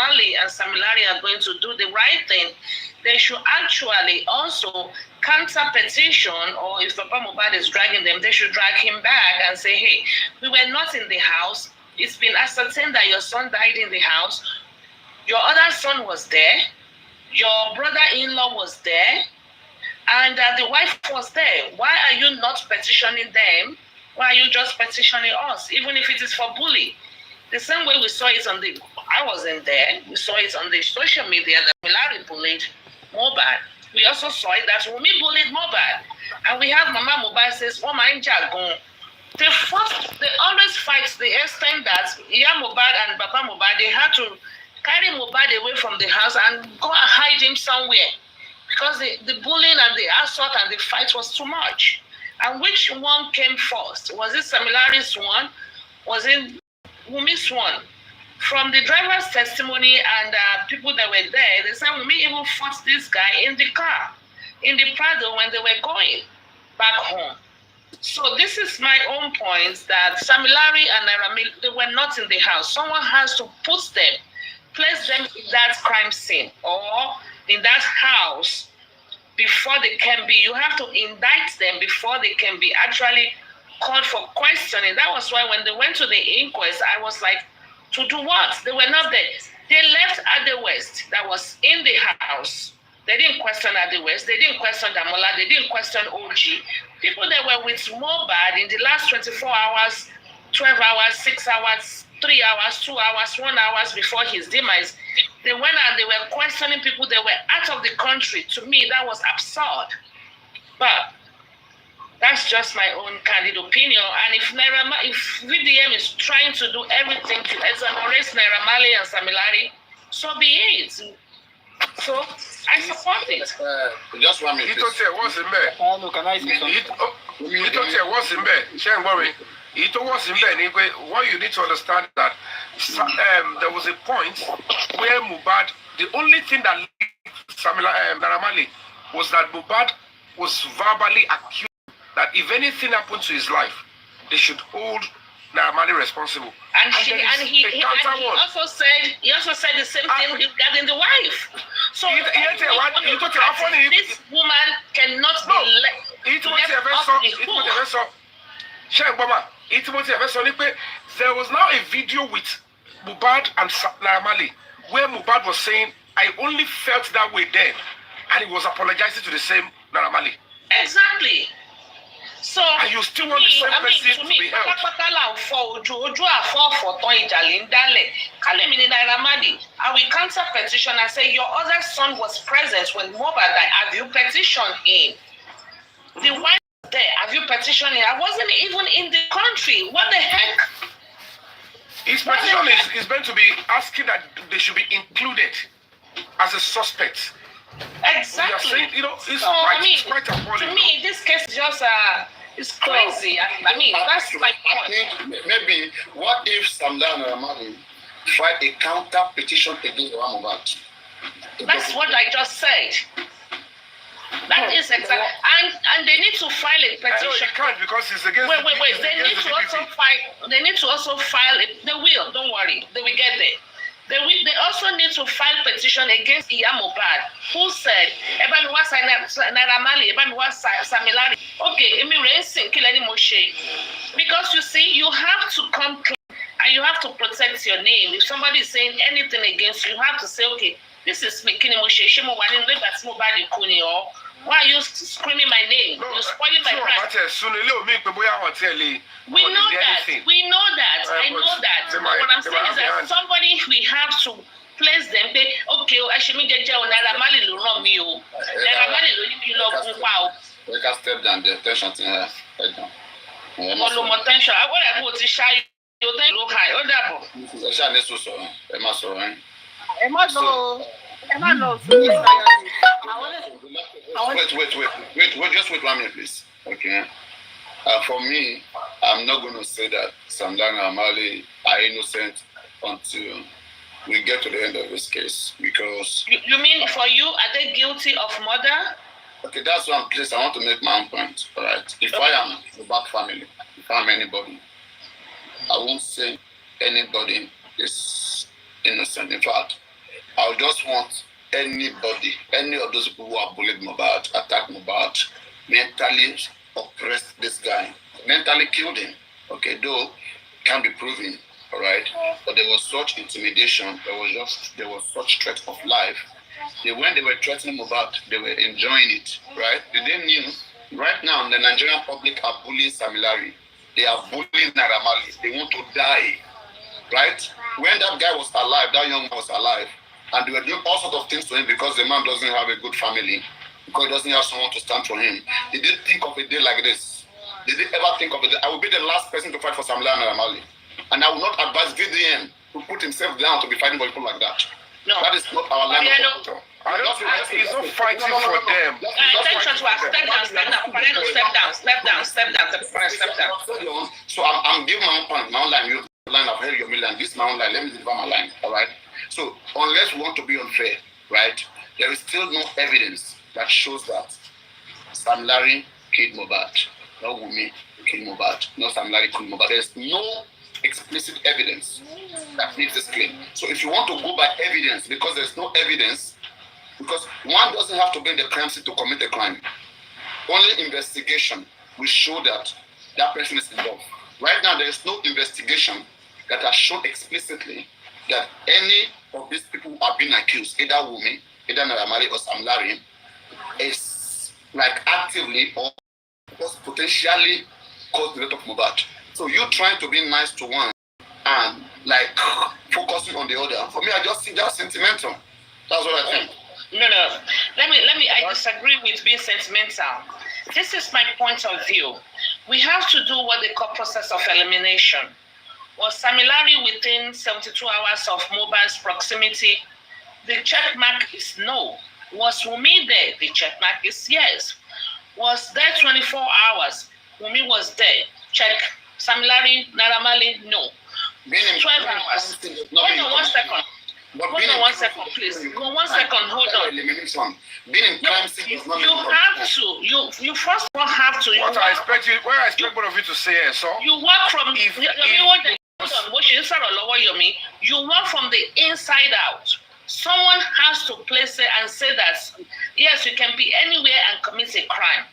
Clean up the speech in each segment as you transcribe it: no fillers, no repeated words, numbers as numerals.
Marley and Sam Larry are going to do the right thing, they should actually also counter petition, or if Papa Mohbad is dragging them, they should drag him back and say, hey, we were not in the house. It's been ascertained that your son died in the house. Your other son was there. Your brother-in-law was there. And the wife was there. Why are you not petitioning them? Why are you just petitioning us, even if it is for bully? The same way we saw it I wasn't there. We saw it on the social media that Larry bullied Mohbad. We also saw it that Wunmi bullied Mohbad. And we have Mama Mohbad says, oh my God. They always fight to the extent that Iyabo and Papa Mohbad, they had to carry Mohbad away from the house and go and hide him somewhere. Because the bullying and the assault and the fight was too much. And which one came first? Was it Sam Larry's one? Was it Wunmi's one? From the driver's testimony and people that were there, they said Wunmi even fought this guy in the car, in the Prado when they were going back home. So this is my own point that Sam Larry and Naira, they were not in the house. Someone has to place them in that crime scene or in that house before they can be. You have to indict them before they can be actually called for questioning. That was why when they went to the inquest, I was like, to do what? They were not there. They left Ade West that was in the house. They didn't question Ade West. They didn't question Damola. They didn't question OG. People that were with Mohbad in the last 24 hours, 12 hours, 6 hours, 3 hours, 2 hours, 1 hour before his demise, they went and they were questioning people that were out of the country. To me, that was absurd. But that's just my own candid opinion. And if VDM is trying to do everything to exonerate Naira Marley and Sam Larry, so be it. So I support it. Just 1 minute. What's in there? Hello, can I say something? What's in there? Shane worry. What's in there? What you need to understand that there was a point where Mohbad, the only thing that linked Naira Marley was that Mohbad was verbally accused that if anything happened to his life, they should hold Naira Marley responsible. And he also said the same thing regarding the wife. So this woman cannot be left off the hook. There was now a video with Mohbad and Naira Marley where Mohbad was saying, I only felt that way then, and he was apologizing to the same Naira Marley. Exactly. So and you still want the same person to be held. I will counter petition and say your other son was present when Mohbad died. Have you petitioned him? The wife was there. Have you petitioned him? I wasn't even in the country. What the heck? His petition is meant to be asking that they should be included as a suspect. Exactly. Saying, it's quite appalling. To me, this case is just it's crazy. I mean, that's my point. I think maybe what if Sam Larry and Naira Marley tried a counter petition against Mohbad? That's what I just said. That is exactly, and they need to file a petition. No, you can't because it's against. Wait. They need to also file. They need to also file it. They will. Don't worry. They will get there. They also need to file petition against Iyabo, who said, Naira Marley, Sam Larry. Okay, because you see, you have to come clean and you have to protect your name. If somebody is saying anything against you, you have to say, okay, this is me. Why are you screaming my name? You're spoiling my brand. We know that. I know that. But what I'm saying is that somebody, we have to place them. Okay, Naira Marley will run me. Naira Marley will leave you love. Wow. We can step down the tension thing. Head down. More tension. I want to go to shy. You think look high. Oh, that. Shy needs to so. Emma so. Emma no. Wait, just wait 1 minute, please. Okay. For me, I'm not going to say that Sam Larry and Marley are innocent until we get to the end of this case. Because you mean for you, are they guilty of murder? Okay, that's one place I want to make my own point. All right. If I am the back family, if I'm anybody, I won't say anybody is innocent. In fact, I would just want anybody, any of those people who have bullied Mohbad, attacked Mohbad, mentally oppressed this guy, mentally killed him. Okay, though can't be proven, all right. But there was such intimidation, there was such threat of life. When they were threatening Mohbad, they were enjoying it, right? They knew. Right now, the Nigerian public are bullying Sam Larry. They are bullying Naira Marley. They want to die, right? When that guy was alive, that young man was alive, and they were doing all sorts of things to him because the man doesn't have a good family, because he doesn't have someone to stand for him. They didn't think of a day like this. They didn't ever think of it. I will be the last person to fight for Sam Larry and Naira Marley. And I will not advise VDM to put himself down to be fighting for people like that. No. That is not our line of thought. He's not fighting for them. Attention to us. Step down. Paparino, step down. So I'm giving my own point, my own line. Your line, I've heard your line. This is my own line. Let me deliver my line. All right. So unless we want to be unfair, right, there is still no evidence that shows that Sam Larry killed Mohbad. No Wunmi killed Mohbad. No Sam Larry killed Mohbad. There is no explicit evidence that makes this claim. So if you want to go by evidence, because there's no evidence, because one doesn't have to be in the crime scene to commit a crime. Only investigation will show that that person is involved. Right now, there is no investigation that has shown explicitly that any of these people who are being accused, either Wunmi, either Naira Marley or Sam Larry, is like actively or potentially caused the death of Mohbad. So you trying to be nice to one and like focusing on the other. For me, I just think that's sentimental. That's what I think. No. Let me. I disagree with being sentimental. This is my point of view. We have to do what they call process of elimination. Was Sam Larry within 72 hours of Mohbad's proximity? The check mark is no. Was Wunmi there? The check mark is yes. Was there 24 hours? Wunmi was there. Check. Sam Larry, Naira Marley, no. 12 hours. Hold on 1 second. Hold on 1 second, please. Go 1 second. Hold on. Being in crime scene is not. You have to. You first of all have to. What I expect both of you to say, so you work from. You work from the inside out. Someone has to place it and say that yes, you can be anywhere and commit a crime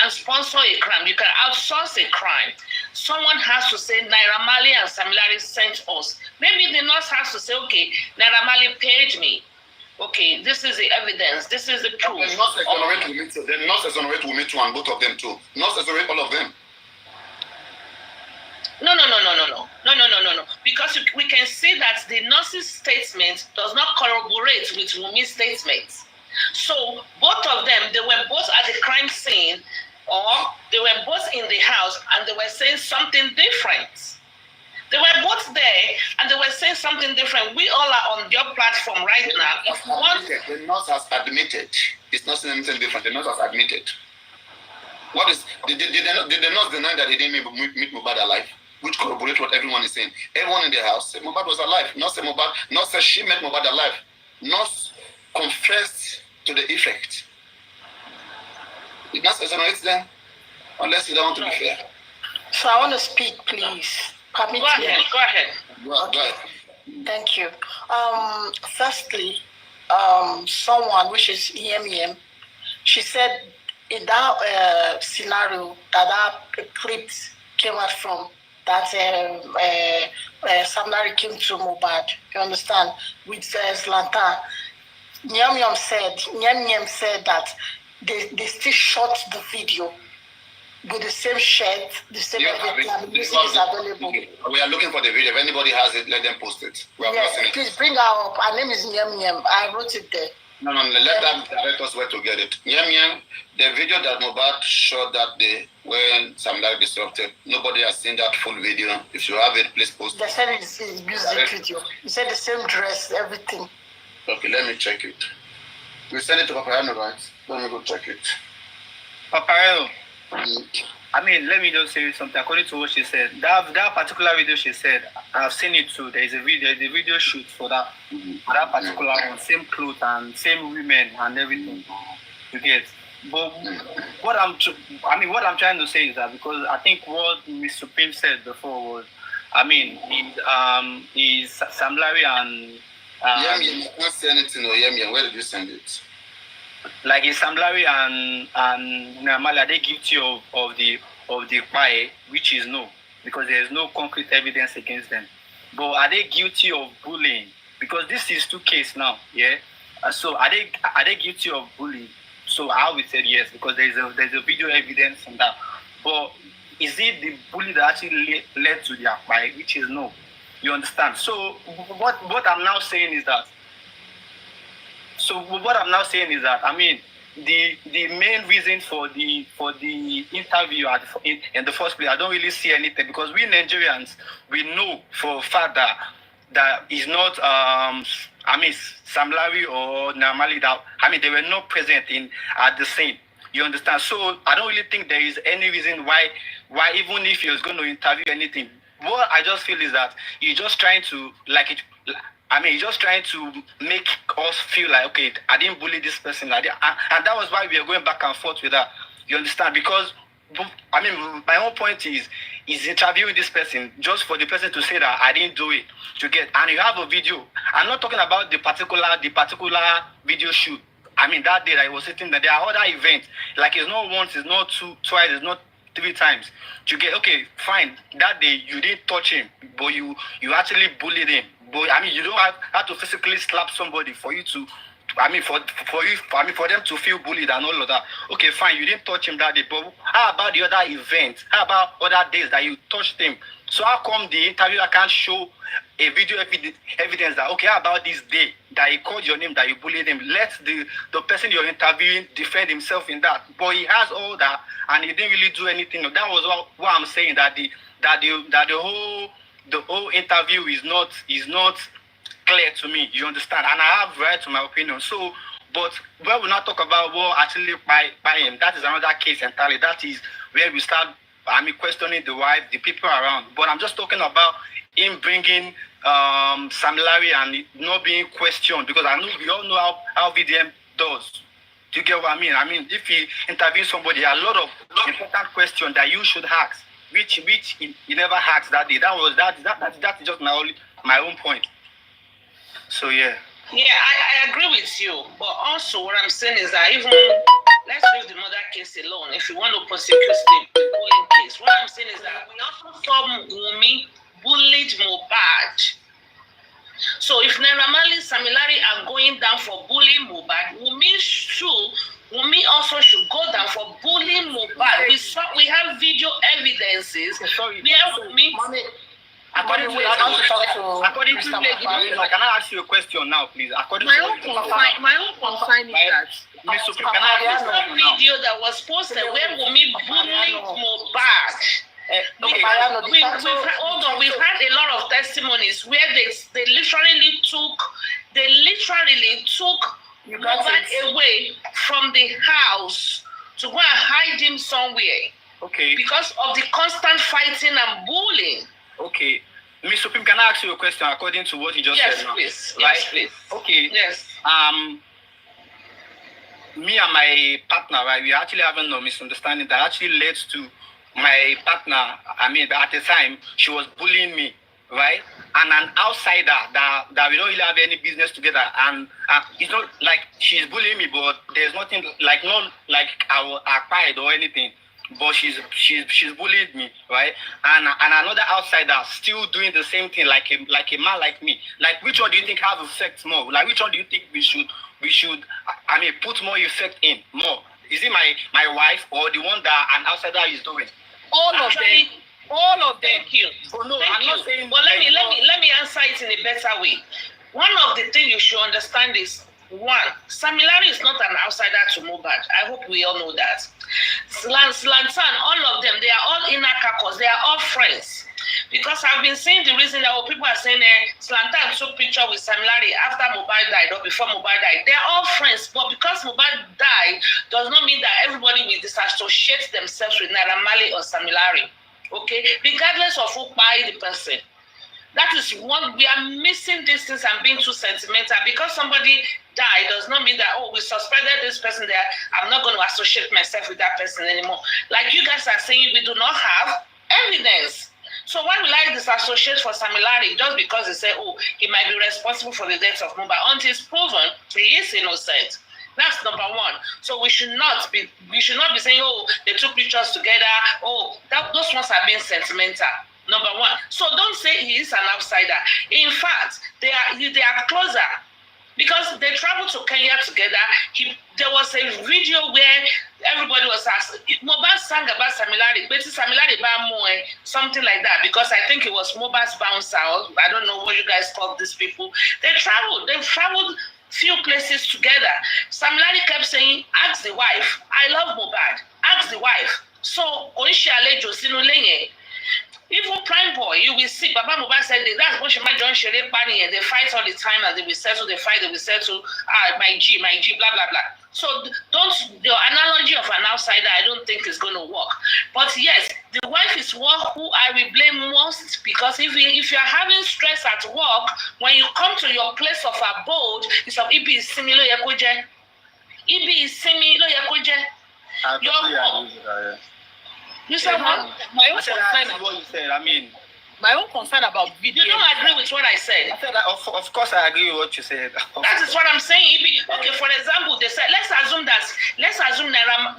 and sponsor a crime. You can outsource a crime. Someone has to say Naira Marley and Sam Larry sent us. Maybe the nurse has to say, okay, Naira Marley paid me. Okay, this is the evidence. This is the proof. The nurse exonerate Wunmi too, and both of them too. Nurse exonerate all of them. No. Because we can see that the nurse's statement does not corroborate with Wunmi's statement. So both of them, they were both at the crime scene, or they were both in the house, and they were saying something different. They were both there, and they were saying something different. We all are on your platform right now. The nurse has admitted. It's not saying anything different. The nurse has admitted. What is? Did the nurse deny that he didn't meet Mohbad alive? Which corroborates what everyone is saying. Everyone in the house said Mohbad was alive. Nurse said Mohbad. Nurse said she met Mohbad alive. Nurse confessed to the effect. It not exonerate them unless you don't want to be fair. So I want to speak, please. Permit me. Go ahead. Go ahead. Thank you. Firstly, someone, which is EMEM, she said in that scenario that clip came out from, that Sam Larry came to Mohbad, you understand, with Zlatan. Nyam said that they still shot the video with the same shirt, the same everything, and the music is available. We are looking for the video. If anybody has it, let them post it. Yes, please bring her up. Her name is Nyam. I wrote it there. No, let them direct us where to get it. Nyam, the video that Mohbad shot that day when Sam Larry disrupted, nobody has seen that full video. If you have it, please post it. They said it's music video. You said the same dress, everything. Okay, let me check it. We send it to Paparino, right? Let me go check it. Paparino. I mean, let me just say something. According to what she said, that particular video she said, I've seen it too. There is a video shoot for that particular one, same clothes and same women and everything. You get. But what I'm trying to say is that, because I think what Ms. Supreme said before was, I mean, is Sam Larry and You can't say anything or where did you send it? Like in Sam Larry and Namali, are they guilty of the pie, which is no, because there is no concrete evidence against them. But are they guilty of bullying? Because this is 2 cases now, yeah. So are they guilty of bullying? So I would say yes, because there's a video evidence on that. But is it the bully that actually led to their pie, which is no? You understand? So what I'm now saying is that. I mean, the main reason for the interview in the first place, I don't really see anything, because we Nigerians, we know for a fact that is not Sam Larry or Namali, they were not present at the scene. You understand? So I don't really think there is any reason why even if he was going to interview anything, what I just feel is that he's just trying to he's just trying to make us feel like, okay, I didn't bully this person, and that was why we are going back and forth with that. You understand? Because my own point is interviewing this person just for the person to say that I didn't do it. And you have a video. I'm not talking about the particular video shoot. That day that I was sitting there. There are other events. Like, it's not once, it's not twice, it's not 3 times. Okay, fine. That day you didn't touch him, but you actually bullied him. But you don't have to physically slap somebody for you to, for them to feel bullied and all of that. Okay, fine, you didn't touch him that day, but how about the other events? How about other days that you touched him? So how come the interviewer can't show a video evidence that, okay, how about this day that he called your name, that you bullied him? Let the person you're interviewing defend himself in that. But he has all that, and he didn't really do anything. That was what I'm saying, that the whole interview is not clear to me. You understand? And I have right to my opinion. So, but when we not talk about what actually by him, that is another case entirely. That is where we start questioning the wife, the people around. But I'm just talking about him bringing Sam Larry and it not being questioned, because I know we all know how VDM does. Do you get what I mean? If he interviews somebody, there are a lot of important questions that you should ask, which he never asked that day. That's just my own point. So yeah. Yeah, I agree with you. But also what I'm saying is that even, let's leave the murder case alone. If you want to prosecute the bullying case, what I'm saying is that we also saw Wunmi bullied Mohbad. So if Naira Marley, Sam Larry are going down for bullying Mohbad, Wunmi also should go down for bullying Mohbad. We have video evidences. According to Paparino, can I ask you a question now, please? My own concern is that one video that was posted where Wunmi bullied Mohbad. We've had a lot of testimonies where they literally took Mohbad away from the house to go and hide him somewhere. Okay. Because of the constant fighting and bullying. Okay. Ms. Supreme, can I ask you a question according to what you just said now? Please. Right? Yes, please. Okay. Yes. Me and my partner, right, we actually having no misunderstanding that actually led to my partner, at the time, she was bullying me, right? And an outsider that we don't really have any business together. And it's not like she's bullying me, but there's nothing like our pride or anything. But she's bullied me, right? And another outsider still doing the same thing, like a man like me. Like, which one do you think have effect more? Like, which one do you think we should put more effect in more? Is it my wife or the one that an outsider is doing? All of them. Thank you. Oh, no, I'm not saying. But let me answer it in a better way. One of the things you should understand is, one, Sam Larry is not an outsider to Mohbad. I hope we all know that. Slantan, all of them, they are all inner caucus. They are all friends. Because I've been seeing the reason that people are saying Slantan took picture with Sam Larry after Mohbad died or before Mohbad died. They are all friends. But because Mohbad died does not mean that everybody will disassociate themselves with Naira Marley or Sam Larry. Okay? Regardless of who buy the person. That is what we are missing this things and being too sentimental. Because somebody died does not mean that, we suspended this person there. I'm not going to associate myself with that person anymore. Like you guys are saying, we do not have evidence. So why will I disassociate for Samilari just because they say, oh, he might be responsible for the death of Mohbad? Until it's proven he is innocent. That's number one. So we should not be saying, oh, they took pictures together. Oh, those ones are being sentimental. Number one. So don't say he is an outsider. In fact, they are closer. Because they traveled to Kenya together. There was a video where everybody was asked, Mohbad sang about Samilari, but Samilari Bamoe, something like that, because I think it was Mohbad's bouncer. I don't know what you guys call these people. They traveled few places together. Samilari kept saying, ask the wife, I love Mohbad. Ask the wife. So, even Prime Boy, you will see, Baba Mohbad said that's what she might John Shere Pani, and they fight all the time, and they will settle, they will settle, my G, blah, blah, blah. So the analogy of an outsider, I don't think is going to work. But yes, the wife is one who I will blame most, because if you're having stress at work, when you come to your place of abode, it's of Ibi is similar Yakoje. Ibi is similar Yakoje. You said what? My own concern concern what you said. I mean, my own concern about video. You don't agree with what I said. I said that, of course I agree with what you said. That is what I'm saying. Okay, for example, they said let's assume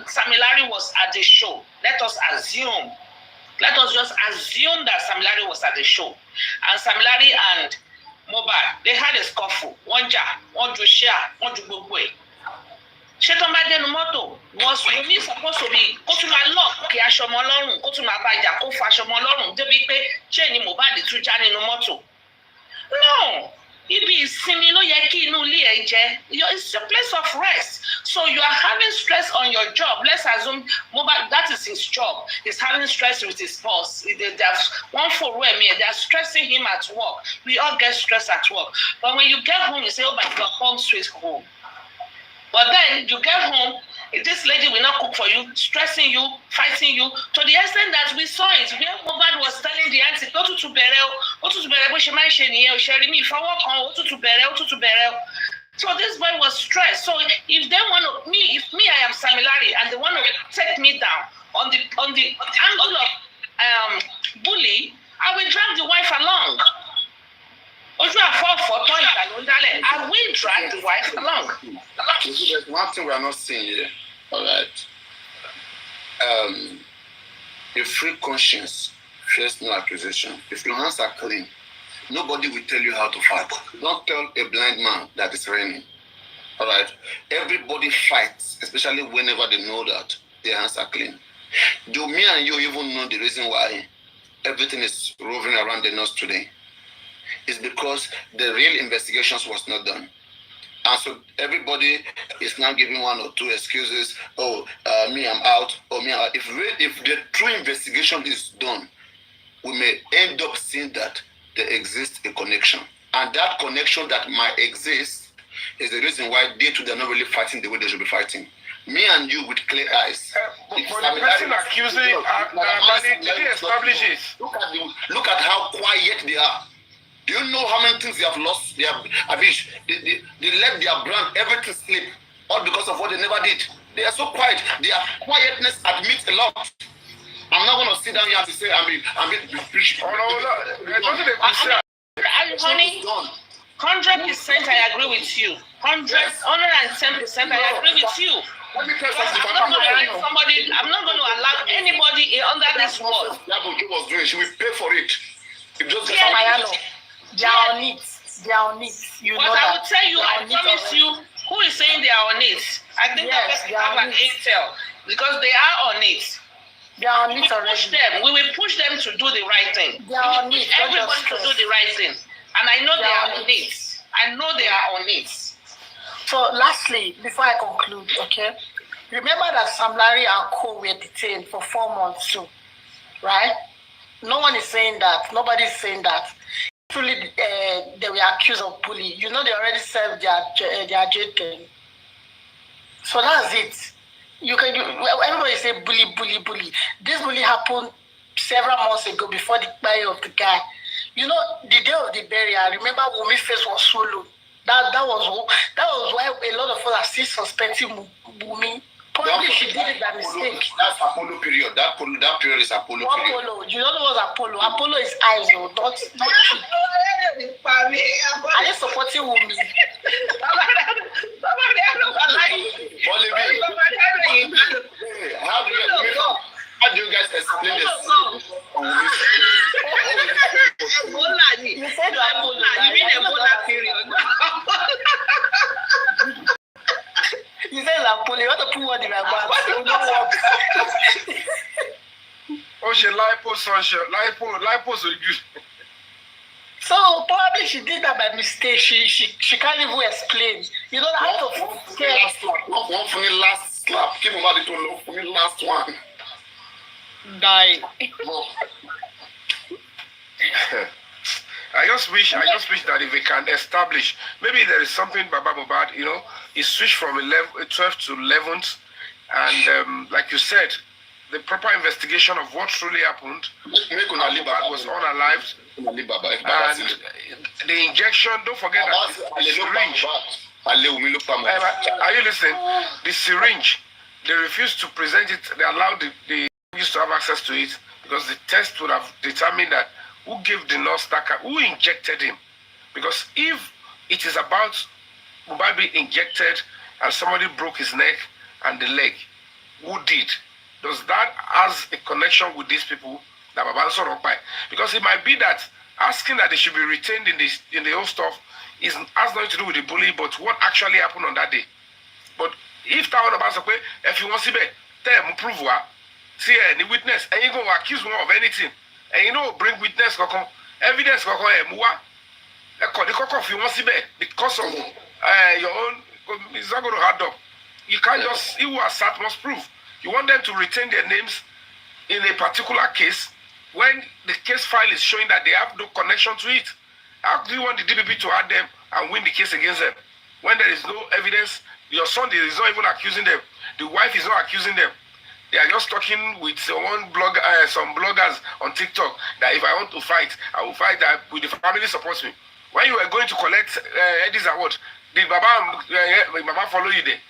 Samilari was at the show. Let us just assume that Samilari was at the show, and Samilari and Mohbad, they had a scuffle. One to share, one to go away. Was Wunmi supposed to be go to my lock, okay, Ashomolorun, go to my baja, go for Ashomolorun, they be chain Mohbad to Jani no moto. No, it be similar yaki no lieje. It's your place of rest. So you are having stress on your job. Let's assume Mohbad, that is his job. He's having stress with his boss. There's one for where me, they're stressing him at work. We all get stressed at work. But when you get home, you say, oh my God, home sweet home. But then you get home, this lady will not cook for you, stressing you, fighting you, to the extent that we saw it. Where Mohbad was telling the auntie, go to Berel, she might share me, if I walk on, to Berel. So this boy was stressed. So if they want to, if I am Samilari and they want to take me down on the angle of bully, I will drag the wife along. I will drag the wife along. There's one thing we are not seeing here. All right. A free conscience fears no accusation. If your hands are clean, nobody will tell you how to fight. Don't tell a blind man that it's raining. All right. Everybody fights, especially whenever they know that their hands are clean. Do me and you even know the reason why everything is roving around the nose today? It's because the real investigations was not done. And so everybody is now giving one or two excuses. Oh, me, I'm out. Or me, I'm out. If the true investigation is done, we may end up seeing that there exists a connection. And that connection that might exist is the reason why they too are not really fighting the way they should be fighting. Me and you with clear eyes. For the person accusing, did they establish it? Look at how quiet they are. Do you know how many things they have lost? They let their brand, everything slip, all because of what they never did. They are so quiet. Their quietness admits a lot. I'm not going to sit down here and say I'm preaching. Honey, 100% I agree with you. 110% I agree with you. Let me tell you something. I'm not going to allow anybody under this wall. Iyabo was doing. She will pay for it. It just they are on it. They are on it. You but know I that. will tell you, I promise you, who is saying they are on it? I think that person have an intel because they are on it. They are on it Push them. We will push them to do the right thing. They are on it. Everybody to do the right thing. And I know they are on it. I know they are on it. So lastly, before I conclude, okay? Remember that Sam Larry and Co were detained for 4 months too, right? No one is saying that. Nobody is saying that. Truly, they were accused of bullying. You know, they already served their jail term. So that's it. Everybody say bully. This bully happened several months ago before the burial of the guy. You know, the day of the burial, I remember Wunmi's face was so low. That was why a lot of us are still suspecting Wunmi. Probably she did it by mistake. That's Apollo period. That period is Apollo What period. Apollo? You don't know what's Apollo? Apollo is eyes, not Are Are you supporting Wumi? How do you guys explain this? You said Apollo. You mean Ebola period? You said Apollo. You want to put one in my mouth? Oh, she lipo, so good. So probably she did that by mistake. She can't even explain. You don't have to scare. One for the last slap. Give me for the last one. Die. I just wish that if we can establish, maybe there is something Baba Mohbad, he switched from 12th to 11th, and like you said, the proper investigation of what truly happened. Mohbad was unalived, and the injection. Don't forget that the syringe. Are you listening? The syringe. They refused to present it. They allowed the used to have access to it because the test would have determined that who gave the nurse that, who injected him. Because if it is about Mohbad being injected and somebody broke his neck and the leg, who did? Does that has a connection with these people that Baba sort of by? Because it might be that asking that they should be retained in the whole stuff has nothing to do with the bully, but what actually happened on that day. But if that one about if you want to prove what, see any witness, and you go accuse one of anything, and bring witness, evidence, because of your own, it's not going to add up. You can't just, who are sat must prove. You want them to retain their names in a particular case when the case file is showing that they have no connection to it. How do you want the DPP to add them and win the case against them when there is no evidence? Your son is not even accusing them. The wife is not accusing them. They are just talking with some bloggers on TikTok that if I want to fight, I will fight that with the family supports me. When you were going to collect Eddie's award, did Baba follow you there?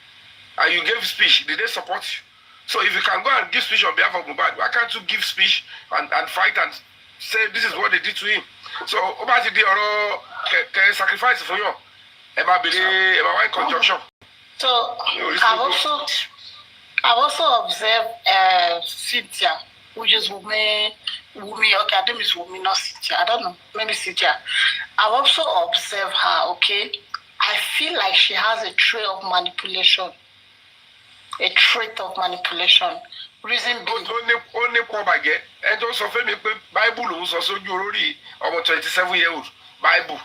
And you gave speech, did they support you? So if you can go and give speech on behalf of Mohbad, why can't you give speech and fight and say this is what they did to him? So about the sacrifice for you, about in conjunction. So I've also observed Cynthia, which is Wumi. Okay, I think it's Wumi, not Cynthia. I don't know, maybe Cynthia. I've also observed her. Okay, I feel like she has a trait of manipulation. Reason being. Only poor baguette. And also, Bible was also already over 27-year-old Bible.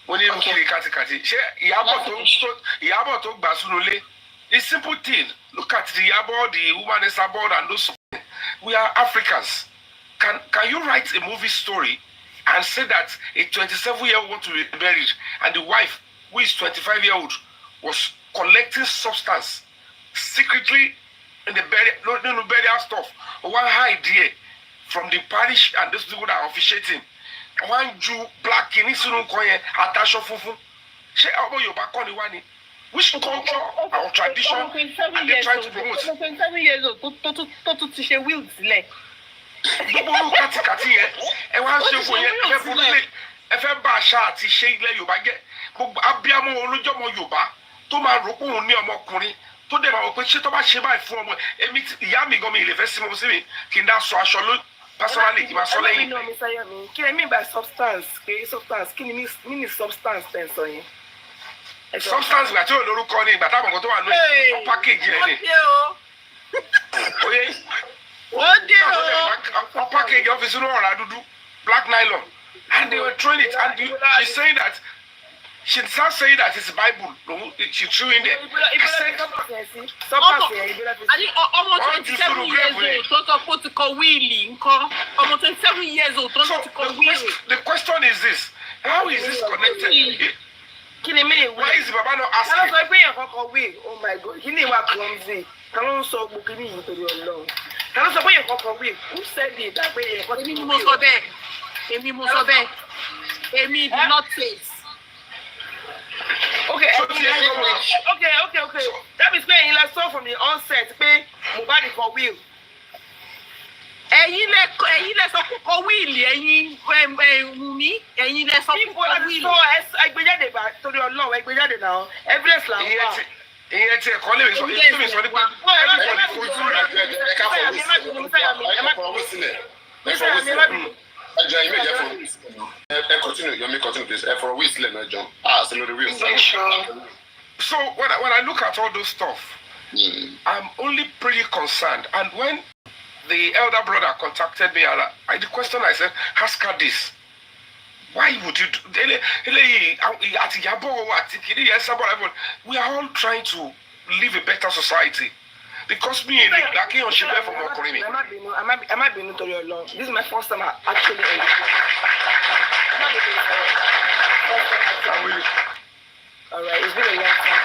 When you look at the Katikati, Iyabo talk Basunule. It's simple thing. Look at the Iyabo, the woman is aboard, and those. We are Africans. Can you write a movie story and say that a 27-year-old want to be buried, and the wife, who is 25-year-old, was collecting substance secretly in the burial stuff? One idea from the parish and those people that are officiating. One Jew, black, attention fufu. Which culture or tradition are they trying to promote? 27 years old, to teach a will delay. People look at it, and one show for you, if a basha, Tisha, you back get Abiamo, Lujomo Yuba, Toma Roku, Niamokuni, to them, I'll put shit about Shiba from Yami Gomi, Levesimo, Kinda Swasholu, personally, Masolay. No, Mr. Yami, can I mean by substance? Substance, can you mean substance then, so substance we are told to call it, but I'm going to package it. Package office black nylon, and they were throwing it. And she's saying that she's not saying that it's Bible. She threw in there. Almost 27 years old, don't put to call Willie. Almost 27 years old, don't put to call Willie. The question is this: how is this connected? Why is Baba not asking? Oh my God, he never clumsy. Can also book me into your long. Can also be a couple of weeks. Who said it? That way, Emi do not taste. Okay, Okay. That means pé ilẹ̀ sọ from the onset pé Mohbad for will. Ẹ̀yin lẹ sọ kókó wíìlì ẹ̀yin Wùmí ẹ̀yin lẹ sọ kókó wíìlì. So ẹgbẹ́jáde bá torí Ọlọ́run ẹgbẹ́jáde náà evidence là ń wà. Ìyẹn tí ẹ̀kọ́ lè sọ èyí tó mi sọ nípa everybody fojú rẹ̀ ẹ̀ka fọwọ́ John, you may get for continue. You may continue, please. For a week, let me John. So the real. So when I look at all those stuff, I'm only pretty concerned. And when the elder brother contacted me, the question I said, ask her this: why would you do? We are all trying to live a better society. Because me, like you should be from Okorimi. I might be to your law. This is my first time actually. All right, it's been a long time.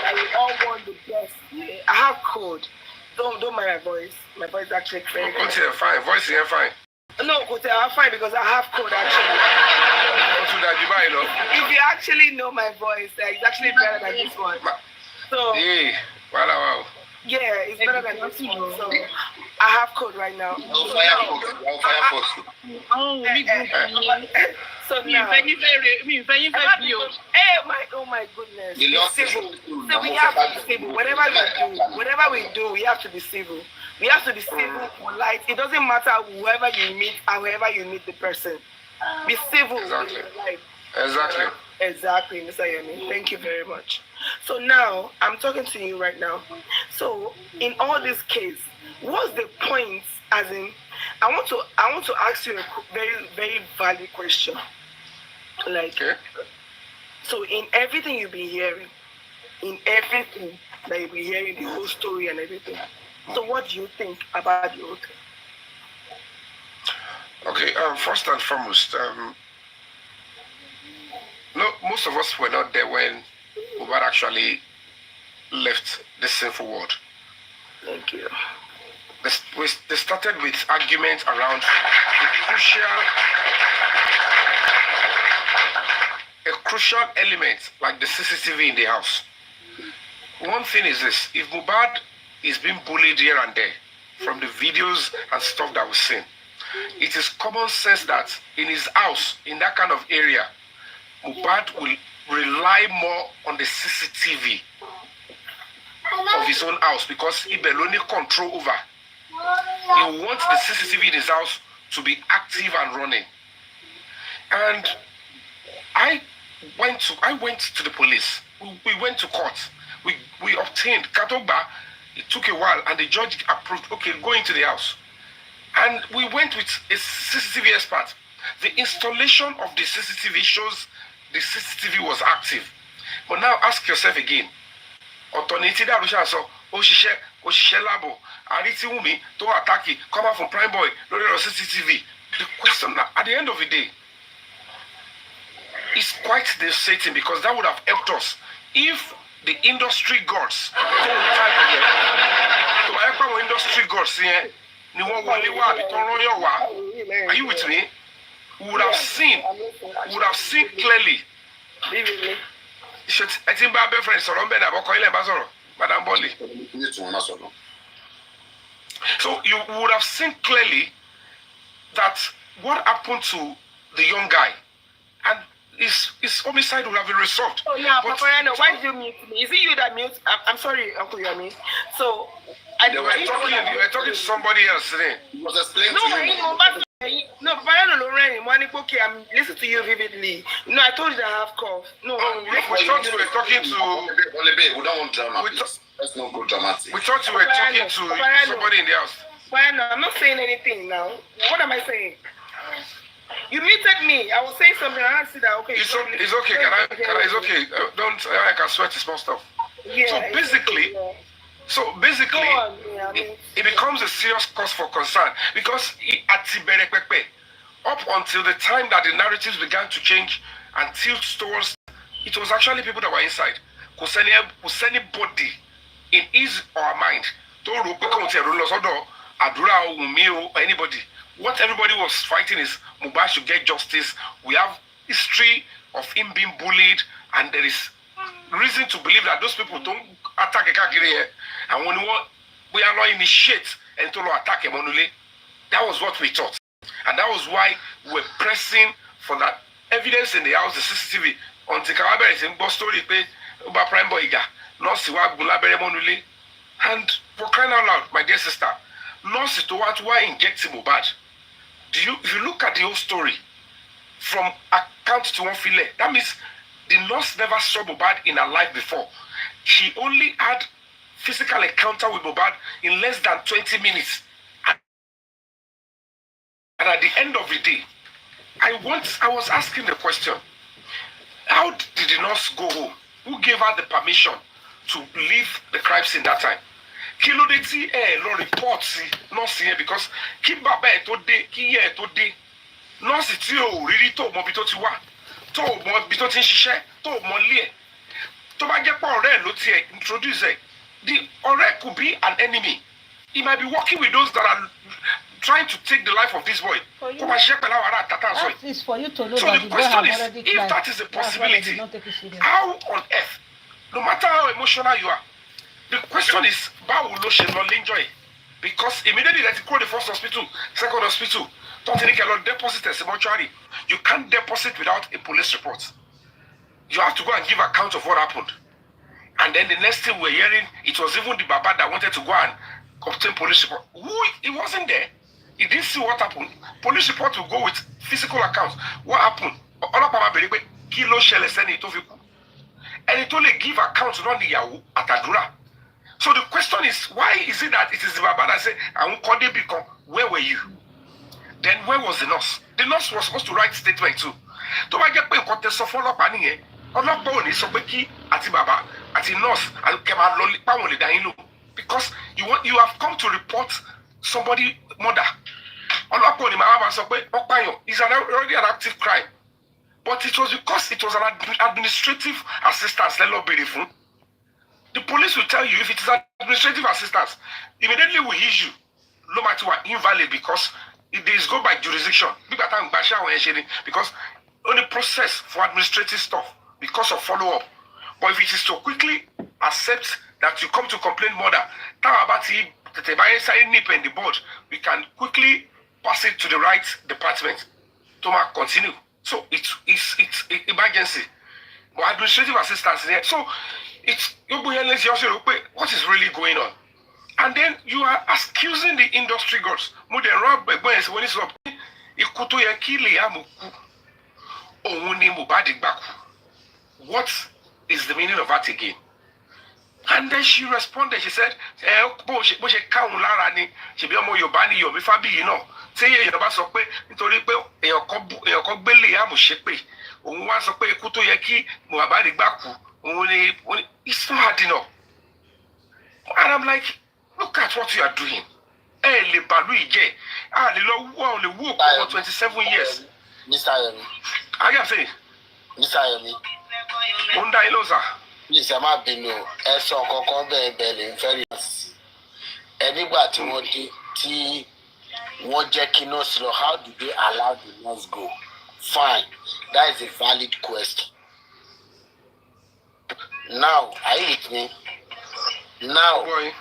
I all want the best. I have code. Don't mind my voice. My voice is actually very good. Fine. Voice here fine. No, I'm fine because I have code actually. If you actually know my voice, it's actually better than this one. So yeah, wow. Yeah, it's better than this one. So I have code right now. So now, oh my goodness. Civil. So we have to be civil. Whatever we do, we have to be civil. We have to be civil, polite. It doesn't matter whoever you meet, however you meet the person. Be civil. Exactly, Mr. Yemi. Thank you very much. So now, I'm talking to you right now. So, in all this case, what's the point? As in, I want to ask you a very, very valid question. Like, so in everything you've been hearing, the whole story and everything. So, what do you think about the whole thing? Okay. First and foremost, no, most of us were not there when Mohbad actually left the sinful world. Thank you. They started with arguments around a crucial element like the CCTV in the house. One thing is this: if Mohbad is being bullied here and there from the videos and stuff that we've seen, it is common sense that in his house, in that kind of area, Mohbad will rely more on the CCTV of his own house because he will only control over. He wants the CCTV in his house to be active and running. And I went to the police. We went to court. We obtained Katoba. It took a while, and the judge approved. Okay, go into the house. And we went with a CCTV expert. The installation of the CCTV shows the CCTV was active. But now ask yourself again. Alternative Oshishe Labo, Ariti Wumi, to Ataki, come out from Prime Boy, no CCTV. The question at the end of the day is quite devastating because that would have helped us if the industry gods, are you with me? We would have seen clearly. So you would have seen clearly that what happened to the young guy and his homicide would have been resolved. Oh yeah, Paparino, why did you mute me? Is it you that mute? I'm sorry, Uncle Yami. So you were talking to somebody else today. He was explaining to you. No, Paparino Lorraine, okay, I'm listening to you vividly. No, I told you that I have cough. No, we thought you were talking to. We don't want drama. Let's not go dramatic. We thought you were talking to somebody in the house. Paparino, I'm not saying anything now. What am I saying? You muted me. I was saying something. I answered that. Okay. It's okay. It's okay. Don't. I can sweat the small stuff. Yeah. So basically, it becomes a serious cause for concern because up until the time that the narratives began to change and tilt towards, it was actually people that were inside. Because anybody in his or her mind, anybody. What everybody was fighting is Mohbad should get justice. We have history of him being bullied, and there is reason to believe that those people don't attack a kakiri here. And when we are not initiate and to attack a monule, that was what we thought. And that was why we're pressing for that evidence in the house, the CCTV. Until Kawabe is in Boston, Uba Prime Boyga, Nosiwa Bulabere Monule. And for crying out loud, my dear sister, nurse to what why injecting Mubad. If you look at the whole story from account to one fillet, that means the nurse never saw Mubad in her life before. She only had physical encounter with Mubad in less than 20 minutes. And at the end of the day, I was asking the question, how did the nurse go home? Who gave her the permission to leave the crime scene that time? Kilo de ti lo report si nurse here because ki baba e to de ki ye to de nurse ti o riri to mo bi to ti wa to mo bi to ti ṣiṣẹ́ to mo le e to ba jẹ́ pé ọ̀rẹ́ ló ti introduce e the ọ̀rẹ́ could be an enemy. He might be working with those that are trying to take the life of this boy. That is for you to know so that the the boy have question is, already if cried. that is a possibility, Possibility, how on earth, no matter how emotional you are, the question is, how will not enjoy it? Because immediately that you call the first hospital, second hospital, don't think you can deposit as a mortuary. You can't deposit without a police report. You have to go and give account of what happened. And then the next thing we're hearing, it was even the Baba that wanted to go and obtain police report. He wasn't there. He didn't see what happened. Police report will go with physical accounts. What happened? And it only give account not the Yahoo at Adura. So the question is, why is it that it is the Baba that say, I won't call them because where were you? Then where was the nurse? The nurse was supposed to write statement too. To I get contest of follow up and so ati Baba, ati nurse, because you have come to report somebody murder. It's already an active crime. But it was because it was an administrative assistance. The police will tell you if it is administrative assistance, immediately will issue no matter what invalid because it is go by jurisdiction. Because only process for administrative stuff because of follow-up. But if it is to quickly accept that you come to complain murder, in the board, we can quickly pass it to the right department to continue. So it's emergency. But administrative assistance there. So it's what is really going on. And then you are accusing the industry girls. What is the meaning of that again? And then she responded, she said, say you bá sọ pé nítorí pé èèyàn kan gbélé àmù ṣépè òun wá sọ pé ikú tó yẹ kí Mohbad gbà kú òun ni it's not hard enough. And I'm like, look at what you are doing. Lè bàlú ìjẹ́ lè lọ wọ́ lè wú òkú over 27 years. Mr. Yomi. I can say. Mr. Yomi. Ó ń dá ilé ọ̀sà. Please, ẹ má bínú ẹ sọ kankan bẹ́ẹ̀ lè ń fẹ́ rí ẹ nígbà tí wọ́n dé tí wọ́n jẹ́ kí nurse lọ, how do they allow the nurse go? Fine, that is a valid question. Now, are you with me? Now, Boy.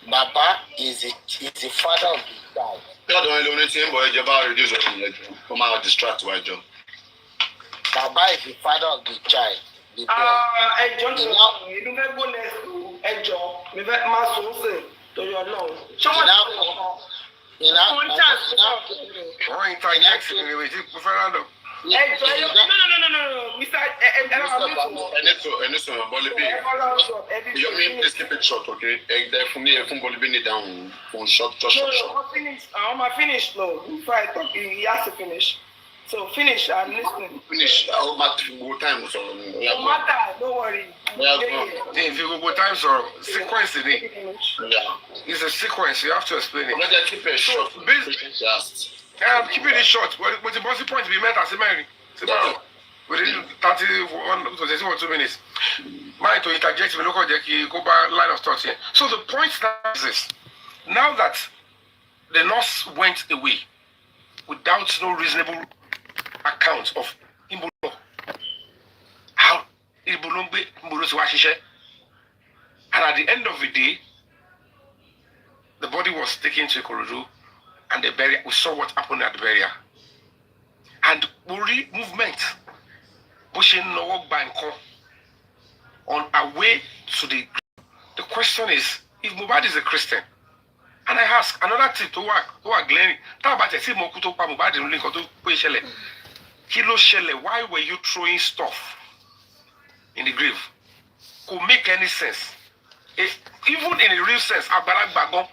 Baba is the father of the child. Baba is the father of the child. The boy. Please keep it short, okay? Down for short. I'm finished, no. Before I talk, he has to finish. So finish, I'm listening. Finish. I'll time. No matter, don't worry. If you go time, so sequence in it. Yeah. It's a sequence, you have to explain it. Let's keep it short. I'm keeping it short. But the bossy point be met as a Mary. Within 31 to 2 minutes. Mine to interject me, look at the go back line of thought here. So the point is this. Now that the nurse went away without no reasonable account of Imbulo. How? Ibulungbe, Imbulu Swashishe. And at the end of the day, the body was taken to Ikorodu and the burial. We saw what happened at the burial. And Uri movement, pushing no Banko on our way to the. The question is, if Mohbad is a Christian, and I ask another thing to work, Glenn, talk about the same Mokuto Mohbad in link to Shele. Kilo Shele, why were you throwing stuff in the grave? Could make any sense. Even in a real sense, Agbalagba,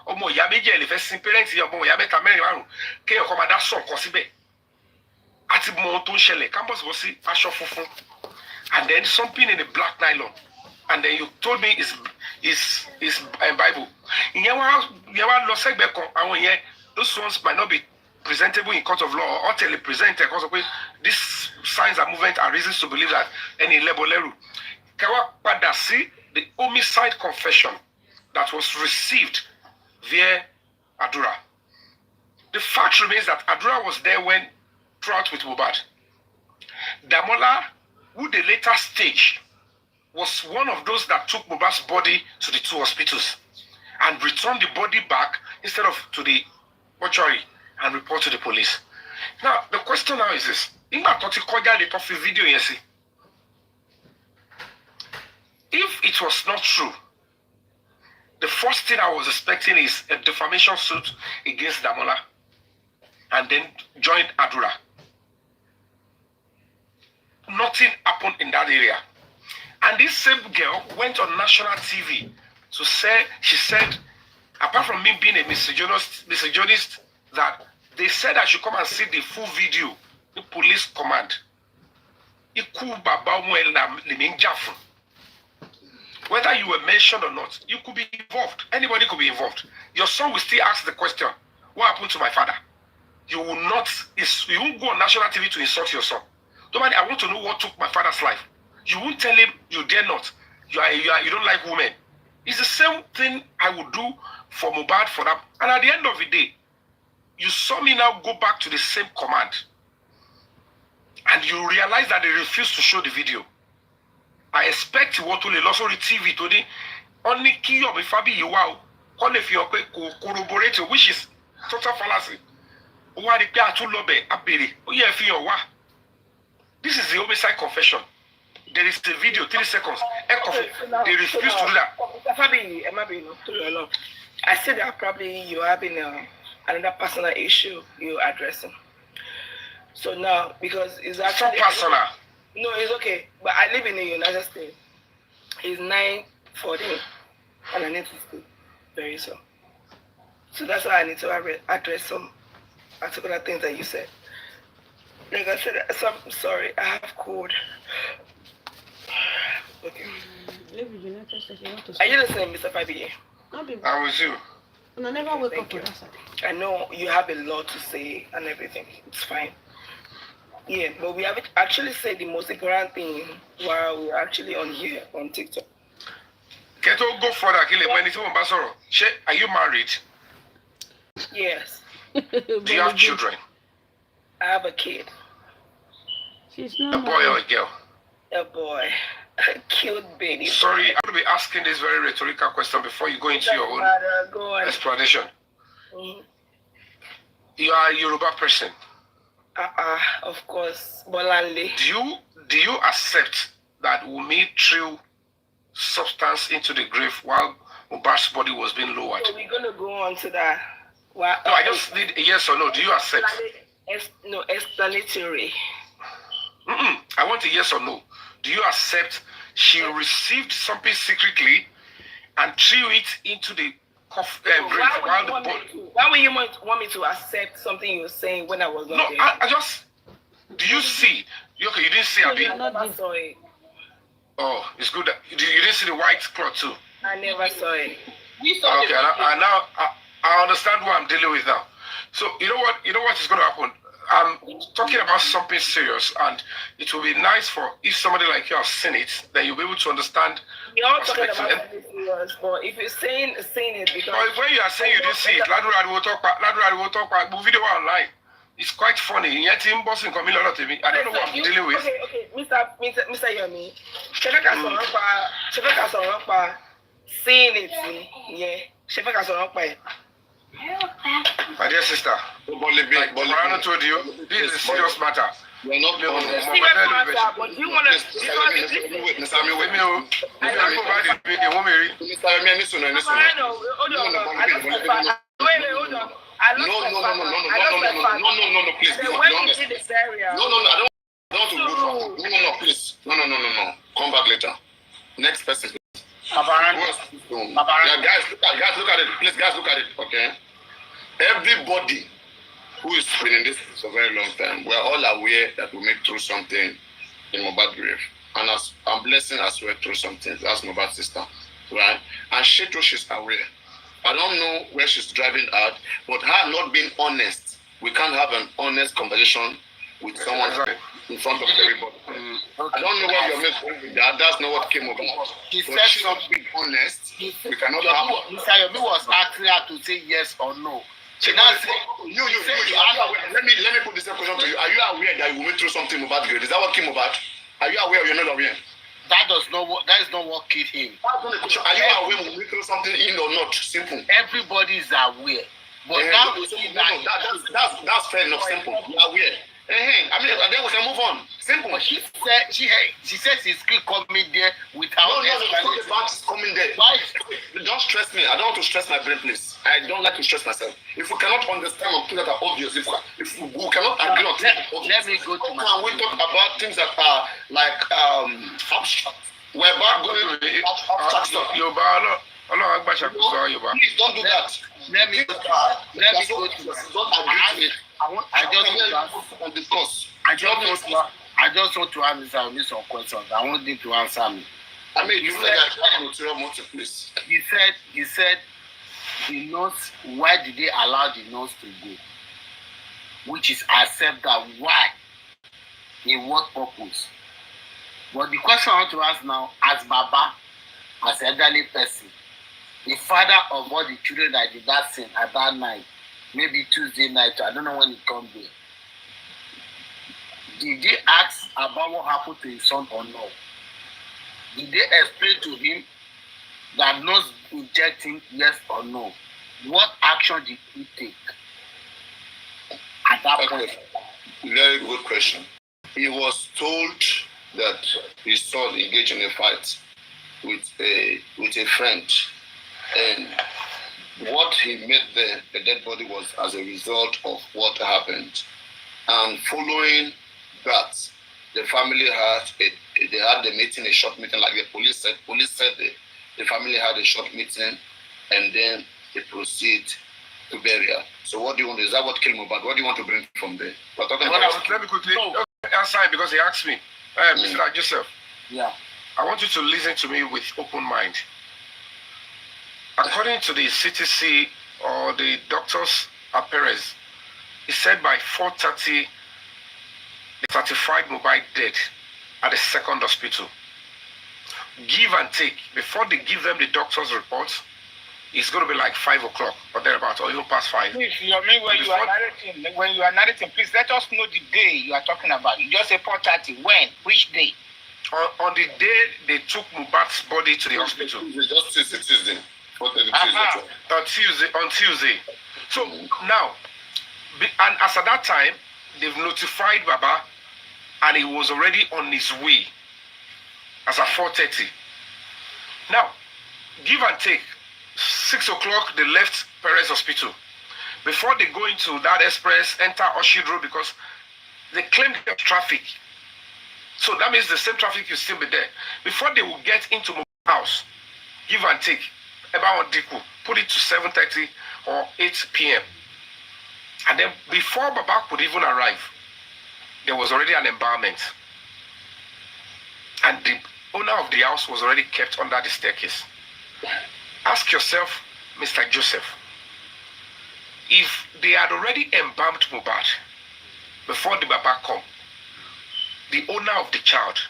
Omo Yabeje, the first parents, Omo Yabeta Meriwaru, Keo Commander Son Cosibe. At Monton Shele, campus was see Ashofufu, and then something in the black nylon. And then you told me is Bible. Those ones might not be presentable in court of law or telepresented because of these signs and movements are reasons to believe that any level Kawa see the homicide confession that was received via Adura. The fact remains that Adura was there when throughout with Mohbad. Damola, who the later stage was one of those that took Mohbad's body to the two hospitals and returned the body back instead of to the mortuary and report to the police. Now, the question now is this. If it was not true, the first thing I was expecting is a defamation suit against Damola and then joined Adura. Nothing happened in that area. And this same girl went on national TV to say, she said, apart from me being a misogynist, that they said I should come and see the full video, the police command. Whether you were mentioned or not, you could be involved. Anybody could be involved. Your son will still ask the question, what happened to my father? You will not, you won't go on national TV to insult your son. Don't mind, I want to know what took my father's life. You won't tell him you dare not. You don't like women. It's the same thing I would do for Mohbad for that. And at the end of the day, you saw me now go back to the same command. And you realize that they refused to show the video. I expect you to also TV today. Only key of Fabi you wow. Only if you corroborate, which is total fallacy. This is the homicide confession. There is the video, 3 seconds. They refuse to do that. I said that probably you're having another personal issue you're addressing. So now, because it's actually... So personal. No, it's okay. But I live in the United States. It's 9:14, and I need to sleep very soon. So that's why I need to address some particular things that you said. Like I said, I'm sorry, I have cold. Okay. Are you listening, Mr. Fabier? I was you. And I never wake up with that. I know you have a lot to say and everything. It's fine. Yeah, but we have actually said the most important thing while we're actually on here on TikTok. Can you go further? Are you married? Yes. Do you have children? I have a kid. She's not a boy or a girl? A boy. A cute baby. Sorry, I'm going to be asking this very rhetorical question before you go into your own explanation. Mm-hmm. You are a Yoruba person. Of course. Bolanle. Do you accept that Wunmi threw substance into the grave while Mohbad's body was being lowered? So we're going to go on to that. Well, no, I just need a yes or no. Do you accept? No, explanatory. I want a yes or no. Do you accept she received something secretly and threw it into the grave while the body... Why would you want me to accept something you were saying when I was not there? No, I just... Do you see? Okay, you didn't see Abi? I never saw it. Oh, it's good that... You didn't see the white cloth too? I never saw it. We saw okay, I understand what I'm dealing with now. So, you know what is going to happen? I'm talking about something serious, and it will be nice for if somebody like you has seen it, then you'll be able to understand. You're talking about something serious, but if you're saying it because... But when you are saying you didn't see it, Ladurad will talk about video online. it's quite funny. Yet in Boston, come in a lot to me. I don't know what I'm dealing with. Okay, Mr. Yomi. Shefeka Sorokpa seeing it, yeah. Shefeka Sorokpa. My dear sister, like Paparino told you, this is a serious matter. We're not Serious matter, but you want to... No, please. When you did this area... No, I don't want to go. No, please. No. Come back later. Next person. Paparino. Guys, look at it. Please, guys, look at it. Okay. Everybody who is been in this for a very long time, we're all aware that we make through something in Mohbad grave. And as I'm blessing as well through something. That's Mohbad's sister. Right? And she too, she's aware. I don't know where she's driving at, but her not being honest, we can't have an honest conversation with someone in front of everybody. I don't know where you're going with that. That's not what came about. He but said she's not being honest. We cannot have. Mr. Yomi was asking her to say yes or no. She now say, let me put this question to you. Are you aware that you went through something about grade? Is that what came about? Are you aware or you're not aware? that is not what killed him. That's not the question. Are you aware we went through something in or not? Simple. Everybody is aware. But that's fair enough. Simple. You are aware. I mean, then we can move on. Simple. But she said she's still coming there without. No, it's not coming there. Why? Don't stress me. I don't want to stress my brain, please. I don't like to stress myself. If we cannot understand on things that are obvious, if we cannot agree on things that are obvious, let me go to how can we talk about things that are like abstract? We're about going to abstract stuff. Please don't do that. Let me go to Don't agree to it. I just want to answer me some questions. I want him to answer me. I mean, you said, please. He said the nurse, why did they allow the nurse to go? Which is accept that why? In what purpose? But the question I want to ask now, as Baba, as an elderly person, the father of all the children that did that sin at that night, maybe Tuesday night, I don't know when it comes there. Did they ask about what happened to his son or no? Did they explain to him that nurse inject him, yes or no? What action did he take at that point? Very good question. He was told that his son engaged in a fight with a friend, and what he made there, the dead body, was as a result of what happened. And following that, the family had the meeting, a short meeting, like the police said. Police said the family had a short meeting, and then they proceed to burial. So what do you want? Is that what killed Mohbad? What do you want to bring from there? Let me quickly answer because he asked me, Mr. Joseph. Yeah. I want you to listen to me with open mind. According to the CTC or the doctor's appearance, he said by 4:30, the 35 Mohbad dead at the second hospital. Give and take, before they give them the doctor's report, it's going to be like 5 o'clock or thereabouts, or even past 5. Please, when you are narrating, please let us know the day you are talking about. You just say 4:30. When? Which day? On the day they took Mohbad's body to the hospital. Just Tuesday. On Tuesday. So now, and as at that time, they've notified Baba, and he was already on his way as at 4:30. Now, give and take, 6 o'clock, they left Perez Hospital. Before they go into that express, enter Orchard Road, because they claim they have traffic. So that means the same traffic will still be there. Before they will get into my house, give and take, about Diku, put it to 7:30 or 8 p.m. And then before Baba could even arrive, there was already an embalmment. And the owner of the house was already kept under the staircase. Ask yourself, Mr. Joseph, if they had already embalmed Mohbad before the Baba come, the owner of the child,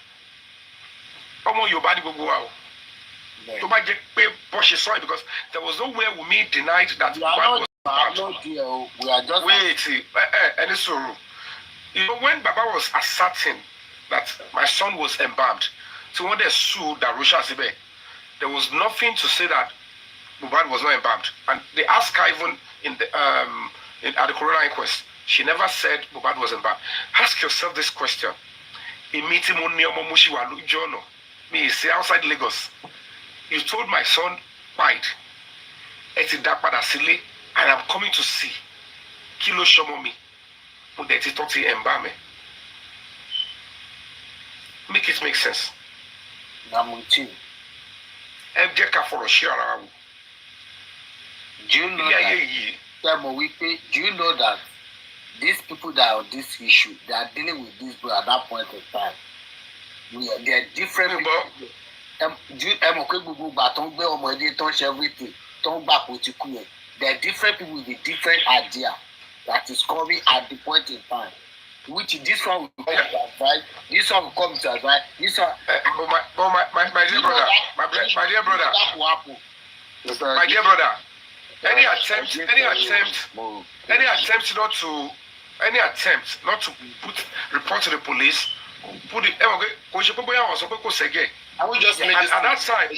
because there was no way we denied that Mohbad was I'm not there. We are just. Wait, any sorrow. You know, when Baba was asserting that my son was embalmed, so when they sued Darusha Sibe, there was nothing to say that Mohbad was not embalmed. And they asked her even in the at the coroner inquest, she never said Mohbad was embalmed. Ask yourself this question. Me say outside Lagos. You told my son died. And I'm coming to see. Kilo shomo me. Make it make sense. Namutin. Do you know that? Do you know that these people that are on this issue, they are dealing with this at that point in time? They are different people. Everything. There are different people with a different idea that is coming at the point in time. Which this one will come to advise, this one will come to advise, this one. My dear brother, my dear brother, any attempt not to put report to the police, put it. I will just make at that time,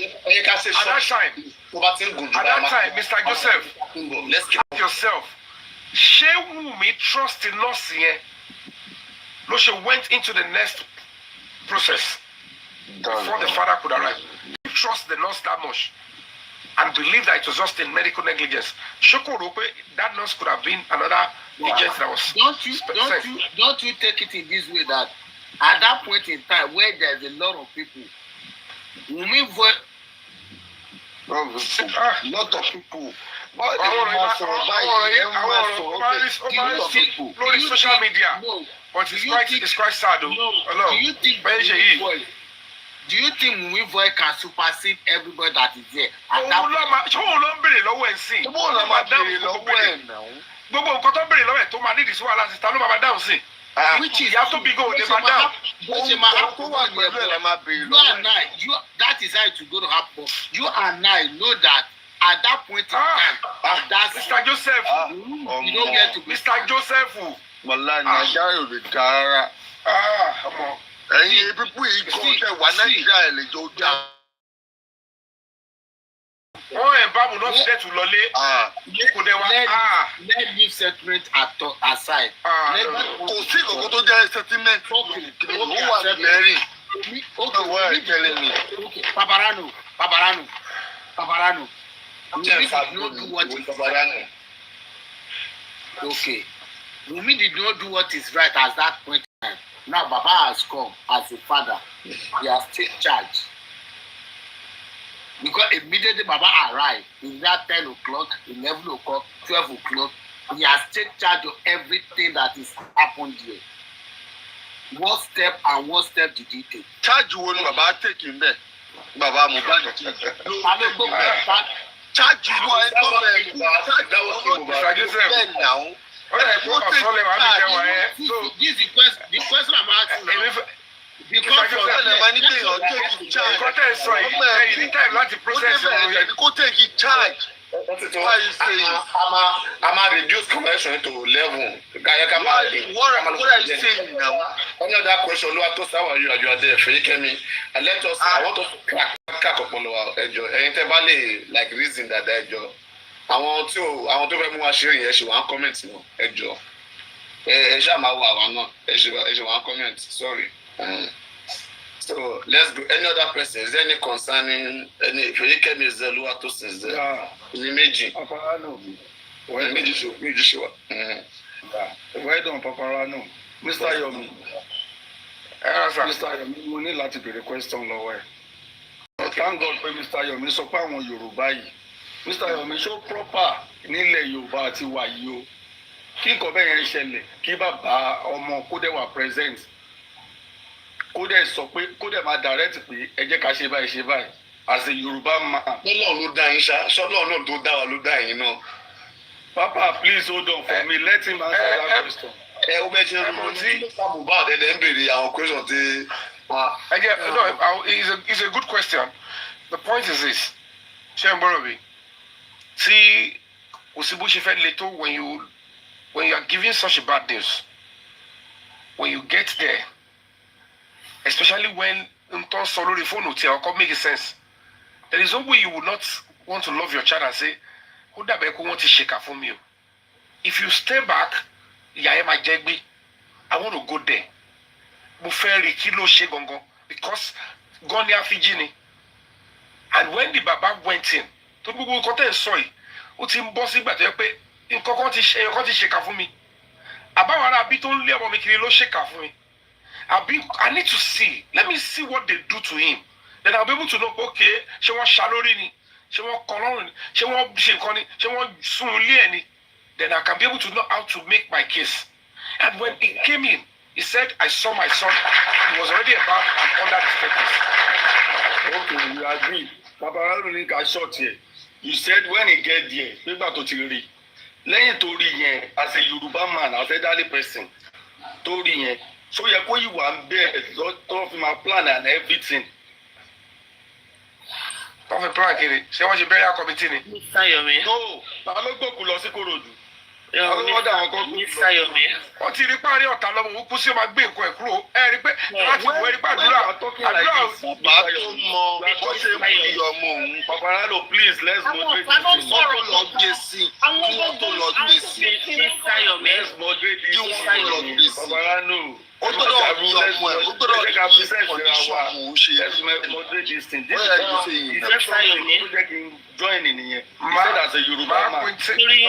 Mr. Joseph, let's keep yourself. She me trust in us here. No, she went into the next process before the father could arrive. You trust the nurse that much and believe that it was just in medical negligence. That nurse could have been another agent that was. Don't you take it in this way that at that point in time where there's a lot of people, lot of people. Social media. But it's quite sad though. Do you think Mumi Boy can supersede everybody that is there? Which is you have to be go they down. That is how it's going to happen. You and I know that at that point in time, that's Mr. Joseph. You don't get to be Mr. Joseph. Wallahi, Nigeria will be Dara. Come on. And people one Nigeria go down. Babu not there to Lole. Let leave settlement aside. Settlement. Okay, Paparano. Okay. Wumi did not do what is right at that point in time. Now Baba has come as a father. He has taken charge. Because immediately Baba arrived, in that 10 o'clock, 11 o'clock, 12 o'clock, he has taken charge of everything that is happened here. What step did he take? Charge you Baba taking there. Baba Mohbad. Charge you now. This is the question I'm asking now. Because I'm reduce conversion to 11. What are you saying now? Another question, you are there. And let us. I want us to crack like reason that I want to be more sharing. She want comment. She want comment. Sorry. So let's go. Any other person? Is there any concerning any? If you can is the lower to since the image. Paparano. Well, Well done, Paparano. Mr. Yomi. Mr. Yomi, we need to be the question lower. Thank God for Mr. Yomi. So, Pamo Yoruba. Mr. Yomi, show proper nílẹ̀ Yorùbá àti wàyí o. Kí nǹkan bẹ́ẹ̀ yẹn ṣẹlẹ̀, kí bàbá ọmọ kó dẹ̀ wà present. Kó dẹ̀ sọ pé kó dẹ̀ máa direct pé ẹ jẹ́ ká ṣe báyìí as a Yorùbá man. Ọlọ́run ló dá yín ṣá, ṣọ́lọ́run náà tó dá wa ló dá yín náà. Papa, please hold on for me. Let him answer that question. O bẹ ṣe rántí Mohbad ẹ̀dẹ̀ ń béèrè àwọn question tí. It's a good question. The point is this. Ṣé ń gbọ́dọ̀ bí? Tí when you are giving such a bad news, when you get there, especially when sorry phone will make sense. There is no way you would not want to love your child and say, who that want to shake from you? If you stay back, I want to go there. Because Gonia Fijini. And when the Baba went in, to people got sorry, what's impossible but in Kokoti shake for me. About a bit only about making a shake for me. I need to see. Let me see what they do to him. Then I'll be able to know, okay, she wants Shalorini, she wants Colon, she wants Shinkoni, she wants Sunlieni. Then I can be able to know how to make my case. And when he came in, he said, I saw my son. He was already about and under the status. Okay, you agree. Paparino got shot here. You said when he get there, people to Tigri. Lẹ́yìn tó rí yẹn, as a Yoruba man, as a elderly person, tó rí yẹn. So you go you want bed, of my plan and everything. Of a plan, say what you bury our committee. No, I don't go to Losikorodu. Ó ti rí parí ọ̀tá lọ́mọ òkú sí ọmọ gbé nǹkan ẹ̀ kúrò ẹ rí pé láti wọ ẹrí pàdúrà bàbá tó mọ bó ṣe mú ìyọmọ òun. Paparino, please let's moderate this thing. Wọ́n tó lọ gbé sí kí wọ́n tó lọ gbé sí. Let's moderate this thing. Kí wọ́n tó lọ gbé sí. Paparino, ó gbọ́dọ̀ rí ọmọ ẹ̀ ó gbọ́dọ̀ rí condition òun ṣe. Let's moderate this thing. This is something join in here. He said as a Yoruba man. Torí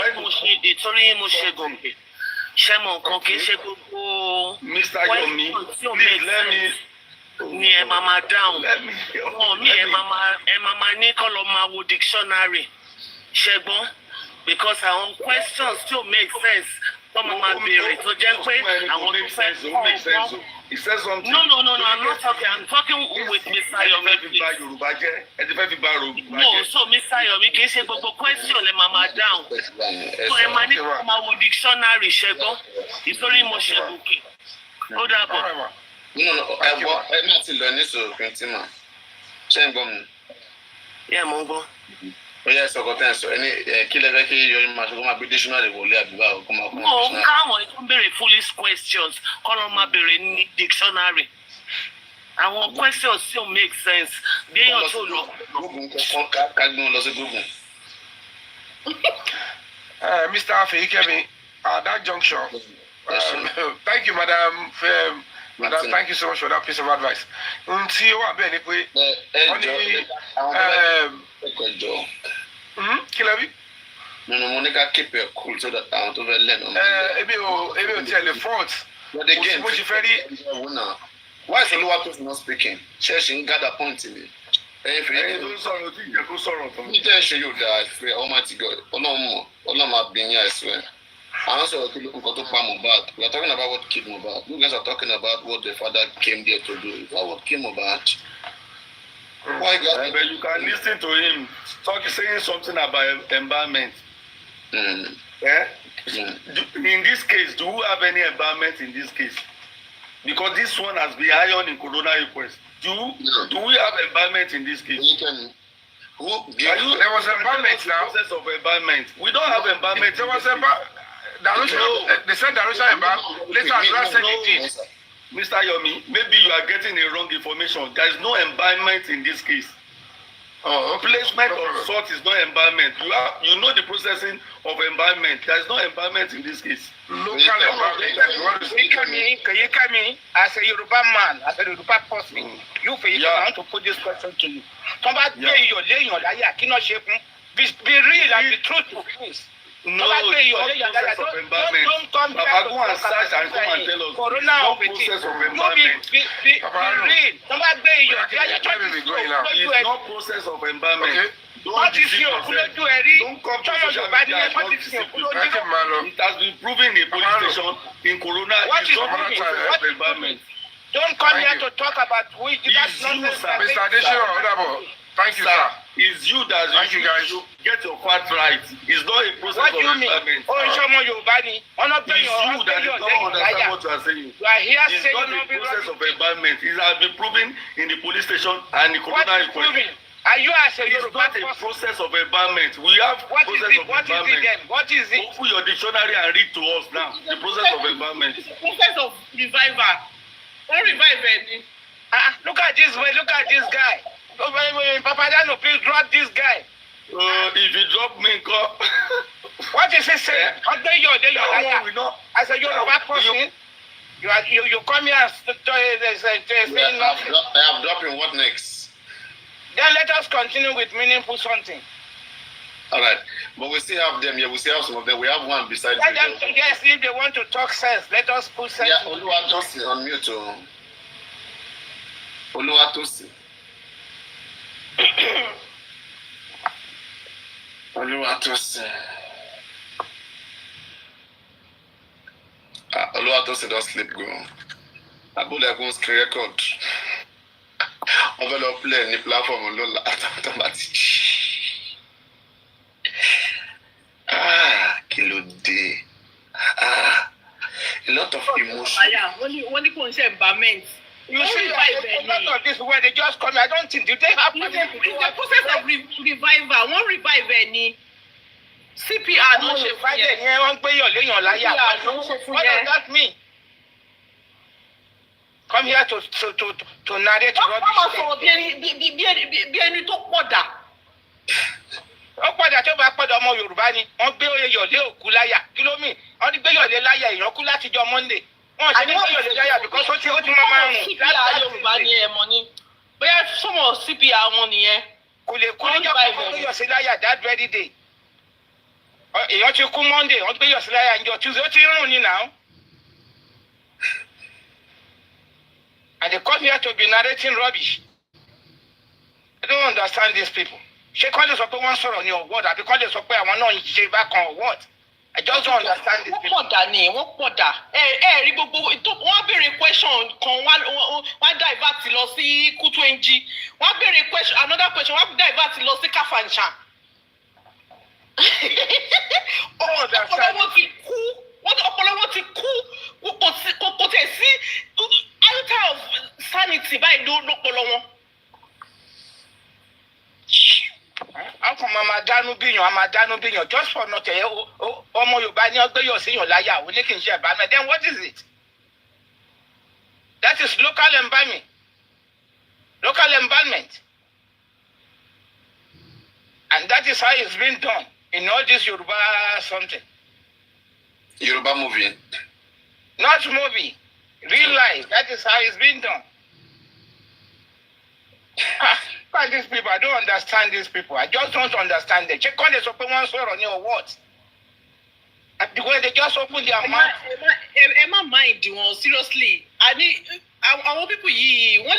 mo ṣe gòkè ṣe mọ nǹkan kì í ṣe gbogbo Mr. Yomi, please let me ni ẹ máa dáhùn wọn mi ẹ máa ní kọ́ lọ máa wo dictionary ṣẹgbọ́n because àwọn questions tí ò make sense tó máa béèrè tó jẹ́ pé àwọn tó fẹ́ kọ́ ọ̀gbọ́n. He says something. No, I'm not talking. I'm talking with Mr. Yomi. No, so Mr. Yomi, kì í ṣe gbogbo question lè máa down. So ẹ máa ní kó máa wo dictionary ṣẹ́gbọ́n. Ìtorí mo ṣe gòkè. Ó dàbọ̀. Ẹ má ti lọ ní sòròpin tí mà. Ṣé ń gbọ́ mi? Yẹ́ mo ń gbọ́. Ó yẹ sọ̀kọ̀ tẹ́ ẹ̀ sọ ẹni kí lẹ́fẹ́ kí yọrí máa ṣe kó máa gbé dictionary wọlé àbíbá kó máa kó máa dictionary. Mo káwọn ètò ń béèrè foolish questions kọ́ ló máa béèrè ní dictionary. Àwọn questions still make sense bí èèyàn tó lọ. Google kọ́kọ́ ká gbé wọn lọ sí Google. Mr. Afeikemi, at that junction, thank you, Madam. Madam, thank you so much for that piece of advice. Tí ó wà bẹ́ẹ̀ ni pé wọ́n ní kí lẹ wí? Mo ní ká keep it cool so that àwọn tó fẹ́ lẹ́nu. Ebi ò tiẹ̀ lè fault. But again, mo ṣe fẹ́ rí. Why is Oluwatosin not speaking? Ṣé ń gather point mi? Ẹyin tó ń sọ̀rọ̀ tí ìjẹ́ kó sọ̀rọ̀ tán. Ní jẹ́ ṣe yóò dáa ẹ̀fẹ̀ Almighty God, Ọlọ́run máa bí yín àìsàn ẹ̀. I'm sort of looking for Mohbad. We are talking about what killed Mohbad. You guys are talking about what the father came there to do. Is that what killed Mohbad? Why guys? But you can listen to him saying something about environment. Yeah? In this case, do you have any environment in this case? Because this one has been ironed in Corona request. Do we have environment in this case? There was environment now. Process of environment. We don't have environment. There was environment. They said Darusha environment. Later, Adura said it did. Mr. Yomi, maybe you are getting the wrong information. There is no environment in this case. Placement of salt is not environment. You know the processing of environment. There is no environment in this case. Local environment. You come in as a Yoruba man, as a Yoruba person. You want to put this question to you. Come back there, you're laying your liar. Cannot shape. Be real and be truthful, please. No, it's not process of environment. Don't come Papa, go and search and come and tell us. Corona no process of environment. Be real. Come back there, you're it's not process of environment. Okay. Don't come to social media. It has been proven in police station in Corona. It's not process of environment. Don't come here to talk about which that's nonsense. Mr. Adesina, thank you, sir. It's you that you guys get your facts right. It's not a process of environment. It's you that don't understand what you are saying. You are here saying it's not a process of environment. It has been proven in the police station and the Corona request. Are you as a It's Yoruba not a person? process of embalmment. We have What is process it? of What is it embalmment. then? What is it? Open your dictionary and read to us now. The process of embalmment. It's the process of revival. Or revival. Look at this way. Look at this guy. Paparino, please drop this guy. If you drop me, What is he saying? As a Yoruba person, you come here and say nothing. I am dropping what next? Then let us continue with meaningful something. All right, but we still have them here. We still have some of them. We have one beside Let them yes, if they want to talk sense, let us put sense. Yeah, Oluwatosi on mute. Oluwatosi. Oluwatosi. Oluwatosi don't sleep go. Abule go screen record. Envelope play ni platform Olola automatic. Kilode. A lot of emotion. Yeah, when it comes to embalmment. You see, a lot of this where they just come. I don't think, do they have? It's the process of revival. One revive any CPR no ṣe fún yẹn. What does that mean? Come here to narrate rubbish. Bí ẹni tó pọ̀dà. Ó pọ̀dà tó bá pọ̀dà ọmọ Yorùbá ni wọ́n gbé Oyèyọ̀lé òkú láyà kí ló mì wọ́n ti gbé Yọ̀lé láyà èèyàn kú látijọ́ Monday wọ́n ṣe ní gbé Yọ̀lé láyà because ó ti máa rùn. CPR Yorùbá ni ẹ mọ̀ ni bóyá súnmọ́ CPR wọn nìyẹn. Kò lè kú níjọ́ kan gbé Yọ̀lé láyà that very day. Èèyàn ti kú Monday wọ́n gbé Yọ̀lé láyà níjọ́ Tuesday ó ti rùn ní now. And they come here to be narrating rubbish. I don't understand these people. Ṣé kọ́ lè sọ pé wọ́n sọ̀rọ̀ ní ọ̀wọ́d àbí kọ́ lè sọ pé àwọn náà ń ṣe bákan ọ̀wọ́d? I just don't understand these people. Wọ́n pọ̀dà ni wọ́n pọ̀dà. Rí gbogbo wọ́n béèrè question kan wọ́n divert lọ sí Kútúẹ́njì. Wọ́n béèrè question another question wọ́n divert lọ sí Káfàǹṣà. Ọpọlọ wọn ti kú. Ọpọlọ wọn ti kú. Kò tẹ̀ sí iota of sanity báyìí lọ́pọlọ wọn. Akọ máa dánú bíyàn just for not ọmọ Yorùbá ní ọgbẹ́ yọ̀ síyàn láyà ò ní kì í ṣe embalmment. Then what is it? That is local embalmment. Local embalmment. And that is how it's been done in all this Yoruba something. Yoruba movie. Not movie. Real life. That is how it's been done. These people, I don't understand these people. I just don't understand them. Check on this open one story on your what? Because they just open their mouth. Emma mind wọn seriously. Àwọn people yìí wọ́n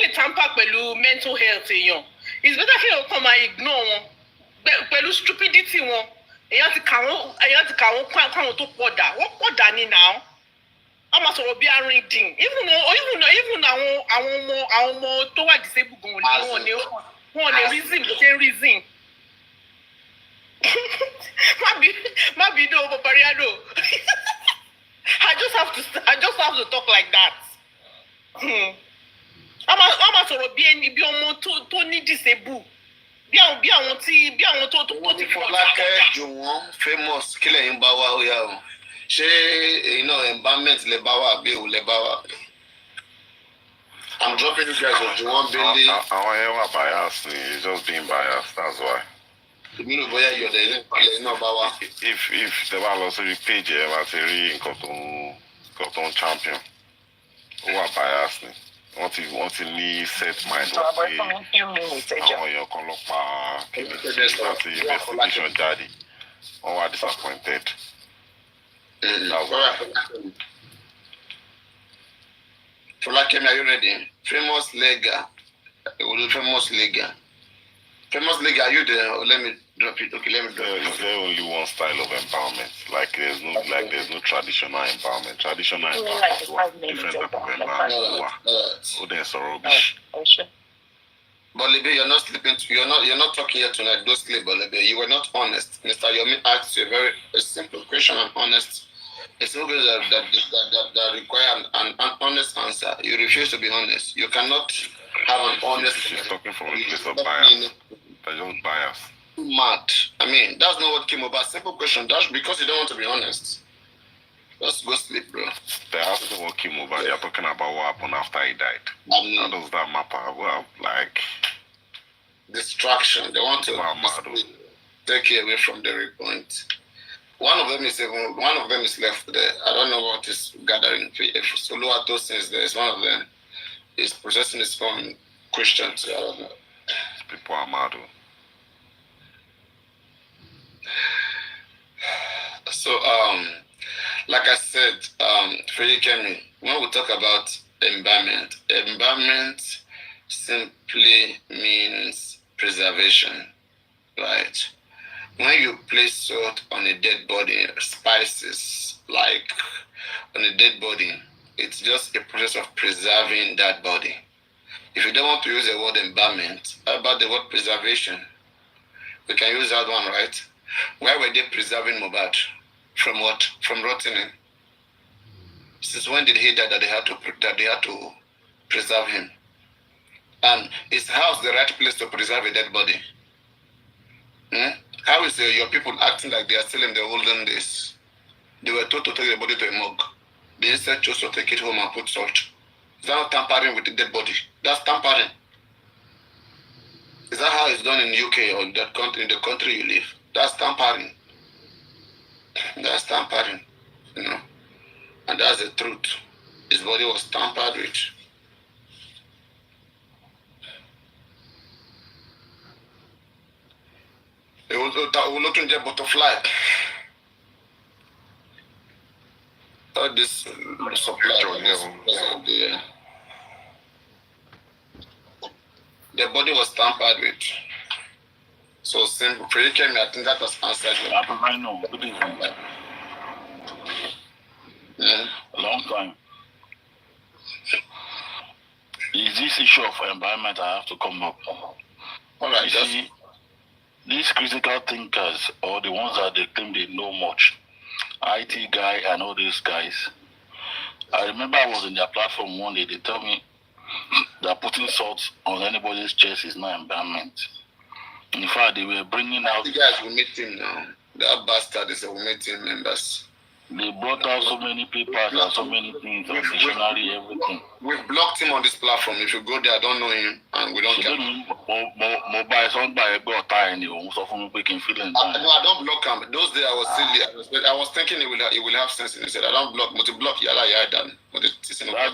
lè tamper pẹ̀lú mental health èèyàn. It's better kí èèyàn kàn máa ignore wọn pẹ̀lú stupidity wọn. Èèyàn ti kà wọ́n káwọn tó pọ̀dà. Wọ́n pọ̀dà ni now. I'm also be a reading. Even àwọn ọmọ tó wà disabled gan wọn lè reason the same reason. Má bí do Paparino. I just have to talk like that. I'm also be ọmọ tó ní disabled. Bí àwọn tó ti Fọlákẹ́ Jùwọ́n famous kílẹ̀ yín bá wá ó yá o. Ṣé embalmment lè bá wà àbí ò lè bá wà? I'm dropping you guys on Juwon Bindi. Àwọn yẹn wà biased ni, it's just being biased, that's why. Èmi ló bóyá yọ̀dẹ̀ ilé ìpàlẹ̀ náà bá wà. If tẹ bá lọ sórí page ẹ máa ti rí nǹkan tó ń champion. Ó wà biased ni. Wọ́n ti ní set mind wọ́n pé àwọn èèyàn kan ló pa kìnìún láti investigation jáde. Wọ́n wá disappointed. Fọlákẹ́mi, are you ready? Famous Lega. Famous Lega, are you there? Or let me drop it. Okay, let me drop it. Is there only one style of empowerment? There's no traditional empowerment. Traditional empowerment is different type of empowerment. Oh, there's a rubbish. But Lebe, you're not sleeping. You're not talking here tonight. Don't sleep, but Lebe, you were not honest. Mr. Yomi asked you a simple question and honest. A simple that require an honest answer. You refuse to be honest. You cannot have an honest. She's talking from a place of bias. They're just biased. Mad. I mean, that's not what came about. Simple question. That's because you don't want to be honest. Just go sleep, bro. They're asking what came over. They're talking about what happened after he died. How does that matter? Well, like distraction. They want to take you away from the real point. One of them is left there. I don't know what is gathering. If Soluato says there is one of them is possessing his own Christians. I don't know. People are mad. So like I said, Freddy Kemi, when we talk about embalmment simply means preservation, right? When you place salt on a dead body, spices like on a dead body, it's just a process of preserving that body. If you don't want to use the word embalmment, how about the word preservation? We can use that one, right? Why were they preserving Mohbad? From what? From rotting. Since when did he die that they had to preserve him? And is house the right place to preserve a dead body? How is your people acting like they are still in the olden days? They were told to take the body to a morgue. They instead chose to take it home and put salt. Is that not tampering with the dead body? That's tampering. Is that how it's done in the UK or in the country you live? That's tampering. That's tampering, you know. And that's the truth. His body was tampered with. They will look in the butterfly. All this supply. The body was tampered with. So simple. I think that has answered you. Paparino, good evening. A long time. Is this issue of environment I have to come up? All right, you see, these critical thinkers, or the ones that they claim they know much, IT guy and all these guys. I remember I was in their platform one day, they tell me that putting salt on anybody's chest is not environment. In fact, they were bringing out... You guys will meet him now. That bastard is a meeting members. They brought out so many papers and so many things on dictionary, everything. We've blocked him on this platform. If you go there, I don't know him, and we don't care. Mobile sound by a girl tie anyway. So from making feeling. No, I don't block him. Those days I was silly. I was thinking it will have sense. And he said, I don't block. But to block, that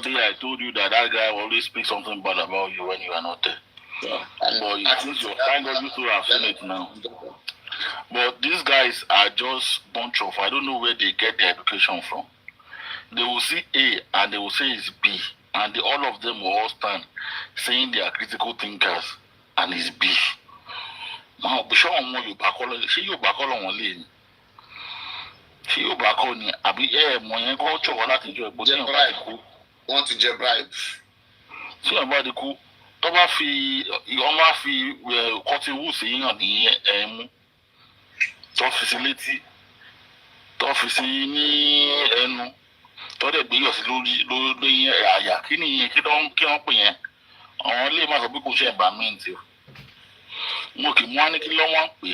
day I told you that guy always speaks something bad about you when you are not there. Yeah. But thank God you two have seen it now. But these guys are just bunch of, I don't know where they get their education from. They will see A and they will say it's B. And all of them will all stand saying they are critical thinkers and it's B. Now, be sure on you back all she you back all on lane. She you back on abi mo go cho wala ti jo but want to get bribe. See about the cool. Tó bá fi ọmọ fi cotton wool sí yan ní ẹmu. Tó fi sí létí. Tó fi sí ní ẹnu. Tó dẹ̀ gbé yọ̀ sí lórí àyà. Kí ni kí wọ́n pè yẹn? Àwọn lè má sọ pé kò ṣe environment o. Mo kì í mú wá ní kí lọ́wọ́ pè.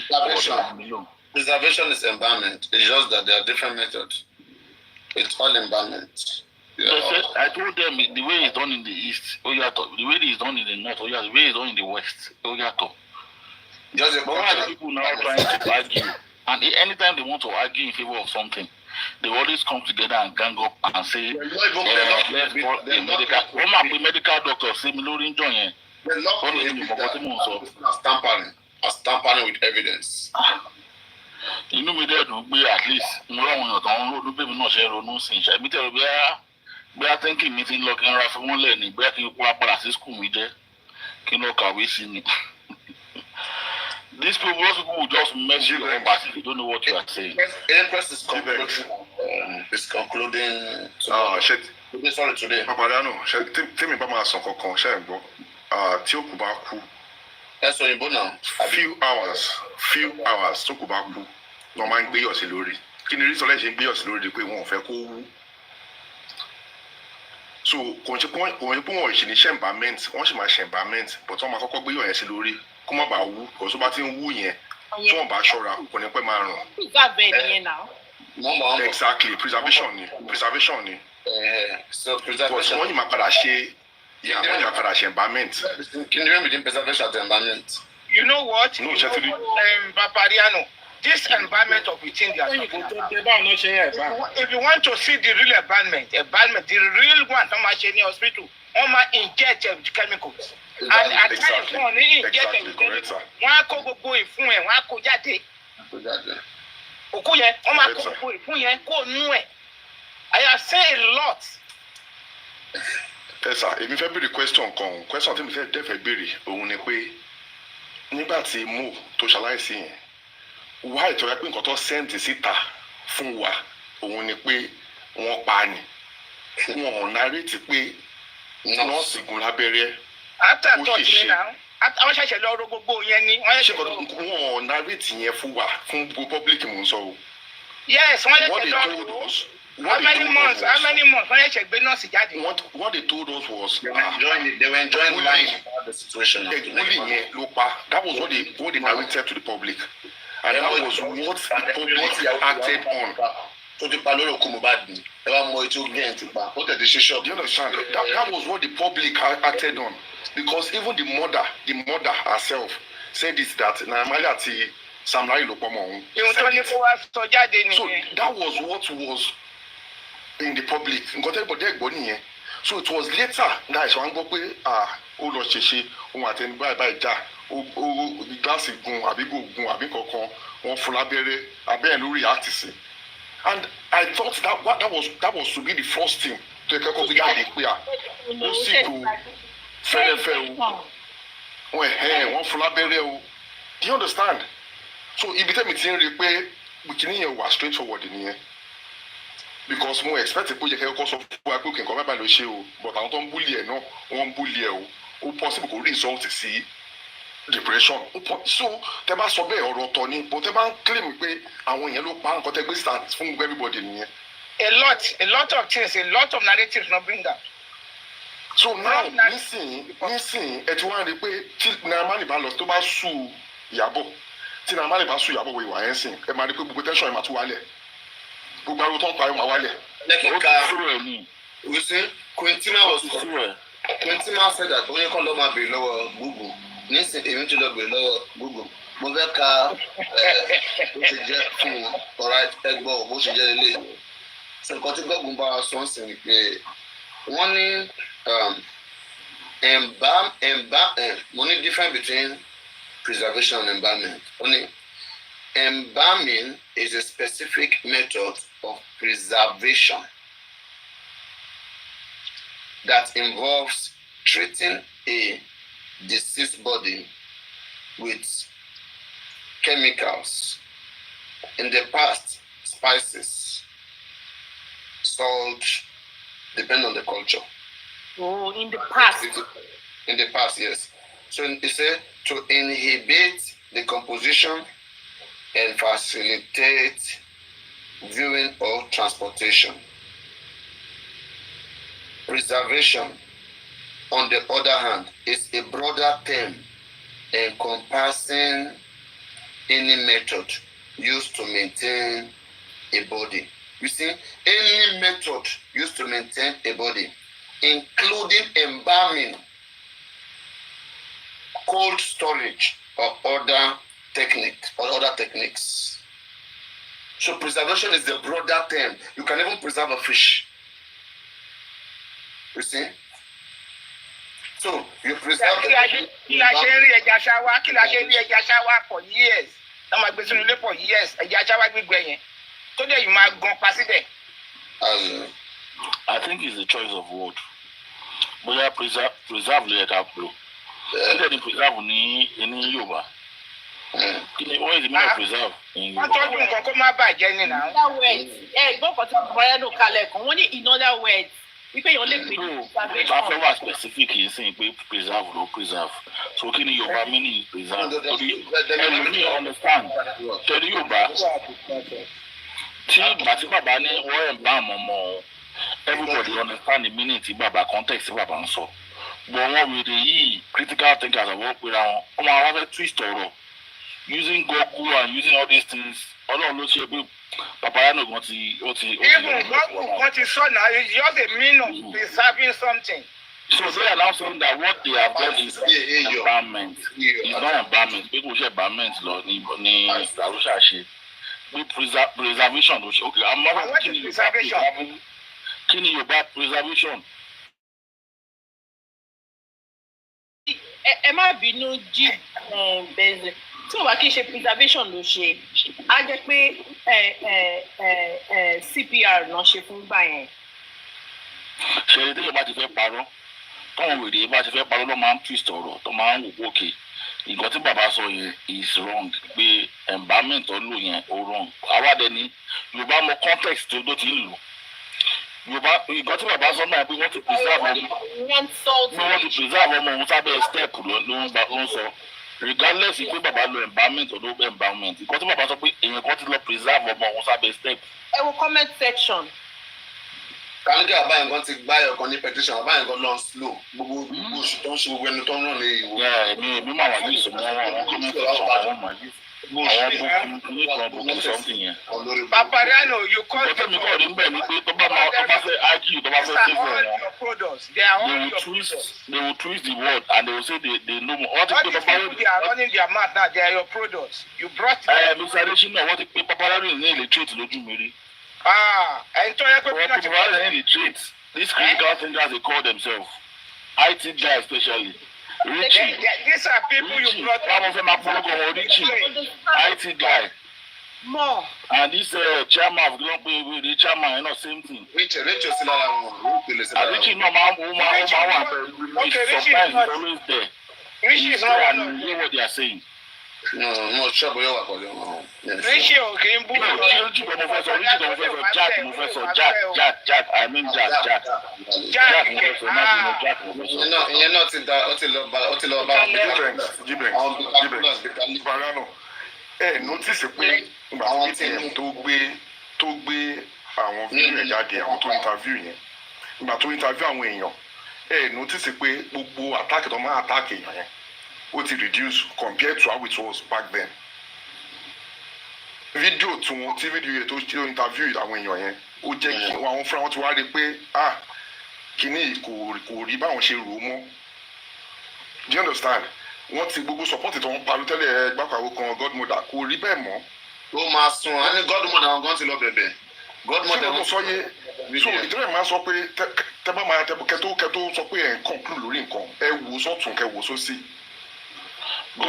Preservation is environment. It's just that there are different methods. It's all environment. Yeah. I told them the way it's done in the east, the way it's done in the north, the way it's done in the west, but why are the people now trying to argue? And anytime they want to argue in favor of something, they always come together and gang up and say, let's call a medical doctor, say, tampering with evidence. You know me there to be at least bí a thinking meeting looking ra fún wọn lẹ́ni bí a kì í kó apàdà sí school mi jẹ́ kí n lọ kàwé sí ni. These people will just mess you up as if you don't know what you are saying. Empress is concluding. Sorry today. Paparino, tell me about my son kankan ṣe ń gbọ́. Tí ó kù bá kú. That's what you do now. Few hours tó kù bá kú. Wọ́n máa ń gbé yọ̀ sí lórí. Kí ni rí sọ́lẹ̀ ṣe ń gbé yọ̀ sí lórí pé wọ́n ò fẹ́ kó wú? so kò ṣe pé wọ́n ṣe ní ṣe environment wọ́n sì máa ṣe environment but wọ́n máa kọ́kọ́ gbé yọ̀ yẹn sí lórí kó má bàa wú kò tó bá ti ń wú yẹn tí wọ́n bá ṣọ́ra kò ní pẹ́ máa rùn. Exactly preservation ni so preservation wọ́n yìí máa padà ṣe environment. Kí ni wọ́n between preservation and environment? You know what? No, Paparino, this environment of within their if you want to see the real environment, the real one, how much in the hospital, how much inject chemicals. And at times, one inject chemicals. One could go in phone, one could jate. Okuye, one could go in phone, go nowhere. I have said a lot. Yes, sir. If you have a question tí mo fẹ́ dẹ́fẹ̀ẹ́ béèrè òun ni pé nígbà tí mo tó ṣaláìsí yẹn wá ìtọ́jà pé nǹkan tó sẹ́ǹtì síta fún wa òun ni pé wọ́n pa ni wọn ò nárétì pé nọ́ọ̀sì gun lábẹ́rẹ́ ó sì ṣe àwọn ṣẹ̀ṣẹ̀ lọ ro gbogbo yẹn ni wọn ò nárétì yẹn fún wa fún gbogbo public mò ń sọ o. Yes, wọ́n ṣẹ̀ṣẹ̀ lọ ro. How many months? Wọ́n ṣẹ̀ṣẹ̀ gbé nọ́ọ̀sì jáde. What they told us was they were enjoying lying about the situation. That was what they narrated to the public. And that was what the public acted on. So the Apølóløg kò mọ̀ bá dì. Ẹ wá mọ ètò gẹ̀ẹ́n ti pa. Ó tẹ̀lé ṣíṣọ́. Do you understand? That was what the public acted on. Because even the mother herself said this that Naamali àti Sam Larry ló pọ̀ mọ́ òun. Ìwọ̀n tó ní kó wá sọ jáde nìyẹn. So that was what was in the public. Nǹkan tẹ́lẹ̀ bọ̀ dẹ́ gbọ́ nìyẹn. So it was later that ìṣòwò ń gbọ́ pé ó lọ ṣèṣe ohun àtẹni báyìí já ó gíláàsì gun àbí kò gun àbí kankan wọ́n fún lábẹ́rẹ́ abẹ́rẹ́ lórí àtìsí. And I thought that was to be the first thing to kẹ́kọ̀ọ́ bí jáde pé ó sì kú fẹ́rẹ́fẹ́ o wọ́n fún lábẹ́rẹ́ o. Do you understand? So ibi tẹ́mi ti ń rí i pé kìíní yẹn wà straight forward nìyẹn. Because mo expect pé ó yẹ kẹ́kọ̀ọ́ sọ fún wa pé òkè nǹkan bábà ló ṣe o but àwọn tó ń búlì ẹ̀ náà wọ́n ń búlì ẹ̀ o ó possible kò result sí depression. So tẹ́ bá sọ bẹ́ẹ̀ ọ̀rọ̀ ọ̀tọ̀ ni but tẹ́ bá ń claim pé àwọn èèyàn ló pa nǹkan tẹ́ gbé start fún everybody nìyẹn. A lot of things, a lot of narratives no bring that. So now nísìnyí ẹ ti wá rí i pé tí Naamali bá lọ tó bá sùn Iyabo tí Naamali bá sùn Iyabo wo ìwà yẹn sìn ẹ máa rí i pé gbogbo tension ẹ máa tún wálẹ̀ gbogbo ariwo tó ń pa ẹ máa wálẹ̀. We say Quintina said that onye kan lọ máa béèrè lọ́wọ́ Google nísìn èmi tún lọ béèrè lọ́wọ́ Google mo fẹ́ ka bó ṣe jẹ́ fún wọn ọ̀rá ẹgbọ́n bó ṣe jẹ́ lélẹ̀ ṣe nǹkan tí Google bá wa sọ ń sìn ni pé wọ́n ní mo ní difference between preservation and embalming. Only embalming is a specific method of preservation that involves treating a deceased body with chemicals. In the past, spices, salt, depend on the culture. Oh, in the past. In the past, yes. So it said to inhibit the composition and facilitate viewing or transportation. Preservation, on the other hand, is a broader term encompassing any method used to maintain a body. You see, any method used to maintain a body, including embalming, cold storage, or other techniques. So preservation is the broader term. You can even preserve a fish. You see? So you preserve kí la ṣe rí ẹja ṣáwá for years. Wọ́n máa gbé sínú ilé for years. Ẹja ṣáwá gbígbẹ yẹn. Tó dẹ̀ yìí máa gan pa síbẹ̀. I think it's the choice of word. Bóyá preserve ló yẹ ká pè ó. Nígbà tí preserve ní Yorùbá. Kí ni wọ́n ìdílé preserve? Wọ́n tọ́jú nǹkan kó má bàjẹ́ ní náà. In other words, gbọ́n kan tí Paparino kalẹ̀ kan, wọ́n ní in other words, wípé èèyàn lè pè ní preservation. Bá fẹ́ wà specific yìí sí pé preserve ló preserve. So kí ni Yorùbá meaning preserve? Torí ẹlòmíì understand. Torí Yorùbá tí bàbá ní wọ́n ẹ̀ bá àmọ́ mọ́ everybody understand the meaning tí bàbá context tí bàbá ń sọ but wọ́n wèrè yìí critical thinkers àwọn pera wọn ọmọ àwọn fẹ́ twist ọ̀rọ̀ using Google and using all these things ọlọ́run ló ṣe pé Paparino gan ti ó ti. Even Google kan ti sọ na it's just a mean of preserving something. So they are now saying that what they have done is empowerment. It's not empowerment. People say empowerment law ni Arusha ṣe. Preservation ló ṣe. Okay, I'm not killing you about preservation. Killing you about preservation. Ẹ má bínú jí bẹ́ẹ̀ tí o bá kí ṣe preservation ló ṣe á jẹ́ pé CPR náà ṣe fún gbà yẹn. Ṣé ilé ìjọba ti fẹ́ parọ́? Táwọn wèrè bá ti fẹ́ parọ́ ló máa ń twist ọ̀rọ̀ tó máa ń wò ókè. Nǹkan tí bàbá sọ yẹn is wrong pé environment tó lò yẹn ó wrong. Àwa dẹ̀ ni Yorùbá mọ context tó ti ń lò. Yorùbá nǹkan tí bàbá sọ náà pé wọ́n ti preserve ọmọ. Wọ́n ti preserve ọmọ òun sábẹ́ step ló ń sọ. Regardless pé bàbá lo environment or no environment. Nǹkan tí bàbá sọ pé èèyàn kan ti lọ preserve ọmọ òun sábẹ́ step. Ẹ wo comment section. Kálíkì àbáyé nǹkan ti gbá ẹ̀kọ́ ní petition àbáyé nǹkan lọ slow gbogbo oṣù tó ń ṣe gbogbo ẹni tó ń ràn ní ìwò. Èmi máa wà ní ìsọmọ àwọn comment section àwọn ọmọ yìí. Àwọn bókun something yẹn. Paparino, you call them. Ọ̀tẹ̀ mi kọ́ ní bẹ́ẹ̀ ni pé tó bá fẹ́ argue tó bá fẹ́ save wọn. They will twist the word and they will say they know more. All these people they are running their mouth now, they are your products. You brought them. Mr. Adesina, wọ́n ti pé Paparino ní illiterate lójú mi rí. Ẹ̀ńtọ́ yẹ pé bí náà ti Paparino ní illiterate. These critical thinkers they call themselves. IT guy especially. Richie. These are people you brought. Richie. IT guy. More. And this chairman of the chairman, same thing. Richie still around. Richie no man, sometimes always there. Richie is not one. You know what they are saying. No, trouble you are calling. Richie okay, Richie Jack. I mean Jack. Jack. You're not in that. Notice pé àwọn tí tó gbé àwọn fídíò ẹ̀ jáde àwọn tó interview yẹn ìgbà tó interview àwọn èèyàn notice pé gbogbo attack tó máa attack èèyàn yẹn ó ti reduce compared to how it was back then. Fídíò tí fídíò yẹn tó ṣe interview àwọn èèyàn yẹn ó jẹ́ kí àwọn fúnra wọn ti wá rí pé kíní kò rí báwọn ṣe rò ó mọ́. Do you understand? Wọ́n ti gbogbo support tó ń parí tẹ́lẹ̀ gbàgbọ́ kan godmother kò rí bẹ́ẹ̀ mọ́. Ó máa sun á ní godmother gan ti lọ bẹ̀bẹ̀. Godmother ló sọ yé so ìdílé máa sọ pé tẹ bá máa kẹtó sọ pé ẹ̀ ń conclude lórí nǹkan ẹ wò sọ́tún kẹ wò sósì. Ẹ̀wù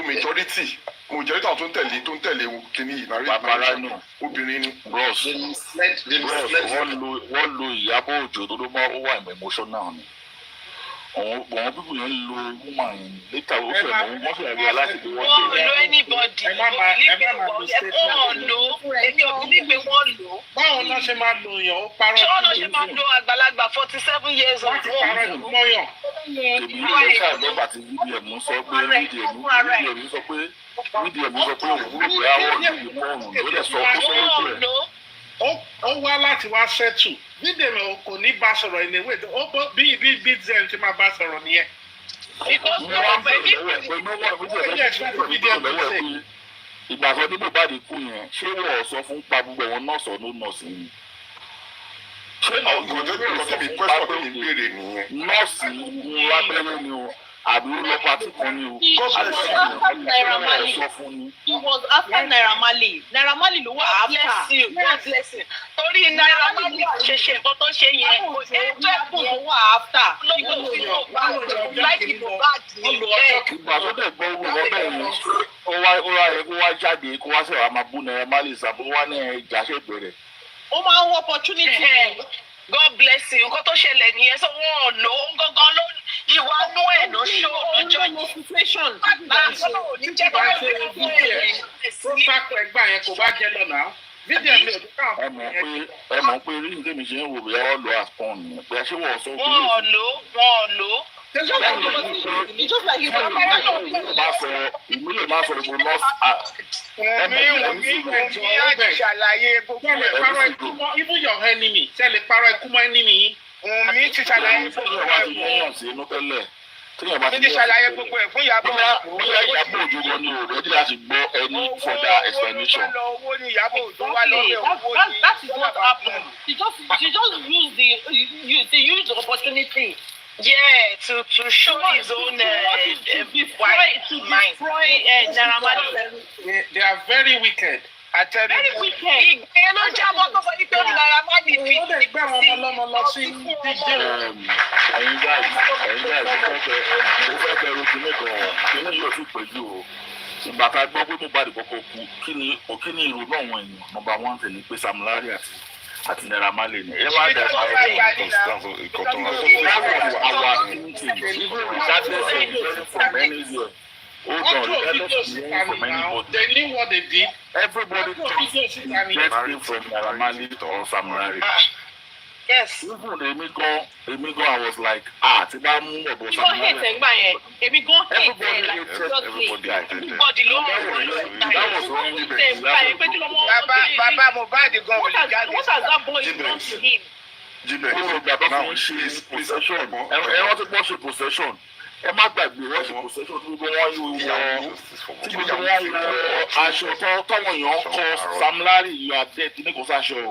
majority àwọn tó ń tẹ̀lé kìíní ìnáwó obìnrin ni. Wọ́n lo Iyabo Òjó tó ló máa wà emotional ni. Àwọn pípọ̀ yẹn lo woman yẹn later ó fẹ́ mọ́ wọ́n fẹ́ rí aláṣẹ pé wọ́n lè. Wọ́n lo anybody. Ẹ má máa lo èmi ò ní pé wọ́n lò. Báwo náà ṣe máa lo yàn ó parọ́. Ṣé wọ́n ṣe máa lo àgbàlagbà 47 years old? Láti parọ́ mọ́yàn. Èmi ló ṣe àgbọ̀gbà tí VDM sọ pé VDM sọ pé òun kúrò pé àwọn ìlú pọ̀nù ló dẹ̀ sọ kó sọ́wọ́ rẹ̀. Ó wá láti wá ṣẹ́tù. VDM kò ní bá sọ̀rọ̀ ìléwé bí zen ti máa bá sọ̀rọ̀ nìyẹn. Ìgbà kan tí Mohbad kú yẹn ṣé wọ́n sọ fún pa gbogbo ẹ̀wọ̀n nọ́ọ̀sì ọdún nọ́ọ̀sì ni. Ṣé nọ́ọ̀sì ń lábẹ́rẹ́ ni o àbí ó lọ pàtí kan ni o. He was after Naira Marley. Naira Marley ló wà after. God bless you. Torí Naira Marley ṣẹ̀ṣẹ̀ nǹkan tó ṣe yẹn. Ẹjọ́ ẹ̀kún ló wà after. Ìgbà tó dẹ̀ gbọ́ owó ọbẹ̀ yẹn ó wá jáde kó wá sẹ̀wá máa bú Naira Marley sàbó wá ní ẹja ṣe bẹ̀rẹ̀. Ó máa ń wọ opportunity. God bless you. Nǹkan tó ṣẹlẹ̀ nìyẹn sọ wọ́n lò ó gangan ló ìwà inú ẹ̀ ló ṣó lọ́jọ́ yìí. Situation. Tó sáko ẹgbà yẹn kò bá jẹ lọ́nà. VDM lè dúkà. Ẹ mọ̀ pé rí nǹkan mi ṣe ń wò bí wọ́n lọ àpọ̀n ni. Pé ṣé wọ́n sọ fún mi. Wọ́n lò. It's just like you don't even your enemy. Tell the parrot, come enemy. Finish ṣàlàyé gbogbo ẹ̀ fún Iyabo. Bóyá Iyabo Òjó lọ ní òde ọdún láti gbọ́ ẹni further explanation. That is what happened. She just used the opportunity. Yeah, to show his own mind. They are very wicked. Very wicked. Bàtà gbọ́ pé mo bá di kọ́kọ́ kú kí ni ìrònú àwọn èèyàn nọ́mbà 1 tẹ̀lé pé Sam Larry àti Naira Marley ni. Ẹ má dẹ̀ ọ́ They knew what they did. Everybody thinks from Naira Marley or Sam Larry. Yes. Even Emi go, I was like, ti bá mú ọ̀bọ̀ Sam Larry. Everybody hated them. That was only the Baba Mohbad gan what has that boy done to him? Now she's possession. I want to watch possession. Ẹ má gbàgbé wọ́n ṣe possession tí gbogbo wọn yóò aṣọ tọ́wọ́ èèyàn kọ Sam Larry you are dead ní kò sáṣọ o.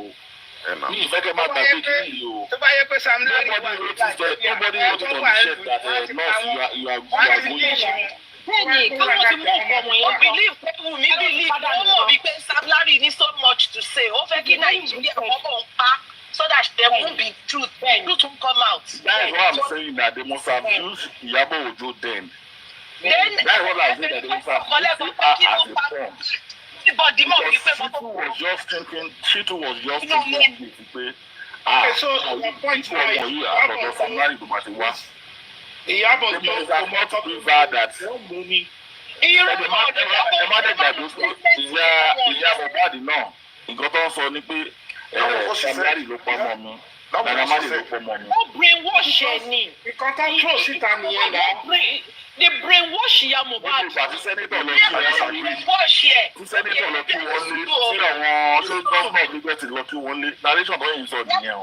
Ní ìfẹ́ kẹ́ má gbàgbé kí ni o. Tó bá yẹ pé Sam Larry wà nobody wrote it on the shirt that nurse you are going. Bẹ́ẹ̀ni, káwọn ti mú ọkọ wọn yẹn. Believe wọ́n mọ̀ wípé Sam Larry ní so much to say. Ó fẹ́ kí Nàìjíríà wọ́n bọ̀ ń pa. So that there won't be truth. Truth won't come out. That is what I'm saying, that they must have used Iyabo Ojo then. That's what I'm saying, that they must have used it as a form. Because she too was just thinking, so your point right. Iyabo Ojo is not to prove that. Iyabo Badi náà, nǹkan tó ń sọ ni pé Sam Larry ló pọ̀ mọ́ mi. Naira Marley ló pọ̀ mọ́ mi. Wọ́n brainwash ẹ̀ ni. Nǹkan tó ń throw síta nìyẹn náà. They brainwash Iya Mohbad. Ìgbà tí sẹ́nitọ̀ lọ kí wọ́n lé. Tí sẹ́nitọ̀ lọ kí wọ́n lé. Tí àwọn ṣé gọ́ọ̀nà gbígbẹ́ ti lọ kí wọ́n lé. Narration tó yìí sọ nìyẹn o.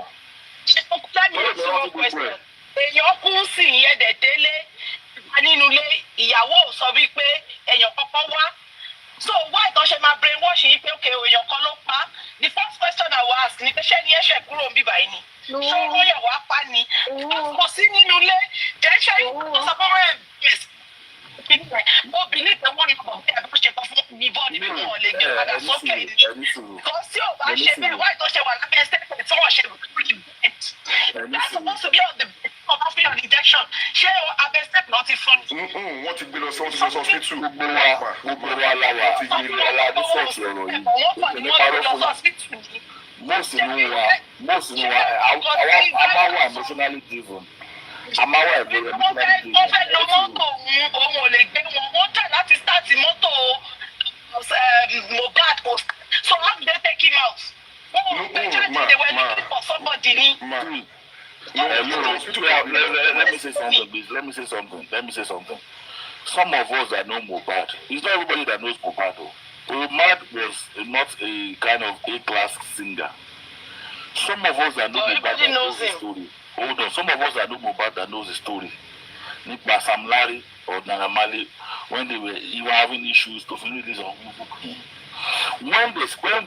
Èèyàn kún sí ìyẹn dẹ̀ délé nínú ilé ìyàwó sọ wípé èèyàn kọ́kọ́ wá. So why don't you my brainwash yìí pé okay èèyàn kan ló pa? The first question I will ask ni pé ṣé ni ẹ̀ṣẹ̀ kúrò ń bíbá yìí ni? Ṣé ó yẹ wá pa ni? Kò sí nínú ilé. Jẹ́ ṣé ìsọfúnwẹ́ yes. Mo believe pé wọ́n ní kò bí ẹ̀bùn ṣe kọ́ fún mi bọ́ọ̀dì bí wọ́n lè gbé padà sókè ni. Kò sí ò bá ṣe bẹ́ẹ̀ why don't you wà lábẹ́ ẹsẹ̀ tí wọ́n ṣe that's supposed to be on the coffee on injection. Ṣé abẹ́ step náà ti fún mi? Wọ́n ti gbé lọ sí hospital. Gbogbo wa la wà ti gbé lọ la ní sọ̀tì ọ̀rọ̀ yìí. Ní parọ́ fún mi. Most nínú wa a máa wà emotionally driven. A máa wà emotionally driven. Wọ́n fẹ́ lọ mọ́tò òun ò lè gbé wọn. Wọ́n tẹ̀ láti start mọ́tò Mohbad post. So how did they take him out? They were looking for somebody. Let me say something, please. Let me say something. Some of us that know Mohbad, it's not everybody that knows Mohbad. Mohbad was not a kind of A-class singer. Some of us that know Mohbad that knows the story. Hold on. Some of us that know Mohbad that knows the story. Nipa Sam Larry or Naira Marley, when they were having issues to finish this on when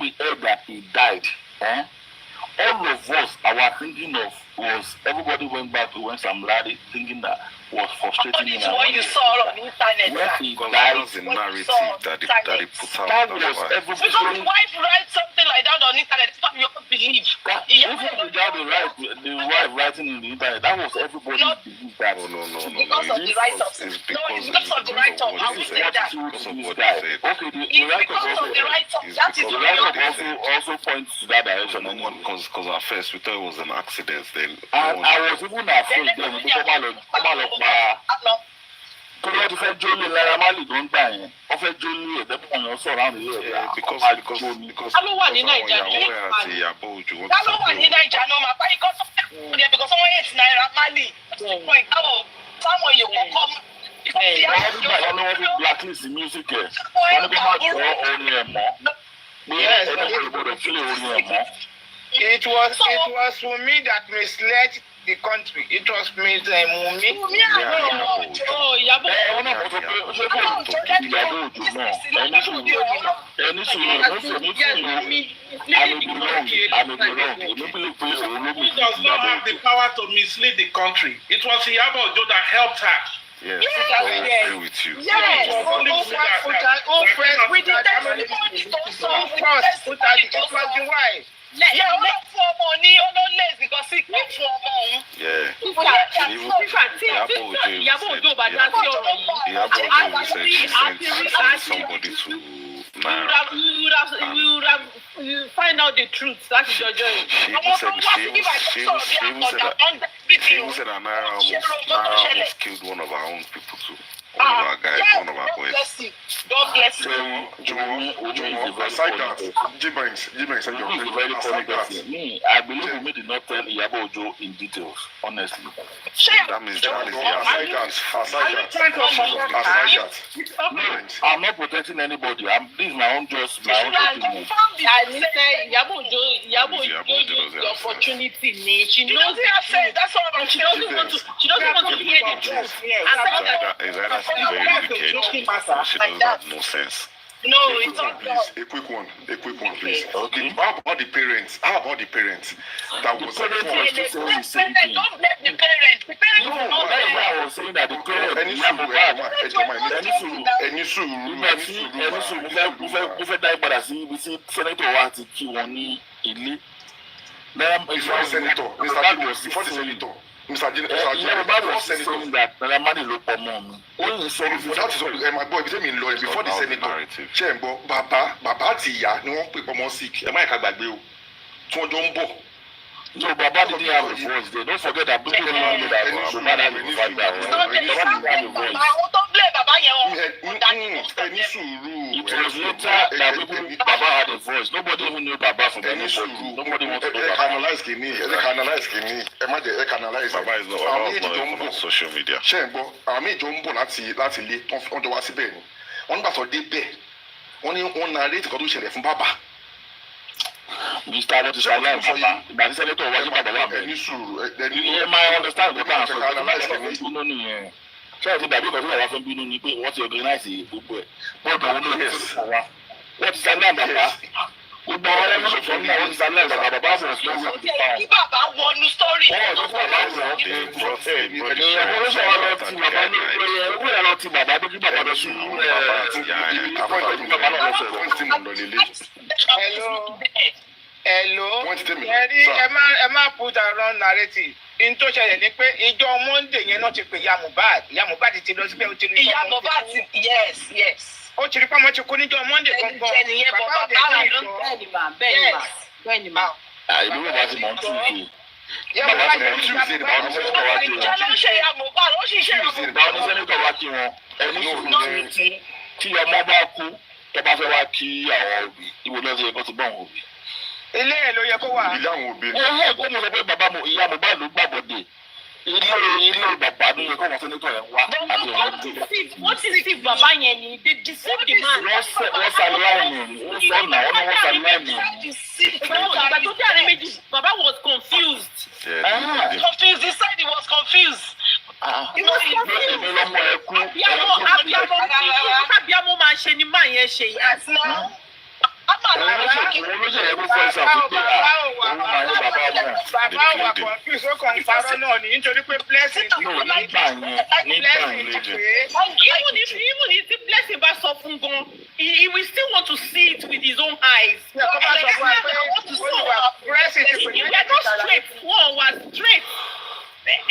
we heard that he died, all of us, our thinking of was everybody went back to when Sam Larry thinking that was frustrating him. What you saw on the internet. When he died, the narrative that he put out. That was everybody. Because his wife writes something like that on the internet, it's not you don't believe. Even without the wife writing in the internet, that was everybody believed that. No. Because of the write-ups. It's because of the write-up. I will say that. Okay, the because of the write-up. That is the write-up also points to that direction. Because at first we thought it was an accident. Then I was even afraid then because what if I join Naira Marley don't die? Of a journey, the point also around here. Because Hello, one in Nigeria. Hello, one in Nigeria. No, because someone hates Naira Marley. Point. táwọn èèyàn kọ́kọ́ Everybody know what blacklist the music is. When they come out for only a more. Yes, It was Wunmi that misled the country. It was Ms. Wunmi. Who does not have the power to mislead the country? It was Iyabo Ojo that helped her. Yes, I agree with you. Yes, it was the wife. Yeah, let for money or no less because it not for money. Yeah. Somebody to we would have find out the truth. That's your joy. She even said that Naira almost killed one of our own people too. One of our guys, one of our boys. God bless you. Aside that, G-Banks, very funny person. Me, I believe we did not tell Iyabo Ojo in details, honestly. That means I'm not protecting anybody. This is my own opinion. I didn't say Iyabo Ojo the opportunity. She knows it. That's all. She doesn't want to hear the truth. Very wicked. She doesn't have no sense. No, it's not. A quick one, please. Okay. How about the parents? That was don't blame the parents. The parents will not I was saying that the parents Mr. Senator, my boy, before the senator, Chembo, Baba Tia, no one people more sick. Am I Kagbagbeo? Tondumbo. No, Baba didn't have a voice. They don't forget that people don't know that it was later that Baba had a voice. Nobody even knew Baba from any school. Nobody wanted to know Baba. Baba is not on social media. Chembo, Ami Jumbo láti ilé on tó wá síbẹ̀ ni. Wọ́n nígbà tó dé bẹ́ẹ̀, wọ́n narrate kan tó ṣẹlẹ̀ fún Baba. Mr. What is alive, Baba? But the senator was Baba. I understand the plan. So I think that because we are from Benin, what you organize is good. What do you know? What is alive, Baba? Good morning, what is alive, Baba? Baba was not Baba one story. Hello. Ẹ má put around narrative. In tó ṣẹlẹ̀ ni pé ìjọ Monday yẹn náà ti pè ya Mohbad ti lọ síbẹ̀ ó ti rí ìyá Mohbad yes. Ó ti rí pé ọmọ ti kú níjọ Monday gangan. Bàbá bẹ́ẹ̀ni mà. Ìlú Yorùbá ti mọ̀ ń tún ìlú. Bàbá ti mọ̀ ń tún ìlú báwọn sẹ́nitọ̀ wá kí wọn. Ìjọ ló ṣe ya Mohbad ó sì ṣe ya Mohbad. Báwọn sẹ́nitọ̀ wá kí wọn. Ẹni sùúrù tí ọmọ bá kú tó bá fẹ́ wá kí àwọn òbí ìwé lọ́sẹ̀ ẹ̀kọ́ ti bọ̀ àwọn òbí. Ilé ẹ̀ ló yẹ kó wà. Ilé àwọn òbí. Kó mo sọ pé bàbá ìyá Mohbad ló gbàgbọ́dé. Ilé bàbá ló yẹ kó wọn sẹ́nitọ̀ yẹn wá. Wọ́n ti sí bàbá yẹn ni they deceive the man. Wọ́n ṣàlùwàmù. Wọ́n sọ̀nà wọ́n ní wọ́n ṣàlùwàmù. Ìgbà tó dé àárín méjì, bàbá was confused. Confused, he said he was confused. He was confused. Abiyamọ máa ṣe ni máa yẹn ṣe yẹn. Even if blessing bá sọ fún gan, he will still want to see it with his own eyes. We are not straight. One was straight.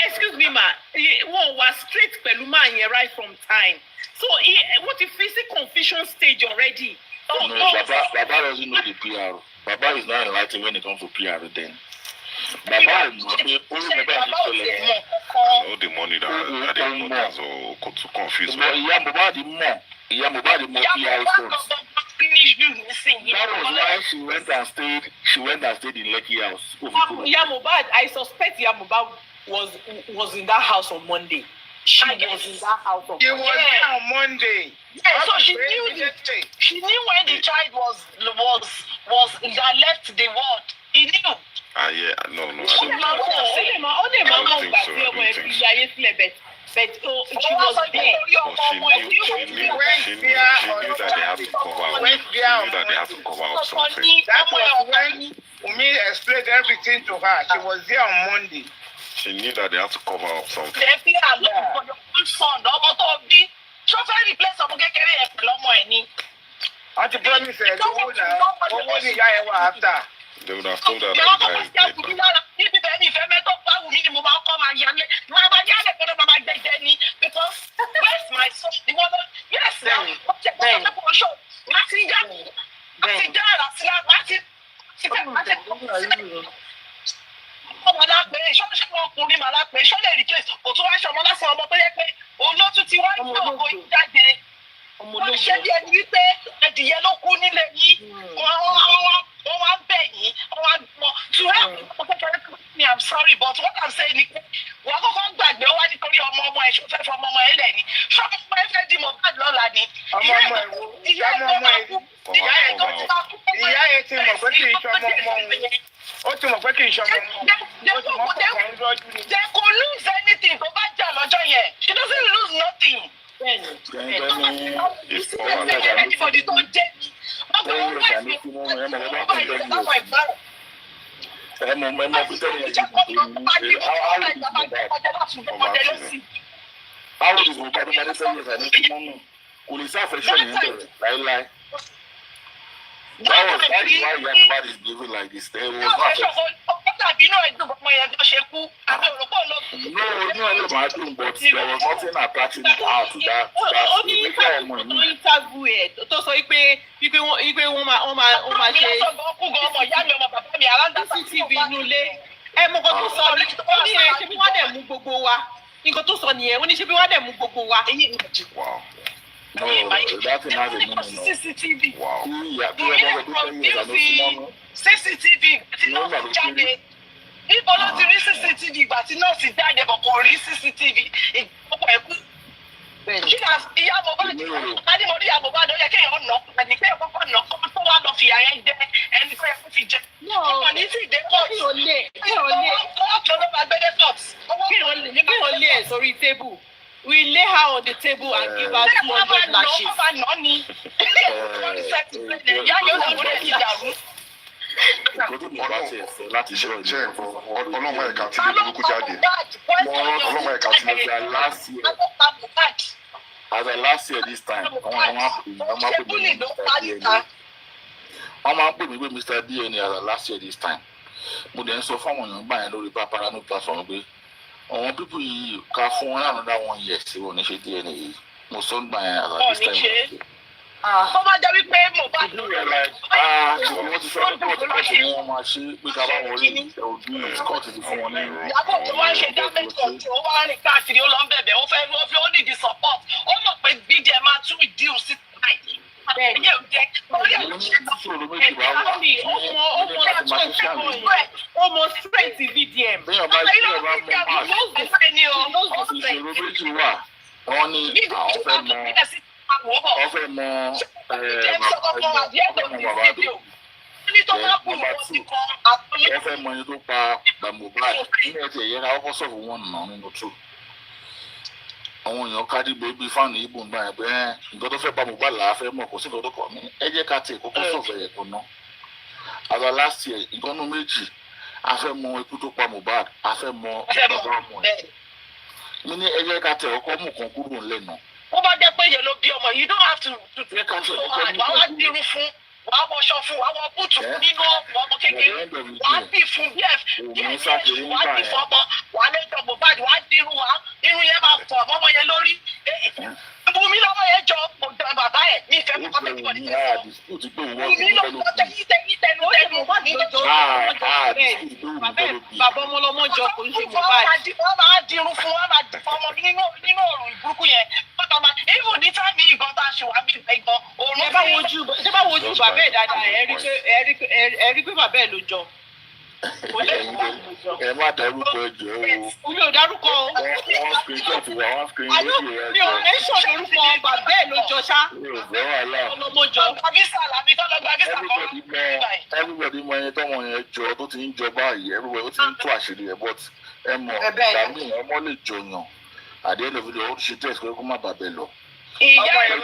Excuse me, ma. One was straight pẹ̀lú máa yẹn right from time. So what if it's a confusion stage already? No, Baba doesn't know the PR. Baba is not enlightened when it comes to PR then. Baba is not all the money that they put so to confuse. But Iyabo the more PR stories. That was why she went and stayed in Lekki House. Mohbad, I suspect Mohbad was in that house on Monday. she was in that house. She was there on Monday. Yeah, so she knew when the child was that left the world. He knew. Yeah, no, I don't Only mama think so. but she was there. She knew that they have to cover up. She knew that they have to cover up something. That was when Umi explained everything to her. She was there on Monday. She knew that they have to cover up something. Auntie promise her, what the guy ever after? They would have told her that the guy is dead. Because where's my son? Yes, I'm sorry, but what I'm saying is, we're going back. They already told your mom I should for mama Eleni. Show me my friend, the mom, Lolani. They could lose anything. Go back to Alojoye. She doesn't lose nothing. Anybody don't take me. That was why everybody's living like this. There was not. No, but there was nothing attaching out to that. Wow. No, that's another CCTV. Wow. CCTV. People don't see CCTV, but you know, see that they will CCTV. She has Iyabo. Anybody Iyabo, they can't knock, and they can't knock. One of the and the crazy. No, sorry, table. We lay her on the table and give her 200 lashes. láti ṣe ọlọ́mọ ẹ̀ka tí lè burúkú jáde ọlọ́mọ ẹ̀ka tí lè fi as a last year this time wọ́n máa ń pè mí pé Mr. DNA as a last year this time mo dẹ̀ ń sọ fáwọn èèyàn báyìí lórí Paparino platform pé àwọn pípù yìí ká fún wọn láàánú dá wọn yẹ̀ sí wọn ní ṣe DNA yìí mo sọ ń gbà yẹn as a this time. Ó máa jẹ́ wípé mo bá dúró rẹ̀ wọ́n ti sọ pé kọ́ọ̀tù ni wọ́n máa ṣe pé ká bá wọn rí ojú kọ́ọ̀tù ti fún wọn ní ìrọ̀. Ìyábọ̀ tó wá ń ṣe damage control ó wá rìn káàkiri ó lọ ń bẹ̀bẹ̀ ó fẹ́ ó need the support ó mọ̀ pé bíjẹ̀ máa tún deal sí tonight. Bẹ́ẹ̀ni ó mọ straight VDM. Bẹ́ẹ̀ bá tí ẹ bá mọ ìṣòro méjì wà wọ́n ní àwọn fẹ́ mọ ọfẹ mọ bàbá tó ọfẹ mọ ẹni tó pa Mohbad nínú ẹtì ẹyẹ ká ọkọ sọfún wọn nà nínú tó àwọn èèyàn kádìgbò ibi fáànù ìbò ń bá yẹn pé nǹkan tó fẹ́ pa Mohbad là á fẹ́ mọ̀ kò sí nǹkan tó kọ̀ mí ẹ jẹ́ ká tẹ̀ kókó sọ̀fẹ̀ yẹ̀ kó ná àgbà last year nǹkan nú méjì a fẹ́ mọ ikú tó pa Mohbad a fẹ́ mọ bàbá ọmọ ẹ̀ mi ní ẹ jẹ́ ká tẹ̀ ọkọ mú kan kúrò ńlẹ̀ ó bá jẹ́ pé yẹn ló bí ọmọ you don't have to so hard wàá wá dirun fún wàá wọṣọ fún wàá wọ búùtù nínú ọmọ kékeré wàá bì fún díẹ̀ wàá bì fún ọmọ wàá lẹ́jọ́ Mohbad wàá dirun wàá irun yẹn máa fọ ọmọ yẹn lórí Bùnmi lọ́wọ́ yẹn jọ bàbá ẹ̀ ní ìfẹ́ kọ́kọ́ tẹ́tí wọ́n ní Bùnmi lọ́wọ́ tẹ́tí bàbá ọmọlọmọ jọ kò ń ṣe Mohbad. Wọ́n máa dirun fún wọn máa di ọmọ nínú òrùn ìburúkú yẹn even ní táàmì ìgbọ́n tá a ṣe wà bí ìgbẹ́ ìgbọ́n òórùn ṣé bá wojú bàbá ẹ̀ dáadáa ẹ rí pé bàbá ẹ̀ ló jọ. ẹ má dárúkọ ẹjọ́ o. Mi ò dárúkọ o. Wọ́n screenshot wa, wọ́n screen Àlọ́ lórí mi ò mẹ́sàn lórúkọ ọba bẹ́ẹ̀ ló jọ ṣá. Ọlọ́mọjọ. Everybody mọ ẹni tọ́mọ yẹn jọ tó ti ń jọ báyìí, everybody ó ti ń tú àṣírí ẹ̀ but ẹ mọ̀ ìdààmú ọmọ lè jọyàn àdéhùn ìfìdí ó ṣe test kó má bàbẹ̀ lọ. Ọmọ yẹn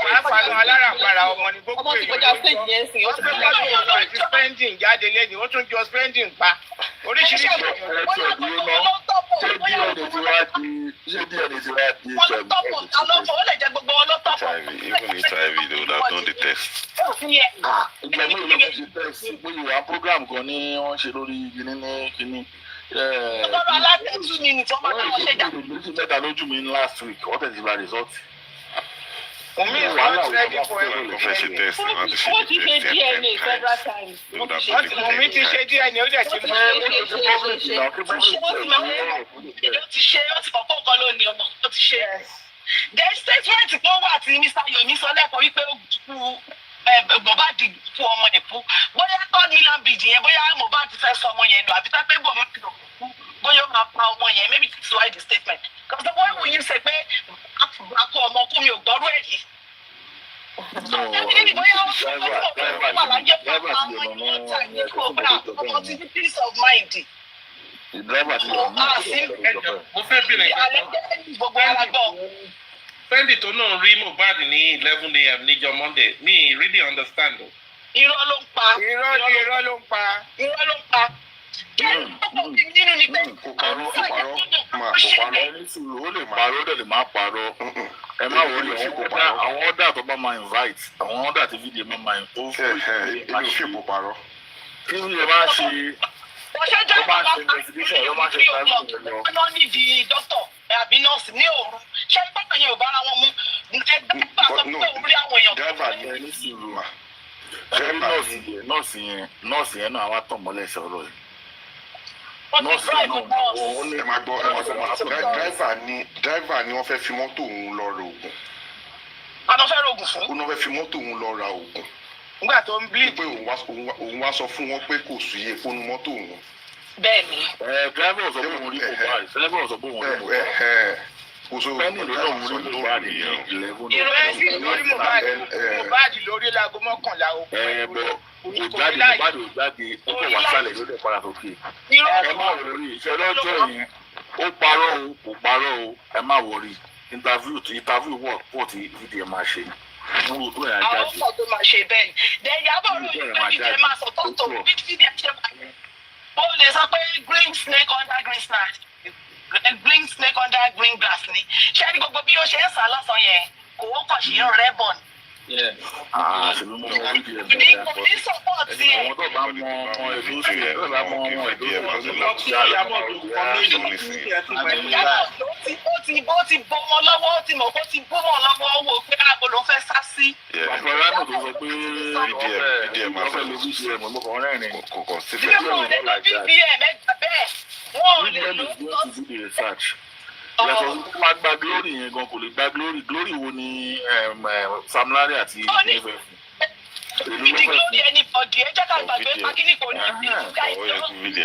wàá fanu alárànbarà ọmọ ní gbogbo Ọmọ ti kọjá stage yẹn sìn. ó ti fẹ́ pàṣẹ ìwọ̀n àti spending jáde lẹ́yìn ó tún jọ spending pa oríṣiríṣi Ṣé díẹ̀ ni ti wá di HIV? Even HIV, they would have done the test. Ìgbà mi ò lọ fi ṣe test pé ìwà program kan ní wọ́n ṣe lórí kíní ní kíní. Ọlọ́run alátẹ̀tù ni nìkan máa ń ṣe jà. Méjì mẹ́ta lójú mi last week, wọ́n tẹ̀sí bá result. Omi ìwà ready for Confession test, not to Wọ́n ti ṣe DNA several times. Omi ti ṣe DNA ó dẹ̀ ti mú Ó ti ṣe ó ti kọ́kọ́ kan lónìí ọmọ ó ti ṣe. Then statement kan wà tí Mr. Yomi sọ lẹ́kọ̀ọ́ wípé ó kú Mohbad fún ọmọ ẹ̀ kú. Bóyá tọ́ ní lambidi yẹn bóyá Mohbad fẹ́ sọ ọmọ yẹn lọ àbí tá pé Mohbad kú bóyá ó máa pa ọmọ yẹn maybe that's why the statement. Because the boy will you say pé akọ ọmọ kú mi ò gbọ́rú ẹ̀ yìí. Peace of mind. Ìdráìbà ti lọ náà. Mo fẹ́ bìnrin Fendi tó náà rí Mohbad ní 11 a.m. níjọ́ Monday mi really understand o. Irọ́ ló ń pa. Irọ́ ló ń pa. Irọ́ ló ń pa. Nínú ni pé kò parọ́ ẹni sùúrù ó lè parọ́ ó lè má parọ́ ẹ má wọlé àwọn ọ̀dà tó bá máa invite àwọn ọ̀dà tí fídíò máa invite ó fún ìṣẹ̀lẹ̀ ìṣèpò parọ́ kí fídíò bá ṣe ó bá ṣe investigation ó bá ṣe private lọ. wọ́n nídìí dókítà àbí nọ́ọ̀sì ní òru ṣé pátá yẹn ò bára wọn mú ẹgbẹ́ bá sọ pé orí àwọn èèyàn. dábàá ní ẹni sùúrù mà nọ́ọ̀sì yẹn náà wá tàn mọ́lẹ̀ sọ̀rọ̀ yìí. Driver ni wọ́n fẹ́ fi mọ́tò òun lọ ra oògùn. Àná fẹ́ ra oògùn fún. Ó náà fẹ́ fi mọ́tò òun lọ ra oògùn. Nígbà tó ń bleed. Pé òun wá sọ fún wọn pé kò sí iye fóònù mọ́tò òun. Bẹ́ẹ̀ni. Driver sọ pé òun rí Mohbad. Driver sọ pé òun rí Mohbad. Bẹ́ẹ̀ni ló náà mú rí Mohbad yìí. Ìrẹsì lórí Mohbad lórí láago mọ́kànlá o. Mohbad ò jáde ó kọ̀ wá sálẹ̀ ló dẹ̀ padà sókè. Ẹ má wọrí ìṣẹ́ lọ́jọ́ yẹn ó parọ́ o kò parọ́ o ẹ má wọrí interview wọ̀ tí fídíò máa ṣe. Mo rò tó yà jáde. Àwọn ọkọ̀ tó máa ṣe bẹ́ẹ̀ ni. Ìyábọ̀ rò ní pé fídíò máa sọ tó bí fídíò ṣe máa yẹ. Ó lè sọ pé green snake under green snake. Green snake under green grass ni. Ṣé ní gbogbo bí ó ṣe ń sá lọ́sàn yẹn kò ó kọ̀ sí rẹ́ bọ̀ ni. Ṣèlú mọ́ wọn fídíò ẹ̀ bẹ́ẹ̀ yà pọ̀. Àwọn tó bá mọ ọmọ ìlú sí ẹ̀ tó bá mọ ọmọ ìlú sí ẹ̀ tó ó ti bọ́ wọn lọ́wọ́ ó ti mọ̀ kó ti bọ́ wọn lọ́wọ́ wò pé àgbo ló fẹ́ sá sí. Paparino tó sọ pé wọ́n fẹ́ lo BBM mọ́kàn rẹ́rìn kò sí fẹ́ wọ́n lè lo BBM ẹgbà bẹ́ẹ̀ wọ́n lè lo yàtọ̀ sí máa gba glory yẹn gan kò lè gba glory wo ni Sam Larry àti ìfẹ́ ìdí glory anybody ẹ jẹ́ ká gbàgbé mákìní kò ní ìdí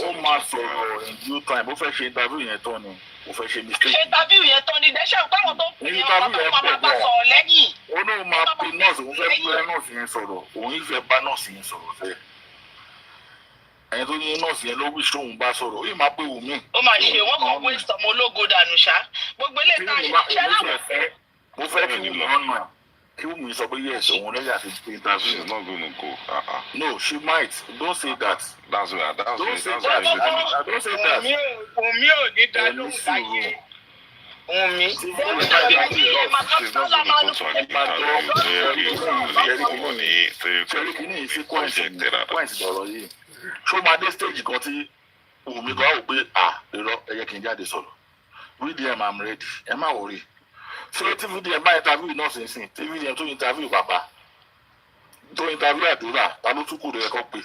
ó máa sọ̀rọ̀ in due time ó fẹ́ ṣe interview yẹn tán ni ó fẹ́ ṣe mistake. ṣe interview yẹn tán ni dẹ́sẹ̀ báwọn tó ń fi ọmọ tó máa bá sọ̀rọ̀ lẹ́yìn. ó náà máa pe nọ́ọ̀sì òun fẹ́ bá nọ́ọ̀sì yẹn sọ̀rọ̀ òun ìfẹ́ bá nọ́ọ̀sì yẹn sọ̀rọ̀ fẹ́ ẹni tó ní nọ́ọ̀sì yẹn ló wí sóhun bá sọ̀rọ̀ ó yìí máa pé wù mí. ó máa ṣe wọn kàn waste ọmọ ológo dànù ṣá gbogbo ilé ìta ṣe láwọn. mo fẹ́ kí wọ́n nà kí wọ́n sọ pé yes òun lẹ́yìn àti interview. She's not going to go. No, she might. Don't say that. That's why. Don't say that. Omi ò ní dá lóhùn láyé. Omi. She's not going to go to an interview. Ṣó máa dé stage kan tí Wùmí kan wò pé irọ́ ẹ jẹ́ kí n jáde sọ̀rọ̀. VDM I'm ready. Ẹ má wọrí. Ṣé tí VDM bá interview náà sínsìn tí VDM tó interview bàbá tó interview àdúrà ta ló tún kù rẹ̀ kọ́ pé.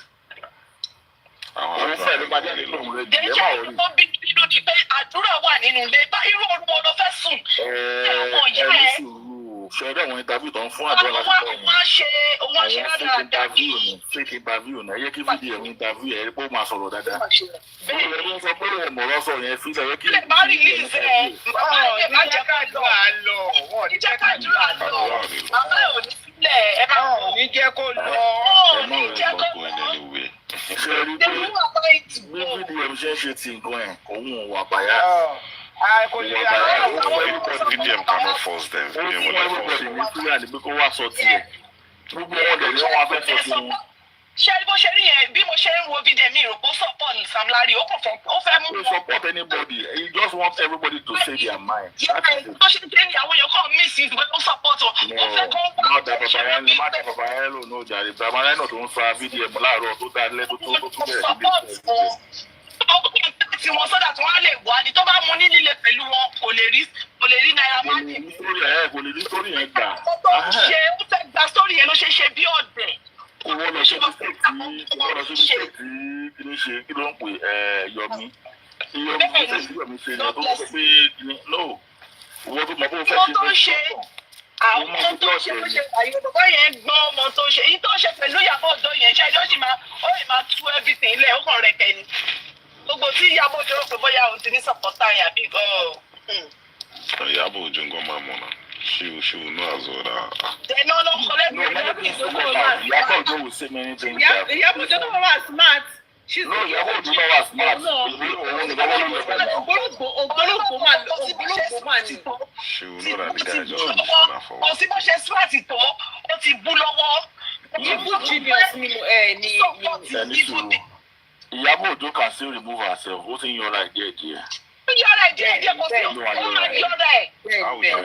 Àwọn fẹ́ẹ̀ ló máa jáde lóhùn rẹ̀ jù ẹ má wọrí. Ó bí nínú ni pé àdúrà wà nínú ilé bá irú orúkọ ló fẹ́ sùn. Ẹ ní sùúrù ṣe ọdọ àwọn interview tó ń fún àdúrà láti bọ̀ yẹn. wọ́n ṣe fake interview náà yẹ kí fídíò ẹ̀mí interview ẹ̀ pé ó máa sọ̀rọ̀ dáadáa. bẹ́ẹ̀ ni wọ́n sọ pé ẹ̀mọ̀rọ̀ sọ̀rọ̀ yẹn fi sọ̀rọ̀ kí. bá rí ilé ẹ̀ má jẹ́ ká lọ ní jẹ́ ká lọ bàbá ò ní sílẹ̀ ẹ má ní jẹ́ kó lọ ní jẹ́ kó lọ. ṣe rí pé bí fídíò ẹ̀ ṣe ń ṣe ti nǹkan ẹ̀ òun wà báyà. VDM cannot force them. VDM will not force them. Ṣé bó ṣe rí yẹn bí mo ṣe ń wo fídíò mi rò pé ó support Sam Larry ó fẹ́ mú. He support anybody. He just wants everybody to say their mind. Bó ṣe jẹ́ ni àwọn èèyàn kàn mí sí ìdúgbò ó support o. Ó fẹ́ kó wá. Má dà Paparino ló jàre. Paparino tó ń fa VDM láàárọ̀ tó dá lẹ́ tó bẹ̀rẹ̀ tí wọn sọdà tí wọn lè wá ni tó bá mú ní líle pẹ̀lú wọn kò lè rí Naira Marley. Kò lè rí sórí yẹn gbà. ó fẹ́ gba sórí yẹn ló ṣe ṣe bí ọ̀dẹ̀. Kò wọ́n lọ sí mistake tí kí ló ṣe kí ló ń pè Yomi. Yomi ṣe ni tó sọ pé no owó tó mọ̀ pé ó fẹ́ ṣe àwọn tó ṣe bó ṣe àyè bàbá yẹn gbọ́n ọmọ tó ṣe èyí tó ṣe pẹ̀lú Ìyábọ̀ Òjó yẹn ṣe ó lè máa tú everything ilẹ̀ ó kàn rẹ̀ kẹ́ni. Gbogbo tí Ìyábọ̀ Òjó rò pé bóyá òun ti ní sọ̀pọ̀tà yẹn àbí Ìyábọ̀ Òjó ń gan máa mọ̀ náà. She will know as well that. Then no, collect me. Ìyábọ̀ Òjó will say many things. Ìyábọ̀ Òjó náà wà smart. No, Ìyábọ̀ Òjó náà wà smart. Ògbólógbò máa ní. She will know that the guy just wants to know for. Kò sí bó ṣe smart tó, ó ti bú lọ́wọ́. Ibú genius ni. Ìyábọ̀ Òjó can still remove herself. Ó ti ń yọra ìdí díẹ̀. Yọra ìdí kò sí ó máa yọra ẹ̀. How will Ó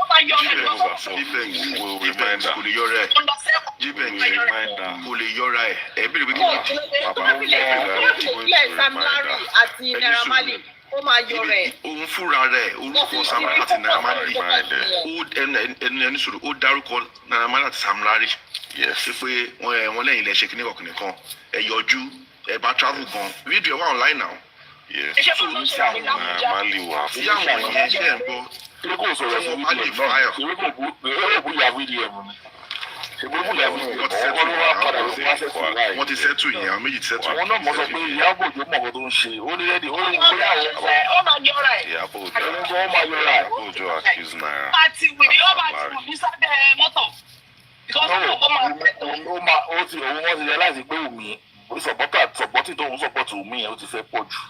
máa yọra ẹ̀. will remind her. Kò lè yọra ẹ̀. Will remind her. Kò lè yọra ẹ̀. Ẹ bèrè pé kí Ilé Sam Larry àti Naira Marley ó máa yọra ẹ̀. òun fúnra rẹ̀ orúkọ Sam Larry àti Naira Marley ẹni sọ̀rọ̀ ó dárúkọ Naira Marley àti Sam Larry. Ṣé pé wọ́n lẹ́yìn ilẹ̀ ṣe kíní kọ̀ọ̀kan ẹ yọjú ẹ bá travel gan fídíò wà online now. Marley wà fún ìyá àwọn yẹn ṣe ń gbọ́ Ṣé kò sọ̀rọ̀ sí Marley fire. Ṣé kò ya VDM ni? Ṣé kò ya VDM? Wọ́n ti sẹ́tù yẹn àwọn méjì ti sẹ́tù. Àwọn náà mọ̀ sọ pé Ìyábọ̀ Òjó mọ̀ kó tó ń ṣe. Ó ní rẹ́dí ó ní bóyá ó máa yọra ẹ̀. Ìyábọ̀ Òjó Òjó accuse Naira. Àti wìrì ó máa ti wù ní sábẹ́ mọ́tò. Wọ́n ti yẹ láti gbé Wùmí. Sọ̀pọ̀tì tó ń sọ̀pọ̀tì Wùmí yẹn ó ti fẹ́ pọ̀ jù.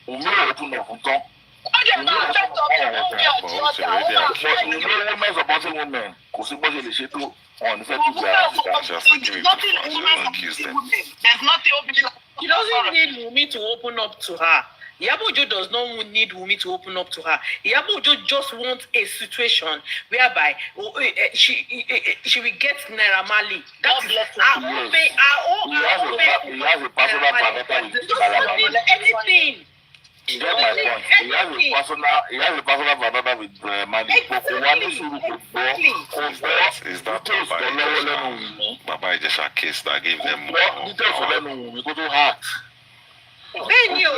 Wùmí ò tún nà fún tán. Ó jẹ́ máa fẹ́ tọ́ bí Wùmí àti ọjà ó máa fẹ́ ní. Women supporting women kò sí bó ṣe lè ṣe tó wọn ní fẹ́ tún gbé ara síta. He doesn't need Wumi to open up to her. Iyabo Ojo does not need Wumi to open up to her. Iyabo Ojo just wants a situation whereby she will get Naira Marley. That is her own way. He has a personal vendetta with Naira Marley. Anything. He has a personal vendetta with Marley. Is that Baba Ijesha case that gave them more? Bẹ́ẹ̀ni o.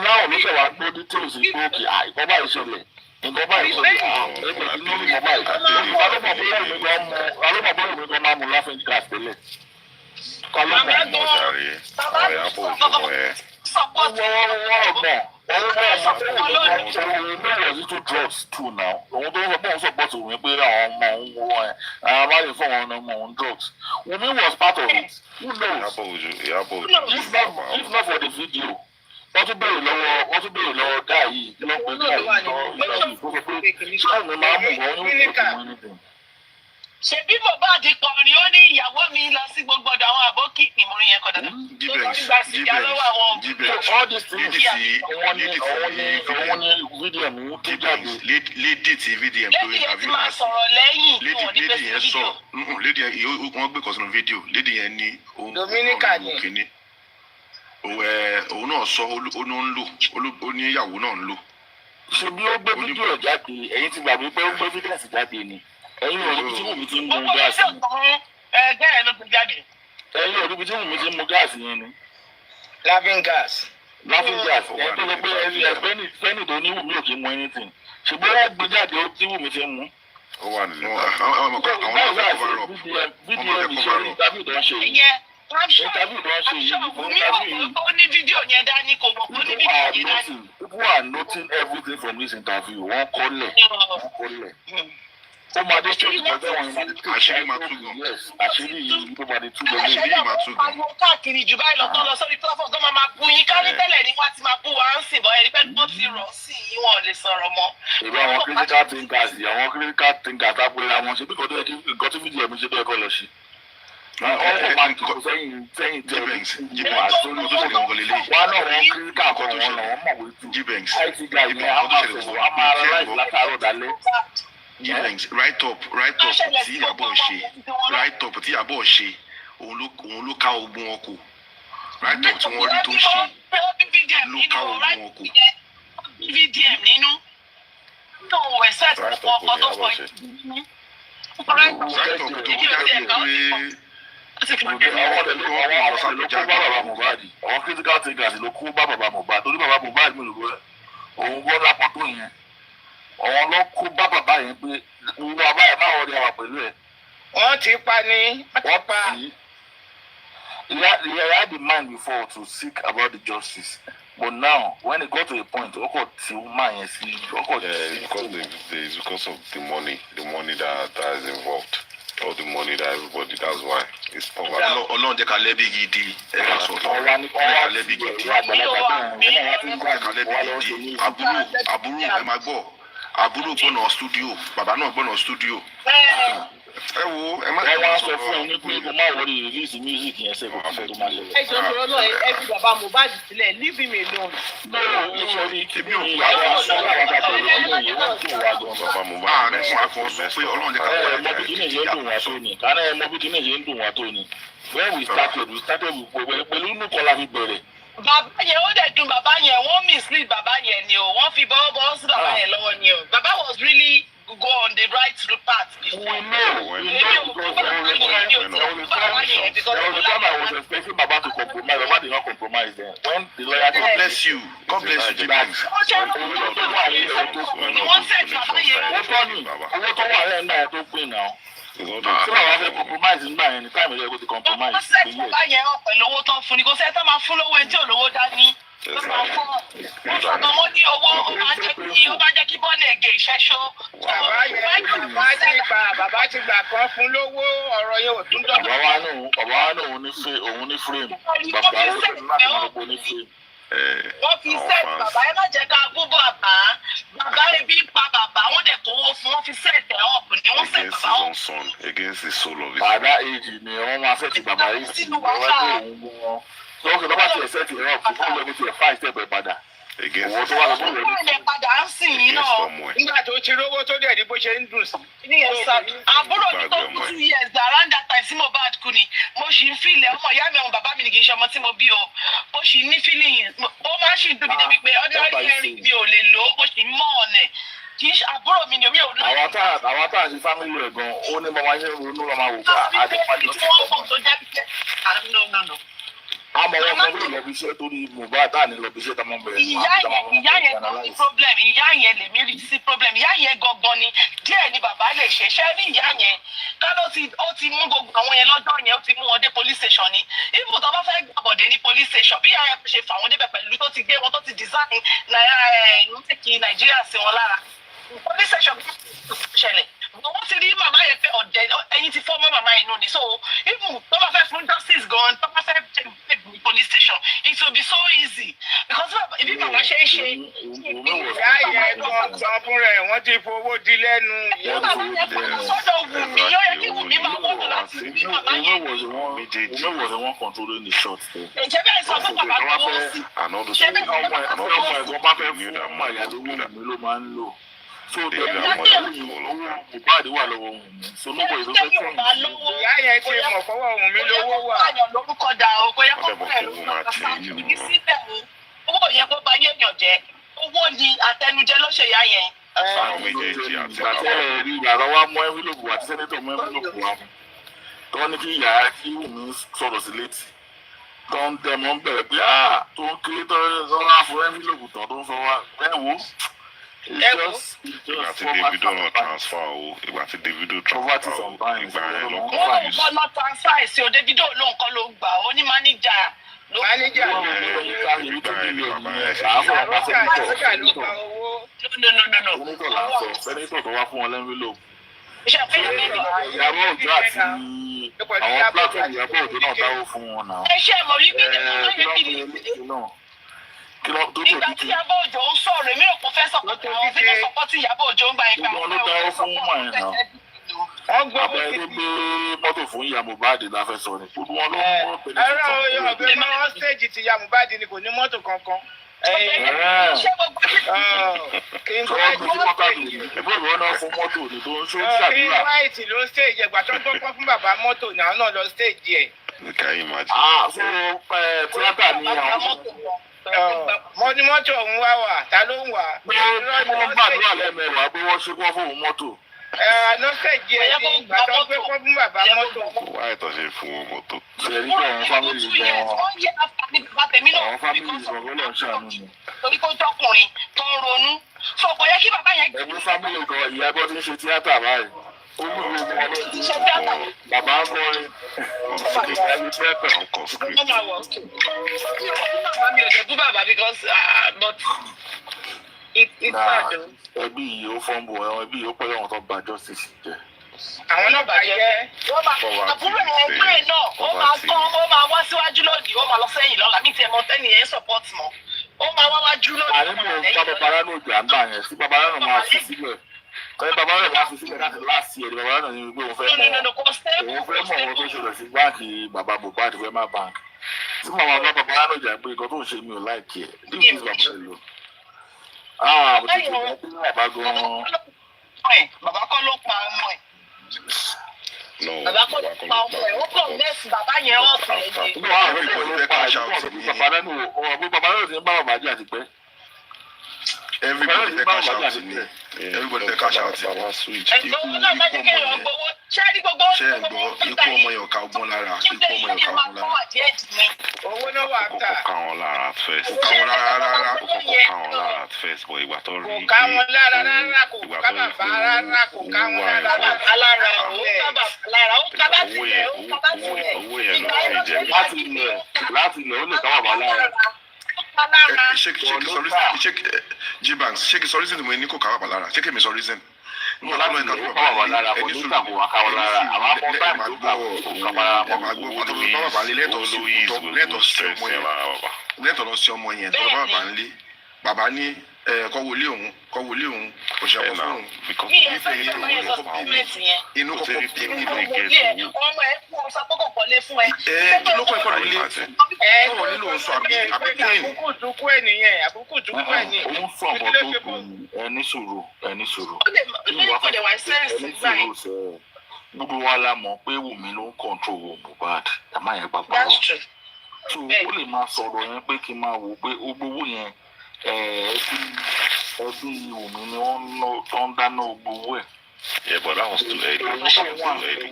Náà ló ṣe wá gbé details pé òkè ìkọ́ báyìí ṣẹlẹ̀ nǹkan báyìí ṣẹlẹ̀ lórí ìkọ́ báyìí. Alóbàbọ̀ mi kan máa mú láfíń gas tẹ́lẹ̀. Ìyábọ̀ Òjó ẹ̀. Wọ́n to drugs too now. Òun tó ń sọ pé òun support Wùmí pé àwọn ọmọ òun wọ ẹ̀ àbáyé fún àwọn ọmọ òun drugs. Wùmí was part of it. Who knows? If not for the video. Wọ́n tún béèrè lọ́wọ́ guy yìí. Kí ló ń pè guy yìí? Kó sọ pé ṣáà mi máa mú wọn ní ìwé ṣebí Mohbad kọrin ó ní ìyàwó mi lọ sí gbogbo ọ̀dọ̀ àwọn àbókí ìmúrin yẹn kọdà tó gba sìgá lọ́wọ́ àwọn all these things wọ́n ní VDM tó jáde. Lady ti VDM tó interview máa sọ̀rọ̀ lẹ́yìn wọn ní lady yẹn sọ lady yẹn wọ́n gbé kọsínú fídíò lady yẹn ní òun kìíní òun náà sọ ó ní ìyàwó náà ń lò. ṣe bí ó gbé fídíò jáde ẹ̀yin ti gbàgbé pé ó gbé fídíò jáde ni. Ẹ̀yin ò rí bí tí Wùmí ti ń mu gáàsì yẹn. Ẹ̀yin ò rí bí tí Wùmí ti ń mu gáàsì yẹn ni. Laughing gas. Laughing gas ẹ̀ tó lọ pé ẹni tó ní Wùmí ò kí mú anything ṣùgbọ́n wọ́n gbé jáde ó tí Wùmí ti mú. Ó wà nílé àwọn VDM ìṣòro interview tó ń ṣe yìí. Interview tó ń ṣe yìí. Ó ní fídíò yẹn dání kò mọ̀ ó ní fídíò yẹn dání. People are noting everything from this interview. Wọ́n kọ́lẹ̀. Ó máa dé church lọ́jọ́ wọn máa dé àṣírí máa tú gan. Àṣírí yìí ló máa dé tú gan. Àṣírí máa tú gan. Àwọn káàkiri jù báyìí lọ tó lọ sórí platform tó máa bú yín ká ní tẹ́lẹ̀ ni wọ́n ti máa bú wa ń sìn bọ́ ẹni pẹ́ tó ti rọ̀ sí i wọn ò lè sọ̀rọ̀ mọ́. Ìlú àwọn critical thinkers àpòlẹ̀ àwọn ṣe bí kò tó yẹ kí nǹkan tí fídíò mi ṣe tó yẹ kọ́ lọ sí. Ọkọ̀ máa ń kọ́ sẹ́yìn tẹ̀ wọ́n náà wọ́n critical kan wọn lọ wọ́n mọ̀wé tù. IT guy ni a máa sọ̀rọ̀ a máa ara láì látàárọ̀ dalẹ́. Right up tí Iyabo ṣe òun ló ká ogun wọn kù right up tí wọ́n rí tó ṣe ló ká ogun wọn kù. VDM nínú tó wẹ̀ sẹ́ẹ̀tì ọkọ̀ tó pọ̀ yìí. Right up tó mú jáde pé àwọn critical thinkers ló kó bá bàbá Mohbad torí bàbá Mohbad mi lò òun gbọ́ lápá tó yẹn àwọn ló kó bá bàbá yẹn pé wọ́n bàbá yẹn máa wọlé àwọn pẹ̀lú ẹ̀. Wọ́n ti pa ni. Wọ́n pa. He had the mind before to seek about the justice. But now, when it got to a point, because of the money that is involved, all the money that everybody. That's why it's poverty. Ọlọ́run jẹ́ ká lẹ́bi gidi ẹ̀ka sọ̀tọ̀ ká lẹ́bi gidi àbúrò ẹ máa gbọ́ àbúrò gbọ́nà studio bàbá náà gbọ́nà studio. Ẹ wo ẹ má wá sọ fún ẹ ní pé kó má wọlé release music yẹn ṣe kò fẹ́ tó máa lọ. Ẹ jọ sọ̀rọ̀ náà ẹ fi bàbá Mohbad sílẹ̀ leave him alone. Nítorí kébí òkú àwọn aṣọ àwọn àgbàdo ìlú yìí wọ́n tún wá gan bàbá Mohbad. Ààrẹ fún akọ sọ pé Ọlọ́run jẹ́ ká wọlé ẹ̀mọ́ bí kíni ṣe ń dùn wá tó ni kánà ẹ̀mọ́ bí kíni ṣe ń dùn wá tó ni. When we started with pẹ̀lú inú kan la fi bẹ̀rẹ̀. Bàbá yẹn ó dẹ̀ dùn bàbá yẹn wọ́n mislead bàbá yẹn ni o wọ́n fi bọ́wọ́ sí bàbá yẹn lọ́wọ́ ni o bàbá was really go on the right path before. We know because there was a time I was expecting Baba to compromise. Baba did not compromise then. When the lawyer God bless you. God bless you, Jibang. Owó tó wà lẹ́yìn náà tó pín náà. Tí bàbá fẹ́ compromise nígbà yẹn ní táìmù yẹn kó ti compromise. Wọ́n sẹ́ẹ̀tì bàbá yẹn ọ̀ pẹ̀lú owó tó ń fún ni kò sẹ́ẹ̀ tó máa fún lówó ẹni tí ò lówó dání. Wọ́n ní owó ó bá jẹ́ kí bọ́ọ̀lù ẹ̀gẹ́ ìṣẹ́ṣó. Bàbá ti gbà kan fún lówó ọ̀rọ̀ yẹn ò tún dọ̀dọ̀. Bàbá wa náà òun ní frame. Bàbá wa náà ní frame. Wọ́n fi sẹ́ẹ̀tì bàbá ẹ má jẹ́ ká bú bàbá. Bàbá ebi pa bàbá wọ́n dẹ̀ kówó fún wọn fi sẹ́ẹ̀tì ẹ̀ ọ̀pọ̀ ni wọ́n sẹ́ẹ̀tì bàbá wọn. Against the soul of his son. Bàbá èjì ni wọ́n máa sẹ́ẹ̀tì bàbá yìí sí ìwọ́n lọ́kẹ́ lọ́ba tiẹ̀ sẹ́ẹ̀tì ẹ̀rọ fún lọ́kẹ́ tiẹ̀ fáì tẹ̀pẹ̀ padà. Owó tó wà lọ́wọ́ rẹ̀ ló padà ń sìn yín náà. Nígbà tó ti rówó tó dẹ̀ ní bó ṣe ń dùn sí. Àbúrò mi tó kú 2 years around that time tí Mohbad kú ni mo ṣì ń fílẹ̀ ọmọ ìyá mi àwọn bàbá mi nìkì í ṣe ọmọ tí mo bí o mo ṣì ní feeling ó máa ṣì ń dùn mí débi pé ordinary hearing mi ò lè lò ó mo ṣì ń mọ̀ ọ̀nẹ̀ kì í ṣe àbúrò mi ni mi ò lò. Àwọn tá à ń ṣe fámìlì rẹ̀ gan ó ní bàbá yẹn ronú lọ́ máa wò ká àdéhùn àmọ́ wọn fẹ́ bí lọ́bi iṣẹ́ torí Mohbad tá à ní lọ́bi iṣẹ́ tá a máa bẹ̀rẹ̀. Ìyá yẹn kò sí problem ìyá yẹn lèmi rí sí problem ìyá yẹn gangan ni díẹ̀ ni bàbá lè ṣe ṣẹ́ ní ìyá yẹn kálọ́ ó ti mú gbogbo àwọn yẹn lọ́jọ́ yẹn ó ti mú wọn dé police station ni ibù tó bá fẹ́ gbàbọ̀dé ní police station bí ìyá yẹn ṣe fà wọ́n débẹ̀ pẹ̀lú tó ti gbé wọn tó ti design Nàìjíríà sí wọn lára police station ṣẹlẹ̀ wọ́n ti rí màmá yẹn pé ọ̀dẹ̀ ẹyin ti fọ́ mọ́ màmá yẹn nù ni so even tó bá fẹ́ fún justice gan tó bá fẹ́ police station it will be so easy because ibi màmá ṣe é ṣe. Ìyá yẹn gan sọ fún rẹ̀ wọ́n ti fowó di lẹ́nu. Sọ́dọ̀ Wùmí yóò yẹ kí Wùmí máa wọ́n láti bí màmá yẹn. Wùmí was the one controlling the shot. Ǹjẹ́ bẹ́ẹ̀ sọ fún bàbá tó wọ́n sí. Ṣé bẹ́ẹ̀ sọ fún bàbá tó wọ́n sí. Ọmọ ìyá ló Wùmí ló máa ń lò. So the Mohbad wà lọ́wọ́ Wùmí. So nobody ló fẹ́ fún mi. Ìyá yẹn ti mọ̀ fọwọ́ Wùmí lówó wà. Lórúkọ dà o, kò yẹ kó fún ẹ̀ lórúkọ kàkà ibi síbẹ̀ o. Owó yẹn kó bá yéèyàn jẹ́. Owó ni àtẹnujẹ ló ṣe yá yẹn. Àtẹ̀rí ìyàrá wa mú ẹ́fílòpù àti sẹ́nẹ́tọ̀ mú ẹ́fílòpù wa. Tọ́ ní kí ìyá kí Wùmí sọ̀rọ̀ sí létí. tó ń tẹ mọ́ bẹ̀rẹ̀ pé tó ń kéré tó ń wá fún envelope tán tó ń sọ wá ìgbà tí Davido lọ transfer owó ìgbà tí Davido transfer owó ìgbà yẹn ló kọ́ wọ́n ń bọ́ lọ transfer sí o Davido ló ń kọ́ ló gbà ó ní máníjà máníjà ìgbà yẹn ni bàbá yẹn ṣe sẹ́nitọ̀ tó wá fún wọn lẹ́ńvélòpù. Ìyàwó Òjó àti àwọn platform Ìyàbọ̀ Òjó náà dáwó fún wọn náà. ẹ ṣe mọ̀ wípé ìgbà tí Ìyàbọ̀ Òjó ń sọ̀rọ̀ èmi ò kò fẹ́ sọ̀pọ̀tì àwọn fídíò sọ̀pọ̀tì Ìyàbọ̀ Òjó ń gba ìgbà wọn ló dáwó fún mọ̀ ẹ̀ náà. Àbẹ̀ ló gbé mọ́tò fún ìyá Mohbad la fẹ́ sọ ni. Gbogbo wọn ló ń mọ̀ pẹ̀lú ẹ̀rọ ọ̀gbẹ́ máa ń stéèjì ti ìyá Mohbad ni kò ní mọ́tò kankan. Kí n náà fún mọ́tò ní tó ń ṣó ṣàdúrà. Kí White ló stéèjì ẹ̀gbà tó ń gbọ́ fún bàbá mọ́tò náà náà lọ stéèjì ẹ̀. Tíátà ni àwọn mọ́tò ọ̀hún wá wà ta ló ń wà. wọ́n gbàdúrà lẹ́mẹ̀wàá pé wọ́n ṣe kọ́ fóun mọ́tò. Àná stéèjì ẹ̀ ní ìgbà tó ń gbé fún bàbá mọ́tò. wá ìtọ́ ṣe fún wọn mọ́tò. Ṣèlérí pé àwọn fámìlì gan-an àwọn fámìlì gan-an ló ń ṣàánú ni. torí kó jọkùnrin tó ń ronú so kò yẹ kí bàbá yẹn. Ẹ̀mí fámìlì gan-an Ìyábọ̀ ti ń ṣe tíátà báyìí. Ó ní ìwé wọn ló ti ṣe tíátà. Bàbá ń kọrin. ẹni tíátà ń kọ script. Mi ò jẹ́ bú bàbá because but it's hard o. Ẹbí yìí ó fọ́nbù ẹ̀wọ̀n ẹbí yìí ó pẹ̀lú àwọn tó bà justice jẹ́. Àwọn náà bàjẹ́. Àbúrò ẹgbẹ́ náà ó máa wá síwájú lónìí ó máa lọ sẹ́yìn lọ́la mi tiẹ̀ mọ tẹ́nì yẹn support mọ́ ó máa wá wájú lónìí. Àní mo bá Paparino jà ń bà yẹn sí Paparino máa fi sílẹ̀. Tọ́jú Paparino máa fi sílẹ̀ láti láti ẹ̀ Paparino ní pé òun fẹ́ mọ̀ ohun tó ṣẹlẹ̀ sí báńkì bàbá Mohbad Wema Bank. Tí màmá bá Paparino jà pé nǹkan tó ń ṣe mi ò láìkí ẹ̀ this is bàbá ẹ̀ lò. Mo ti tẹ̀ ẹ́ pé bàbá gan-an. Bàbá kọ́ ló pa ọmọ ẹ̀. Bàbá kọ́ ló pa ọmọ ẹ̀ ó kàn mẹ́sì bàbá yẹn ọ̀sẹ̀ ẹ̀ Nígbà wà lórí ìpínlẹ̀ Paparino ti ń bá bàbá jà ti pẹ́. Everybody dey cash out ni. Everybody dey cash out. ẹ̀gbọ́n náà má jẹ́ kéèyàn gbowó ṣé ní gbogbo Ṣé ẹ gbọ́ ikú ọmọ yẹn ọ̀ka ọgbọ́n lára ikú ọmọ yẹn ọ̀ka ọgbọ́n lára. Owó náà wà Ó tà. kọ́kọ́ ká wọn lára at first. Kò ká wọn lára rárá. Ó kọ́kọ́ ká wọn lára at first but ìgbà tó rí Kò ká wọn lára rárá kò ká bàbá rárá kò ká wọn lára rárá. alára ó kábà lára ó kábà sílẹ̀ ó kábà sílẹ̀. owó yẹn ló fi jẹ mí. Láti ilẹ̀ ó lè ká bàbá lára. G Banks ṣé kí sọ reason mo ní kò ká bàbá lára ṣé kí mi sọ reason. Mo láti ilẹ̀ ó ká bàbá lára kò ní ìtàkùn wá ká wọn lára. Àwọn akọ táìmù tó kà wọ́n kò ká bàbá lẹ́tọ̀ lọ sí ọmọ yẹn tó bá bàbá ń lé bàbá ní kọ́ wọlé òun kò ṣe ọkọ̀ fún òun. Inú kọ́kọ́ bí inú ọmọ ẹ̀ fún ọsàn tó kọ̀ọ̀kan lé fún ẹ. kí ló kọ́ ẹ̀kọ́ rẹ̀ lé ọ̀rọ̀ nílò oṣù àbí plane. Àbùkù tukú ẹ̀ nìyẹn àbùkù tukú ẹ̀ ní. Òun sọ ọ̀pọ̀ tó kù ẹni sùúrù. Ẹni sùúrù sẹ́ gbogbo wa la mọ̀ pé Wùmí ló ń control Mohbad àmọ́ yẹn gbàgbọ́. So ó lè máa sọ̀rọ̀ yẹn pé kí n máa wò pé gbogbo yẹn ẹbí Wùmí ni wọ́n ń dáná gbogbo ẹ̀. Yeah, but that was too early.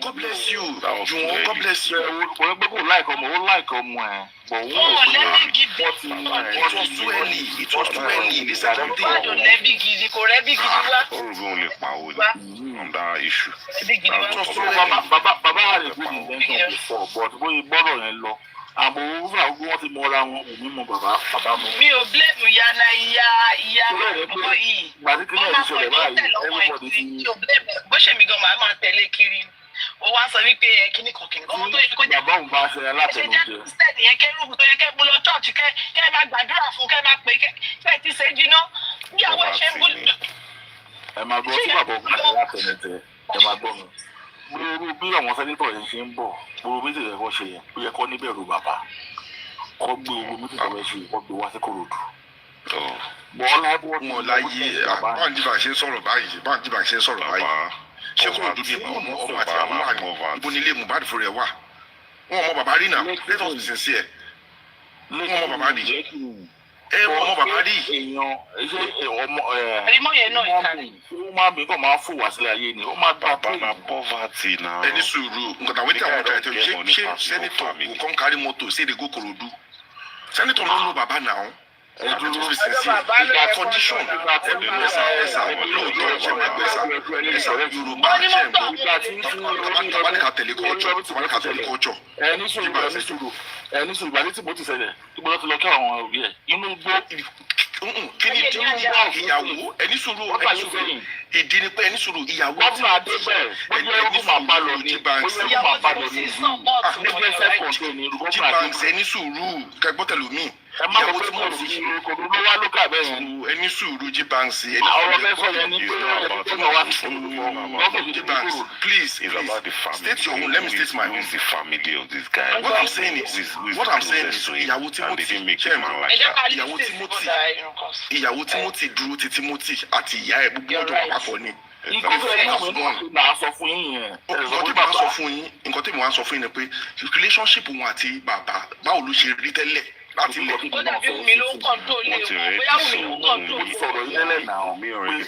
God bless you. Juwon, God bless you. Wọ́n gbé kó láìkọ́ ọmọ ó láìkọ́ ọmọ ẹ̀ bọ̀ wọ́n ò fún ẹ̀. It was too early. It was too early. They said something. Bájò lẹ́bí gidi kò rẹ́bí gidi wá. Ó rò bí òun lè pa owó ní on that issue. Bàbá wa lè gbé ìdẹ́ntàn before but bóyá gbọ́dọ̀ yẹn lọ. Àbò òwúrọ̀ àwọn wọ́n ti mọra wọn Wùmí mọ bàbá mọ. Mi ò blame ìyá ọmọ yìí. Gbàdí kí ní ẹ̀dí ṣẹlẹ̀ báyìí everybody ti. Mi ò blame bó ṣe mi gan máa tẹ̀lé kiri. Ó wá sọ wípé kíní kan ọmọ tó yẹ kó jẹ́. Bàbá òun bá ṣe alátẹnujẹ. Ṣé jẹ́ kẹ́rù tó yẹ kẹ́ mú lọ church kẹ́ máa gbàdúrà fún kẹ́ máa pè kẹ́ ti ṣe jiná. Bí àwọn ẹ̀ṣẹ̀ ń bú. Ẹ máa gbọ́ sí bàbá òun bá ṣe alátẹnujẹ ẹ máa gbọ́ mi. Gbogbo bí àwọn sẹ́nítọ̀ yẹn ṣe ń bọ̀ gbogbo méjì yẹn kọ́ ṣe yẹn ó yẹ kọ́ níbẹ̀rù bàbá kọ́ gbé gbogbo méjì tó fẹ́ ṣe kọ́ gbé wá sí Kòròdú. Wọn láyé báńdìbà ṣe ń sọ̀rọ̀ báyìí ṣé Kòròdú ni ọmọ àti àwọn wà ní ibo nílé Mohbad fúnra ẹ̀ wà wọn ọmọ bàbá rí náà let us be sincere wọn ọmọ bàbá rí. ọmọ bàbá rí èèyàn ọmọ àrímọ́ yẹn náà ìka ni. ó máa bí kò máa fò wá sílẹ̀ ayé ni ó máa gba na poverty now. ẹni sùúrù nǹkan tàwọn tí àwọn ọ̀gá ṣe sẹ́nitọ̀ kò kàn kárí mọ́tò sí èdè Ìkòròdú sẹ́nitọ̀ ló ń lo bàbá náà condition ẹ̀sà lóòótọ́ ṣe máa gbé ẹ̀sà Yorùbá ṣe ń bọ̀ tabanika tẹ̀lé culture. ẹni sùúrù ìgbàlẹ́ tí mo ti ṣẹlẹ̀ tí mo lọ ti lọ kí àwọn òbí ẹ̀ inú gbó kí ni ìyàwó ẹni sùúrù ìdí ni pé ẹni sùúrù ìyàwó tí máa dé bẹ́ẹ̀ ẹni máa bá lọ ní G-Banks ẹni sùúrù kẹgbọ́tẹ̀lómi ìyàwó tí mo fi ẹni sùúrù G-Banks G-Banks please state your own let me state my own. What I'm saying is ìyàwó Timothy dúró ti Timothy àti ìyá ẹ̀ gbogbo ọjọ́ àpapọ̀ ni. Nǹkan tí mo wá sọ fún yín ni pé relationship wọn àti bàbá báwo ló ṣe rí tẹ́lẹ̀ láti lẹ̀. ó dàbí Wùmí ló ń kọ́ńtò lé wọn bóyá Wùmí ló ń kọ́ńtò sọ̀rọ̀ ilé náà Wùmí ló ń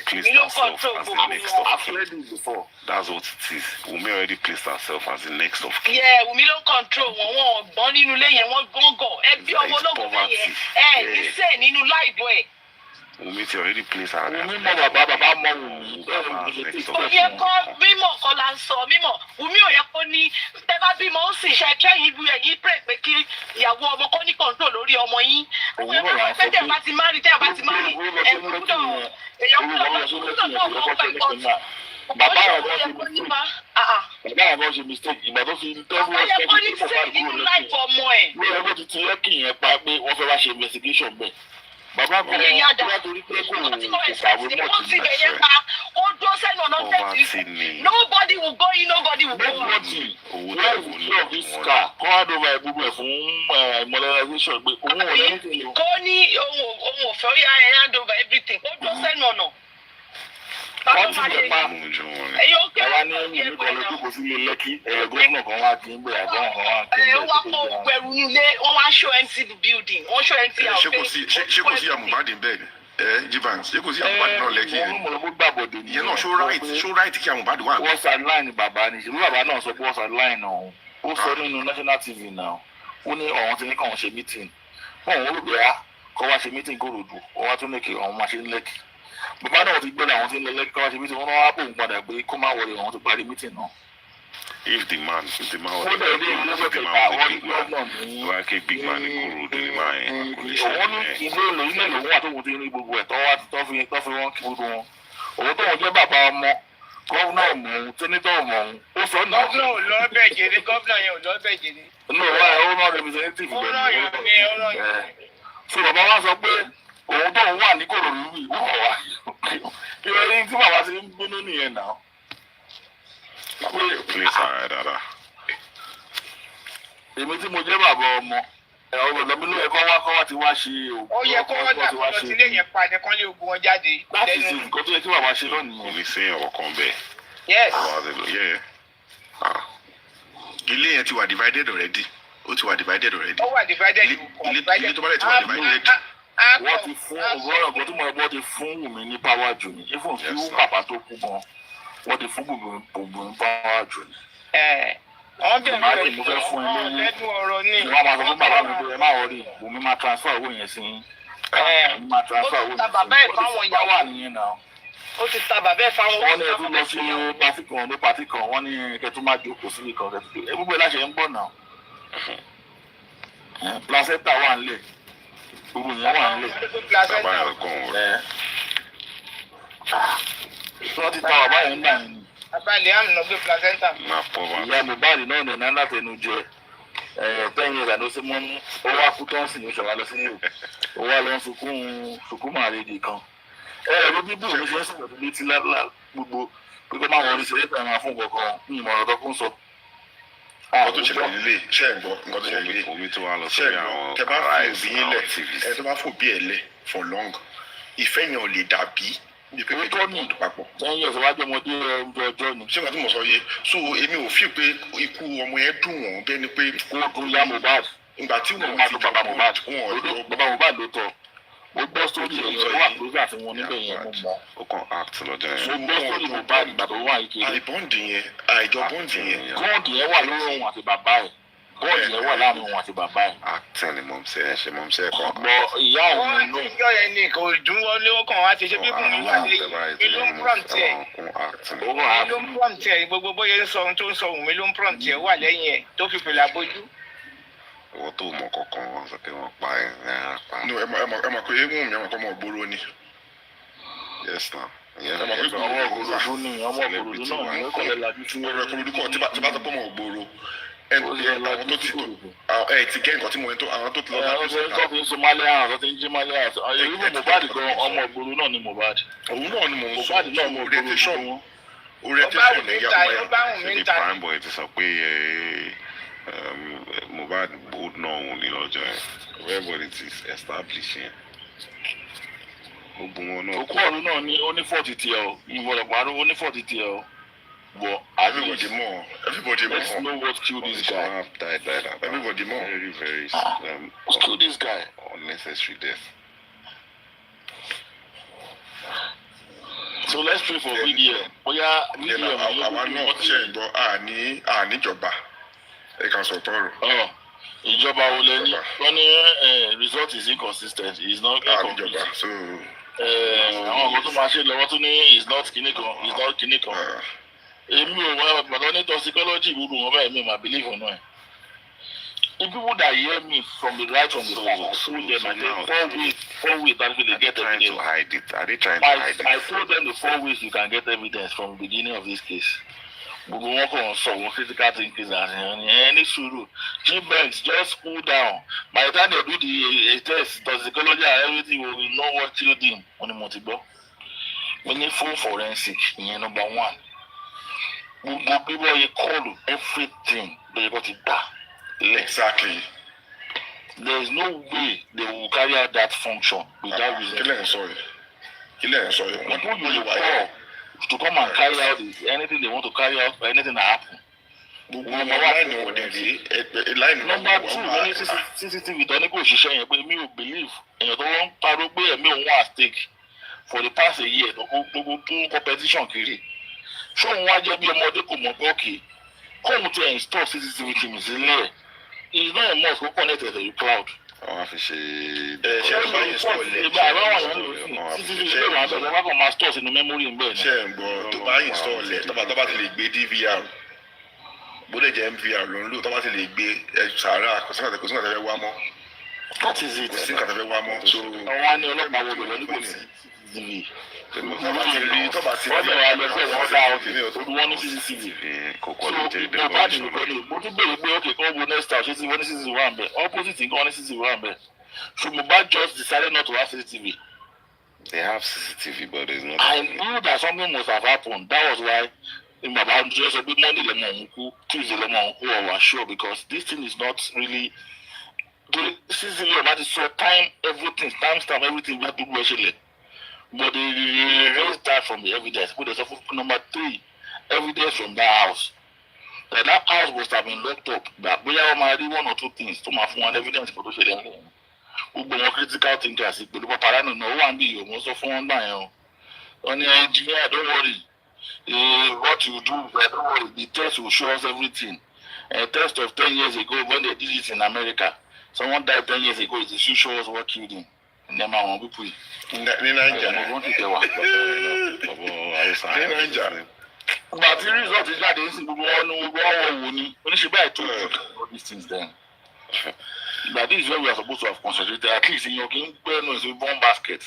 kọ́ńtò gbogbo. That's what it is. Wùmí already placed herself as the next of kin. Yeah, Wùmí ló ń kọ́ńtò wọn gbọ́n nínú ilé yẹn wọ́n gángan ẹbí ọmọ ológun yẹn níṣẹ́ nínú láìbọ̀ ẹ̀. Wùmí ti already placed her. Wùmí mọ bàbá mọ Wùmí. Ó yẹ kó mímọ̀ kan la ń sọ mímọ̀ Wùmí ò yẹ kó ní tẹ́ bá bímọ ó sì ṣe kẹ́yìn ibi ẹ̀yìn pray pé kí ìyàwó ọmọ kọ́ ní kọ̀ǹtò lórí ọmọ yín. Ó yẹ kó pé tẹ́ bá ti má rí èèyàn gbúdọ̀ náà mọ̀ pẹ̀lú bàbá rẹ̀ bọ́ ṣe mistake ìgbà tó fi tẹ́wọ́ ẹ̀kọ́ ní sẹ́yìn nínú láìpọ̀ ọmọ ẹ̀. ní ẹgbẹ́ ti ti lẹ́kì yẹn pa pé wọ́n fẹ́ wá ṣe investigation bẹ́ẹ̀. bàbá kan wá torí pé kò kàwé mọ̀ sí ẹ̀. ó dó sẹ́nu ọ̀nà tẹ̀sí nobody will go in nobody will go out. owó tẹ̀ wò ní ọ̀fíìsìkà kọ́ àdóbà ìgbógun ẹ̀ fún modernization pé òun ò lẹ́yìn. kó ní ohun òfẹ́ ó yá ẹ̀ hand over everything ó dó sẹ́nu ọ̀nà. wọ́n ti lè pa ẹ̀wá ní ẹ̀mí kan lójú kò sí ilé lẹ́kí gómìnà kan wá kí n gbé àgbọ̀n kan wá kí n gbé. wọ́n kó gbẹrù nílé wọ́n wá show empty building wọ́n show empty house. ṣé kò sí àmùbádì bẹ́ẹ̀ ni G-Banks ṣé kò sí àmùbádì náà lẹ́kí ìyẹn náà ṣó right kí àmùbádì wà. wọ́n sideline bàbá ni ṣèlú bàbá náà sọ pé wọ́n sideline náà ó sọ nínú national TV náà ó ní ọ̀hún ti ní káwọn ṣe meeting wọ́n ò rò pé kọ́ wá ṣe meeting Ìkòròdú wọ́n wá tún ní kí ọ̀hún máa ṣe ń lẹ́kì bàbá náà ti gbọ́dọ̀ àwọn tí ń lọ lẹ́kọ́ ṣe mítìn wọn náà wá pò ń padà pé kó má wọlé àwọn tó parí mítìn náà. if the man was the big man in Ìkòròdú the man òun ní ìlú èlò ilé ìlú wà tó wù tí ní gbogbo ẹ̀ tó fi wọn kí gbogbo wọn òun tó wọn jẹ́ bàbá ọmọ gọ́vnà ọmọ òun sẹ́nitọ̀ ọmọ òun ó sọ náà. gọ́vnà ò lọ bẹ̀ jèrè gọ́vnà yẹn ò lọ bẹ̀ jèrè. inú wa ẹ̀ ó náà representative bẹ̀rẹ̀ so bàbá wa sọ pé òun tó ń wà ní Ìkòròdú yìí wọ́n wà ìrọ̀lẹ́ tí bàbá ti ń gbóná nìyẹn náà. èmi tí mo jẹ́ bàbá ọmọ ọ̀rọ̀ mi ló yẹ kọ́ wá ti wá ṣe òògùn. ó yẹ kó wọ́n dàgbọ́ lọ sílé yẹn pa ni kán lé ogun wọn jáde. láti ṣe nǹkan tó yẹ kí bàbá ṣe lónìí. kò ní sí ọkàn bẹ́ẹ̀. yes. ilé yẹn ti wà divided already ó ti wà divided already. ó wà divided. ilé tó bá lẹ̀ ti wà divided. wọ́n ti fún ọgọ́rọ̀ ọ̀gbọ́n tí mo rẹ̀ bọ́ ti fún Wùmí ní power jù ní ifun kí wọ́n bàbá tó kú gan wọ́n ti fún gbogbo ní power jù ní. wọ́n bẹ̀rẹ̀ mo fẹ́ fún ẹ lórí lẹ́nu ọ̀rọ̀ ní. wọ́n máa sọ fún bàbá mi pé ẹ má wọrí Wùmí máa transfer owó yẹn sí i. máa transfer owó yẹn sí i. bàbá ẹ̀ fáwọn ìyàwó wà nìyẹn náà. ó ti ta bàbá ẹ̀ fáwọn. wọ́n ní ẹtú lọ sí pátì kan ní pátì kan wọ́n ní kẹtù máa jókòó sí ìkan kẹtù gbogbo ẹ̀ láṣẹ ń bọ̀ náà. placenta wà nílẹ̀ gbogbo yẹn wà nílẹ̀. wọ́n ti ta bàbá yẹn náà ni. abalẹ̀ àmì lọ gbé placenta. ìyá Mohbad náà nà náà tẹnu jẹ tẹ́yìn ìlànà sí mọ́ ó wá kú tó ń sìn oṣù wa lọ sí ìlú ó wá lọ sùkúmù àlejò kan. ẹ̀rọ bíbí òun ṣe ń sọ̀rọ̀ tó létí gbogbo pé kó máa wọlé ṣẹlẹ̀ tàn máa fún kankan ní ìmọ̀ràn tó kún sọ. nǹkan tó ṣẹlẹ̀ nílé ṣe é gbọ́ nǹkan tó ṣẹlẹ̀ nílé ṣe é gbọ́ tẹ bá fi òbí yín lẹ̀ ẹ tó bá fòbí ẹ̀ lẹ̀ for long ìfẹ́ yẹn ò lè dàbí bí pé kò ní papọ̀. lẹ́yìn ẹ̀sọ́ wájú ọmọdé ọjọ́ ni. ṣé nǹkan tí mo sọ yé so èmi ò fi pé ikú ọmọ yẹn dùn wọ́n bẹ́ẹ̀ ni pé kó dùn ya Mohbad. ìgbà tí wọ́n ti bàbá Mohbad bàbá Mohbad ló tọ̀ mo gbọ́ sórí ẹ̀yẹ wà lórí àti wọn níbẹ̀ yẹn mo mọ̀. ó kàn act lọ́jọ́ yẹn. mo gbọ́ sórí Mohbad ìgbà tó wà yìí. àìbọ́ǹdì yẹn àìjọ bọ́ǹdì yẹn. gọ́ọ̀dì yẹn wà lórí òun àti bàbá ẹ̀. gọ́ọ̀dì yẹn wà láàrin òun àti bàbá ẹ̀. acting ni mo ń ṣe ẹ ṣe mo ń ṣe ẹ̀kọ́. bọ ìyá òun wọ́n ló. ti jọ yẹn ní kò dùn wọlé ó kàn wá ti ṣe bí kò ní wà lé mi ló ń prompt ẹ̀ mi ló ń prompt ẹ̀ gbogbo bóyá ń sọ ohun tó ń sọ ohun mi ló ń prompt ẹ̀ wà lẹ́yìn ẹ̀ tó fi fìlà bójú. owó tó mọ kankan wọn sọ pé wọn pa ẹ náírà pa. ẹ mọ̀ pé eégún mi ẹ mọ̀ pé ọmọ ògbóró ni. yes na. ẹ mọ̀ pé ọmọ ògbóró ni ọmọ ògbóró náà ní kọ́lẹ̀ lajú fún ọ̀rọ̀ kúrúdú kọ́ tí bá sọ pé ọmọ ògbóró àwọn tó ti ẹ ti gẹ́ nǹkan tí mo ń tó àwọn tó ti lọ àwọn tó fi ń Somalia àwọn tó ti ń jí Somalia irú Mohbad gan ọmọ ògbóró náà ni Mohbad. òun náà ni mò ń sọ Mohbad náà ọmọ ògbóró wọn. orientation ni ìyá ṣe prime boy ti sọ pé Mohbad old náà òun ní lọ́jọ́ yẹn everybody ti establish yẹn. gbogbo wọn náà. òkú ọ̀run náà ní ó ní fọ́ọ̀tì tiẹ̀ o ìwọ̀n ọ̀pọ̀ ó ní fọ́ọ̀tì tiẹ̀ o. But everybody more. Let's know what killed this guy. Everybody more. Very, very what killed this guy? Unnecessary death. So let's pray for video. Bóyá video àwa náà ṣe ń gbọ́ àníjọba ẹ kàn sọ tọrọ. Ìjọba wo lẹ ní? Wọ́n ní result is inconsistent. It's not incomplete. Àníjọba so. Àwọn ọmọ tó máa ṣe lọ́wọ́ tó ní is not kinní kan. Èmi ò wá gbọ́dọ̀ ní toxicology gbogbo wọn báyìí mi ma believe on it. The people that hear me from the right from the left, I told them I said 4 ways that they get evidence. To hide it. Are they trying to hide it? I told them the 4 ways you can get evidence from the beginning of this case. Gbogbo wọn kàn sọ wọn physical thinkers and any sùúrù. G-Banks just cool down. By the time they do the test, toxicology and everything, we will know what killed him. Wọ́n ní mo ti gbọ́. We need full forensic, ìyẹn number 1. Gbogbo people you call everything they got it back. Exactly. There is no way they will carry out that function without using. People you call to come and carry out anything they want to carry out or anything that happen. Number 2, when CCTV don't go ṣiṣẹ́ yẹn pé mi ò believe èèyàn tó wọ́n parọ́ pé ẹ̀mí òun wà stake for the past a year gbogbo tó competition kiri. Ṣé òun wá jẹ́ bí ọmọdé kò mọ̀ pé òkè kóun ti install CCTV team sílẹ̀ is not a must go connect to the cloud. Àwọn fi ṣe ìgbà àwọn àwọn èèyàn CCTV ṣe wà bẹ̀rẹ̀ wá kàn máa store sínú memory ń bẹ̀ ni. ṣe ń gbọ́ tó bá install ẹ̀ tó bá ti lè gbé DVR bó lè jẹ́ MVR ló ń lò tó bá ti lè gbé sàárà kò sí nǹkan tẹ́lẹ̀ wá mọ́. That is it. Kò sí nǹkan tẹ́lẹ̀ wá mọ́. àwọn á ní ọlọ́pàá wo bẹ̀rẹ̀ nígbò sí CCTV. Wọ́n ní CCTV. So bá ní ìgbẹ́lẹ̀ mo tún bèrè pé okay kọ́ wo next time ṣé tí wọ́n ní CCTV wà ń bẹ̀ opposite nǹkan wọ́n ní CCTV wà ń bẹ̀ so Mohbad just decided not to have CCTV. They have CCTV but there is no. I knew that something must have happened. That was why Baba just a bit Monday lẹ́mọ̀ òun kú Tuesday lẹ́mọ̀ òun kú I was sure because this thing is not really the CCTV about to so time stamp everything we have to do. But they really start from the evidence. But there's number 3, evidence from that house. That house must have been locked up. That we have already 1 or 2 things to my phone evidence for to show them. We be more critical thinkers. But Paparino no one be you most of one now. On the engineer, don't worry. What you do, don't worry. The test will show us everything. A test of 10 years ago when they did it in America. Someone died 10 years ago. It will show us what killed him. And then I want people. But the result is that this gbogbo wọn wo ni oníṣègbè àìtó all these things then. But this is where we are supposed to have concentrated at least in your game no is one basket.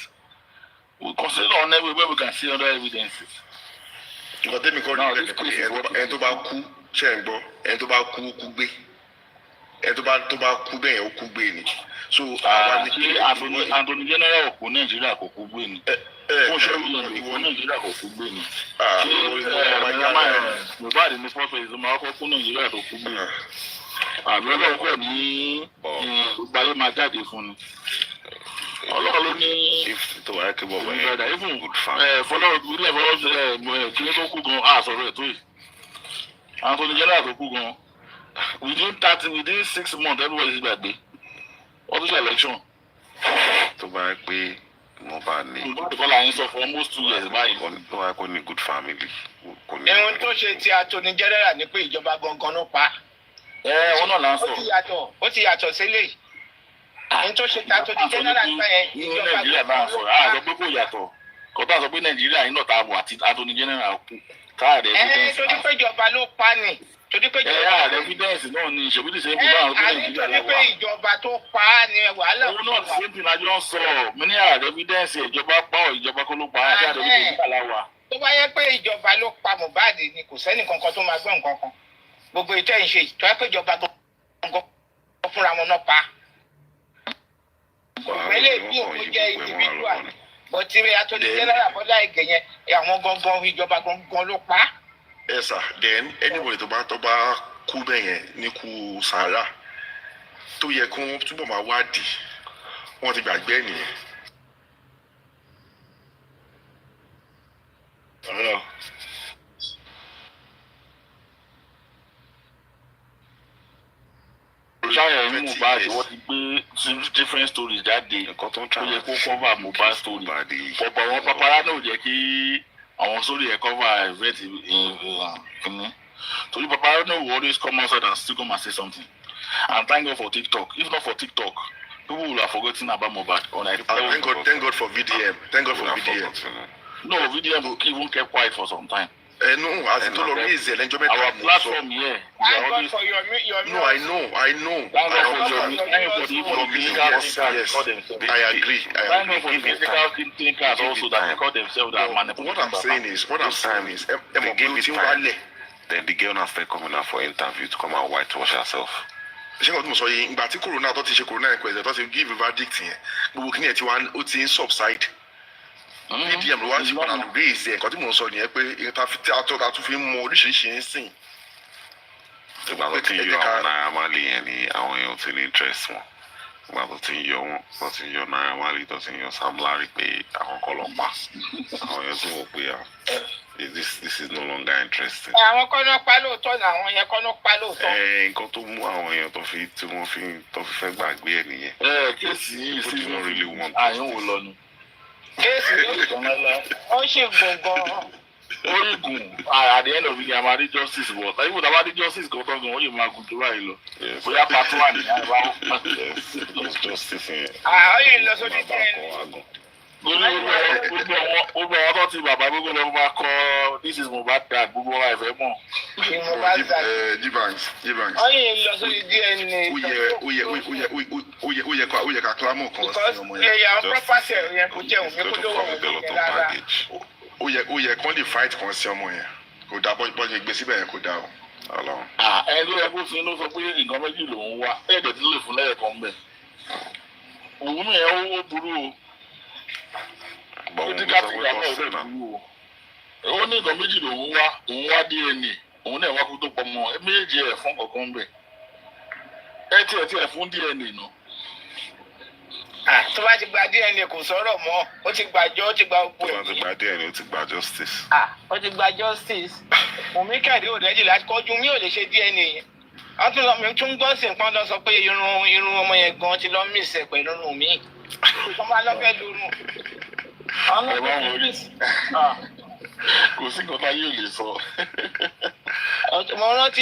We consider on everywhere we can see other evidences. Nǹkan tẹ́mi kọ́ ní ẹni tó bá kú ṣe ń gbọ́ ẹni tó bá kú kú gbé ẹni tó bá kú bẹ́ẹ̀ ó kú gbé ni. So ṣé Anthony General kò Nàìjíríà kò kú gbé ni. Fún ṣé ìwọ Nàìjíríà kò kú gbé ni. Ṣé Mohbad ní sponsor ìṣòro ọkọ̀ kú Nàìjíríà tó kú gbé ni. Àbúrò ọkọ̀ ní ìgbàlè máa jáde fún ni. Ọlọ́run ló ní ìgbàdà ìfún fọlọ́run kí ló tó kú gan àsọ̀rọ̀ ẹ̀ tó yìí. Anthony General tó kú gan. Within 6 months everybody is gbàgbé. What is election? tó bá yẹ pé Mohbad ní. Because I saw for almost 2 years báyìí. Tó bá yẹ kó ní good family. Ẹ̀hún tó ṣe ti Attorney General ni pé ìjọba gangan ló pa. Wọ́n náà là ń sọ. Ó ti yàtọ̀ sílẹ̀. Ẹ̀hún tó ṣe ti Attorney General gbà yẹn ìjọba Nàìjíríà bá ń sọ. Àá sọ pé kò yàtọ̀. Kọ́tà sọ pé Nàìjíríà yìí náà ta àbọ̀ àti Attorney General kú. Káàdì evidence. Torí pé ìjọba ló pa ni. Torí pé ìjọba evidence náà ni ìṣèwádìí ṣe ń fi báwọn tó Nàìjíríà lọ́wọ́. Torí pé ìjọba tó pa á ni wàhálà. Òun náà ti ṣe ń fi lájọ́ sọ. Mi ní ààrẹ evidence ìjọba pa ọ̀ ìjọba kó ló pa á. Àti àdébí Nàìjíríà la wà. Tó bá yẹ pé ìjọba ló pa Mohbad ni kò sẹ́nì kankan tó máa gbọ́ nǹkan kan. Gbogbo ìtẹ́ ìṣe tó yẹ pé ìjọba tó fúnra wọn náà pa. Òpèlè bí òun jẹ́ individual. Bọ̀tí Attorney General Bọ́lá Ìgè yẹn àwọn gangan ìjọba gangan ló pa. Ẹ sà then anybody tó bá kú bẹ́ẹ̀ yẹn ní kú sàárà tó yẹ kó túbọ̀ máa wádìí wọ́n ti gbàgbé nìyẹn. Ṣáyẹ̀ ní Mohbad wọ́n ti gbé different stories jáde tó yẹ kó cover Mohbad story. Ọ̀pọ̀ àwọn Paparino náà jẹ́ kí àwọn story ẹ̀ cover event kìíní. Torí Paparino will always come outside and still come and say something. And thank God for TikTok. If not for TikTok, people will have forgotten about Mohbad. Thank God for VDM. Thank God for VDM. No, VDM even kept quiet for some time. No, as in Tolori is the enjoyment. Our platform here. Thank God for your No, I know. Thank God for yes. I agree. Thank God for the physical thinkers also that call themselves that manipulate. What I'm saying is, they gave it time. Then the girl now started coming out for interview to come and whitewash herself. Ṣé nǹkan tí mo sọ yìí ìgbà tí corona tó ti ṣe corona inquest tó ti give verdict yẹn gbogbo kí ni ẹ̀ tí ó ti ń subside. VDM ló wá sí padà lórí ìsìn nǹkan tí mo sọ nìyẹn pé tí a tún fi ń mọ oríṣiríṣi ń sìn. Ìgbà tó ti ń yọ àwọn Naira Marley yẹn ni àwọn èèyàn ti ní interest wọn. Ìgbà tó ti ń yọ wọn tó ti ń yọ Naira Marley tó ti ń yọ Sam Larry pé àwọn kan lọ pa. Àwọn èèyàn ti wò pé this is no longer interesting. Àwọn kan náà pa lóòótọ́ ni àwọn yẹn kan náà pa lóòótọ́. Nǹkan tó mú àwọn èèyàn tó fi fẹ́ gbàgbé ẹ̀ nìyẹn. Kéèsì yìí sí àyẹ̀wò lọ ni. Kéèsì ó ṣe gbọ̀ngàn. Ó yìí gùn at the end of the day a máa rí justice bọ̀. Láyé wò dábàá rí justice kan tán gan, ó yìí máa gùn tó báyìí lọ. Bóyá part 1 ni àìbá wọn. Justice yẹn. Ó yìí lọ sórí díẹ̀. Gbogbo àwọn tó ti bàbá gbogbo lọ máa kọ this is Mohbad dad gbogbo wa ẹ̀fẹ̀ mọ̀. G-Banks. Ó yìí lọ sórí DNA. Ó yẹ ká clamor kan sí ọmọ yẹn. Ẹ̀yà property yẹn kò jẹ́ òun kó tó wọ̀ wọ́n lára. Ó yẹ kán lè fight kan sí ọmọ yẹn kò dá bọ́ọ̀lù gbé síbẹ̀ yẹn kò dá o. Ẹni tó yẹ kó fi inú sọ pé nǹkan méjì lòún wá ẹ̀ẹ́dẹ̀ tí lè fún lẹ́yìn kan bẹ̀. Òun yẹn ó burú o. Ó ní nǹkan méjì lòún wá DNA òun náà wá kó tó pọ̀ mọ́ méjì ẹ̀ fún kankan bẹ̀. Ẹ tiẹ̀ fún DNA náà. Tó bá ti gba DNA kò sọ̀rọ̀ mọ́, ó ti gba gbogbo ẹ̀. Tó bá ti gba DNA ó ti gba justice. Ó ti gba justice. Òmí kẹ̀dé ò rẹ́jì láti kọjú mi ò lè ṣe DNA yẹn. Wọ́n tún gbọ́ sí nǹkan lọ sọ pé irun ọmọ yẹn gan ti lọ mísẹ̀ pẹ̀lú irun mi. Wọ́n máa lọ fẹ́ lórun. Kò sí nǹkan tá yóò lè sọ. Mo rántí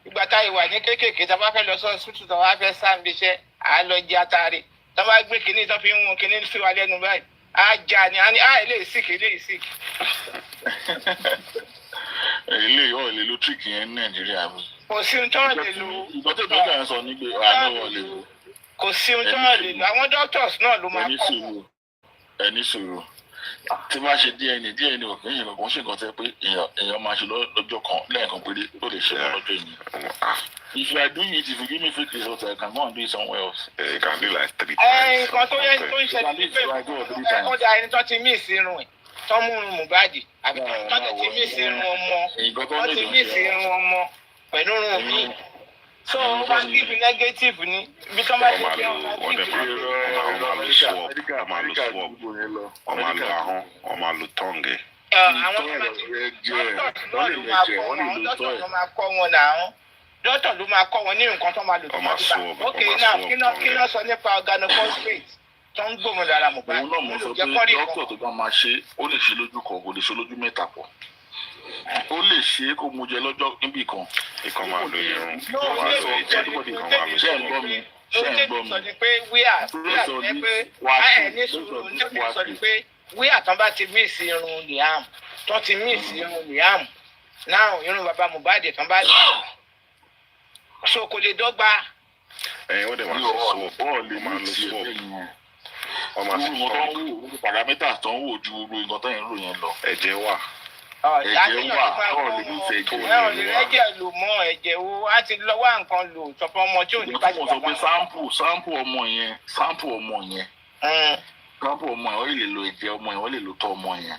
ìgbà tá ìwà ní kéékèèké tá a bá fẹ́ lọ sọ ṣútù tá a bá fẹ́ sáǹbì iṣẹ́ à lọ jẹ atare tá a bá gbé kinní tó fi ń wọn kinní sí wa lẹ́nu báyìí á jà ní eléyìí sick. Eléyìí ọ̀ lè lo trick yẹn ní Nàìjíríà mi. Kò sí ohun tó ń lè lo. Ìgbọ́n tó ìgbọ́n kan sọ ní pé àánú lè lo. Kò sí ohun tó ń lè lo àwọn doctors náà ló máa kọ́. Ẹni sùúrù tí bá ṣe DNA òkè yìí kankan ṣe nǹkan tẹ́ pé èèyàn máa ṣe lọ́jọ́ kan lẹ́ẹ̀kan péré ó lè ṣe lọ́jọ́ yìí. If you are doing it, if you give me fake results, I can go and do it somewhere else. You can do like 3 times. Nǹkan tó yẹ tó ń ṣẹlẹ̀ ní pé ó da ẹni tó ti miss irun ẹ̀ tó mú irun Mohbad àbí tó ti miss irun ọmọ tó ti miss irun ọmọ pẹ̀lú irun mi. So wọ́n bá give negative ni ibi tó bá ti fi ọmọ wọ́n máa lo tongue. Dọ́tọ̀ ló máa kọ́ wọn ní nǹkan tó máa lò tó máa ti bá. Ok, now kí ló sọ nípa organophosphate tó ń gbòmù lára Mohbad. Òun náà mo sọ pé dókítà tó bá máa ṣe ó lè ṣe lójú kan kò lè ṣe lójú mẹ́ta pọ̀. Ó lè ṣe kó mu jẹ lọ́jọ́ níbì kan. Ikọ̀ máa lo irun. Ṣé ń gbọ́ mi? Ṣé ń gbọ́ mi? Sọ ni pé wíà sọ ni pé wíà tán bá ti míìsì irun Liam tán ti míìsì irun Liam náà irun bàbá Mohbad tán bá so kò lè dọ́gba. Wọ́n dẹ̀ máa ṣe swap bọ́ọ̀lù máa lo swap. Wọ́n máa ṣe swap. Parameters tó ń wò ju gbogbo nǹkan tó ń rò yẹn lọ. Ẹ̀jẹ̀ wà. Ẹ̀jẹ̀ wà bọ́ọ̀lù ní ìfẹ́ ẹ̀jẹ̀ ò lè rẹ́jẹ̀ lò mọ́ ẹ̀jẹ̀ wo á ti lọ wá nǹkan lò sọ̀pọ̀ ọmọ tí ò ní bá ti bàbá. Mo sọ pé sample ọmọ yẹn wọ́n lè lo ẹ̀jẹ̀ ọmọ yẹn wọ́n lè lo tọ́ ọmọ yẹn.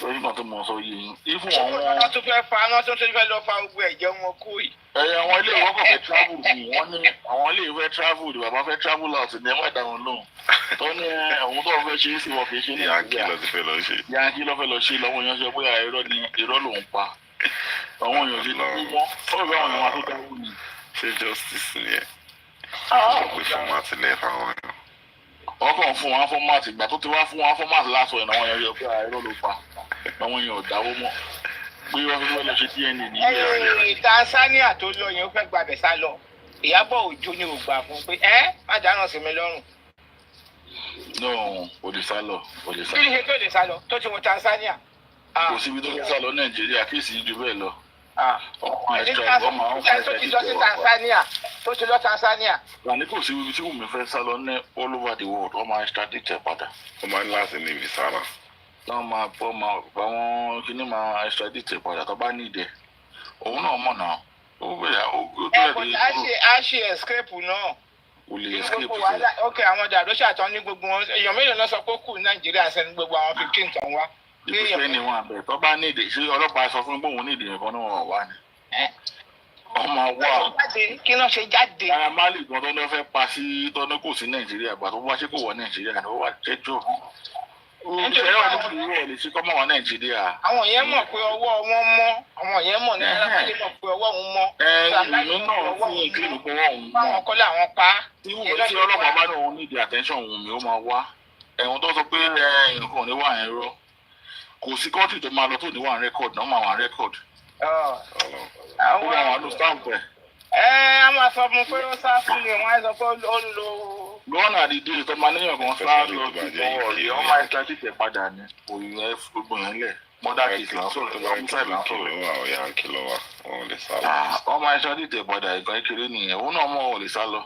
Lórí kan tó mọ̀ sọ yìí. Wọ́n tún fẹ́ fa wọ́n tún fẹ́ lọ fa gbogbo ẹ̀jẹ̀ wọn kú yìí. Àwọn ilé ìwé ọkọ̀ fẹ́ travel ni wọ́n ní àwọn ilé ìwé travel ni bàbá fẹ́ travel out ní ẹ̀wọ̀n ìdáhùn lóhùn. Tó ní òun tó fẹ́ ṣe é sí wọn kì í ṣe ní Yankee ló ti fẹ́ lọ ṣe. Yankee ló fẹ́ lọ ṣe lọ́wọ́ yẹn ṣe pé irọ́ lòun pa. Àwọn èèyàn ṣe ní wọ́n fọ́ọ̀rọ̀ àwọn èèyàn wá tó dáwọ́ ni. Ṣé justice ni ẹ̀? Ó pè format lẹ́ fáwọn èèyàn. Ọkàn fún wọn format ìgbà tó ti wá fún wọn format lásọ ìnáwó yẹn ṣe pé irọ́ ló pa. Àwọn èèyàn ò dáwọ́ mọ́. Pé wọ́n fi lọ ṣe DNA ní ilé Tanzania tó lọ yẹn ó fẹ́ gbàbẹ̀ sá lọ. Ìyábọ̀ Òjó ni ò gbà fún pé má dáná sí mi lọ́rùn. No, kò lè sá lọ. Kí ni ṣe tó lè sá lọ tó ti wọ Tanzania? Kò síbi tó lè sá lọ Nàìjíríà kéèsì ju bẹ́ẹ̀ lọ. Tó ti lọ sí Tanzania tó ti lọ Tanzania. Ní kò sí ibi tí Wùmí fẹ́ sá lọ ní all over the world wọ́n máa extradite padà. Wọ́n máa ń láti ní visa náà. Wọ́n máa àwọn kíní máa extradite padà tó bá ní ìdẹ. Òun náà mọ̀ náà. Ó bẹ̀rẹ̀ ó tó ẹ̀ á ṣe escape náà. Kò lè escape fẹ́. Ok, àwọn dàdó ṣàtọ́ ní gbogbo wọn. Èèyàn mélòó náà sọ pé kù Nàìjíríà sẹ́ni gbogbo àwọn 15 tán wá. Ìfẹ́ ni wọn àbẹ̀ tó bá ní ìdè ṣé ọlọ́pàá sọ fún bóun ní ìdè nìkan náà wọ́n wà ní. Ọmọ wa. Kí náà ṣe jáde. Ara Mali gan tó lọ fẹ́ pa sí tọ́nú kò sí Nàìjíríà gbà tó wá ṣé kò wọ Nàìjíríà ni ó wà jẹ́jọ́. Ìṣẹ̀lẹ̀ wà nípa ìlú ẹ̀ lè ṣe kọ́mọ̀ wọ Nàìjíríà. Àwọn yẹn mọ̀ pé ọwọ́ wọn mọ́. Àwọn yẹn mọ̀ ní alábàdé mọ̀ pé ọwọ́ wọn mọ́. Ìlú náà fún ìkíni pé ọwọ́ òun mọ́. Báwọn kọ́lé àwọn pa. Tí ọlọ́pàá bá ní òun nídìí attention òun mi ó máa wá. Ẹ̀wọ̀n tó sọ pé nǹkan ò ní wà yẹn rọ. Kò sí kọ́ńtì tó máa lọ tó ní wà rẹ́kọ̀dì náà máa wà rẹ́kọ̀dì. Ó wà wà ló stamp ẹ̀. A máa sọ fún pé ó sá fún mi, wọ́n á sọ pé ó ń lo. Lọ́nà àdìdí tó máa níyàn kan sá lọ sí ìfọwọ́ rẹ̀ wọ́n máa ń ṣàtìtẹ̀ padà ní òyìn ẹ̀ gbogbo yẹn lẹ̀. Mọ́dà kìí là ń sọ̀rọ̀ tó bá ń sàì là ń sọ̀rọ̀. Yankee ló wà wọ́n lè sá lọ. Wọ́n máa ń ṣàtìtẹ̀ padà ìkan kékeré nìyẹn òun náà mọ̀ ọ́ lè sá lọ.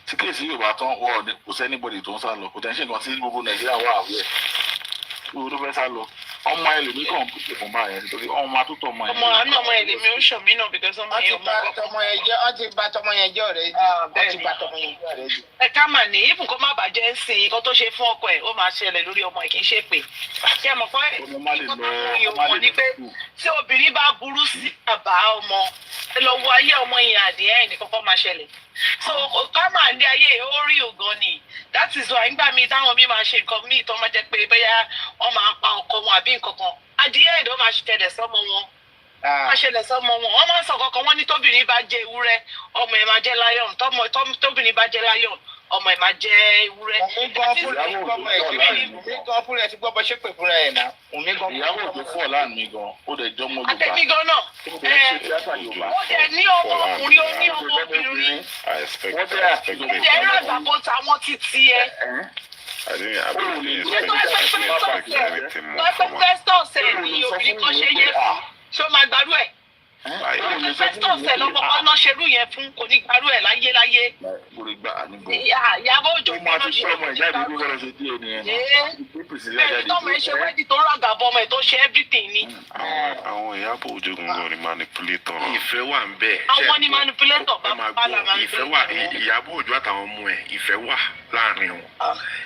Tí kéèsì yóò bá tán kò sẹ́nibọ̀dì tó ń sá lọ kò tẹ́ ń ṣe nǹkan tí gbogbo Nàìjíríà wà àwẹ̀ owó tó fẹ́ sá lọ ọmọ ẹlòmí kàn kúkè fún báyẹn nítorí ọmọ àtúntò ọmọ yẹn. ọmọ ẹlòmí ó ṣàn mí náà because ọmọ yẹn ọmọ ọ ti bà tọmọ yẹn jẹ́ ọ̀rẹ́ jù. ẹ ká mà ní ibùn kó má bàjẹ́ ń sìn nǹkan tó ṣe fún ọkọ ẹ̀ ó máa ṣẹlẹ̀ lórí ọmọ ẹ̀ kì í ṣe pé ṣé ẹ mọ̀ pé nǹkan tó ń rí ọmọ ni pé tí obìnrin bá burú sí bàbá ọmọ ẹ lọ wo ayé ọmọ yẹn àdìẹ ẹ̀ ní kọ́kọ́ máa ṣẹlẹ̀ so ká mà ní ayé ó rí ògan ni that is why nígbà míì táwọn míì máa ṣe nǹkan míì tó máa jẹ́ pé bẹ́yà wọ́n máa pa ọkọ wọn àbí nǹkan kan adìẹ ẹ̀ ló máa ṣẹlẹ̀ sọ́mọ wọn aṣẹlẹ̀ sọ́mọ wọn wọ́n máa ń sọ kankan wọ́n ní tóbìnrin bá jẹ ewúrẹ́ ọmọ ẹ̀ máa jẹ lion tóbìnrin bá jẹ lion ọmọ ẹ̀ máa jẹ ewúrẹ́. Òmí gan fúnra ẹ̀ ti gbọ́ bọ́ ṣépè fúnra ẹ̀ náà. Ìyàwó òjò fún ọ̀la mi gan ó dẹ̀ jọ́ mọ́ Yorùbá. Àtẹ̀mí gan náà ó dẹ̀ ní ọmọ ọkùnrin ó ní ọmọ obìnrin ó dẹ̀ ẹ̀rọ àgbàbọ̀ táwọn ti tiẹ̀. Pẹ́pẹ́sítọ̀ọ̀sẹ̀ ni obìnrin kan ṣe yẹ fún ṣé ó máa gbárù ẹ̀? Pẹ́pẹ́sítọ̀ọ̀sẹ̀ lọ́mọ kan náà ṣerú yẹn fún kò ní gbárù ẹ̀ láyé. Ìyàbọ̀ òjò kan náà ṣe bẹ́ẹ̀ tọ́mọ ẹ ṣe wẹ́ẹ̀dì tó ràgà bọ́ ọmọ ẹ̀ tó ṣe everything ni. Àwọn Ìyábọ̀ Òjó gbogbo ni manipulator. Ìfẹ́ wà ń bẹ̀. Àwọn ni manipulator bá bá la manipulator. Ìfẹ́ wà Ìyábọ̀ Òjó àtàwọn ọmọ ẹ̀ ìfẹ́ wà láàrin wọn.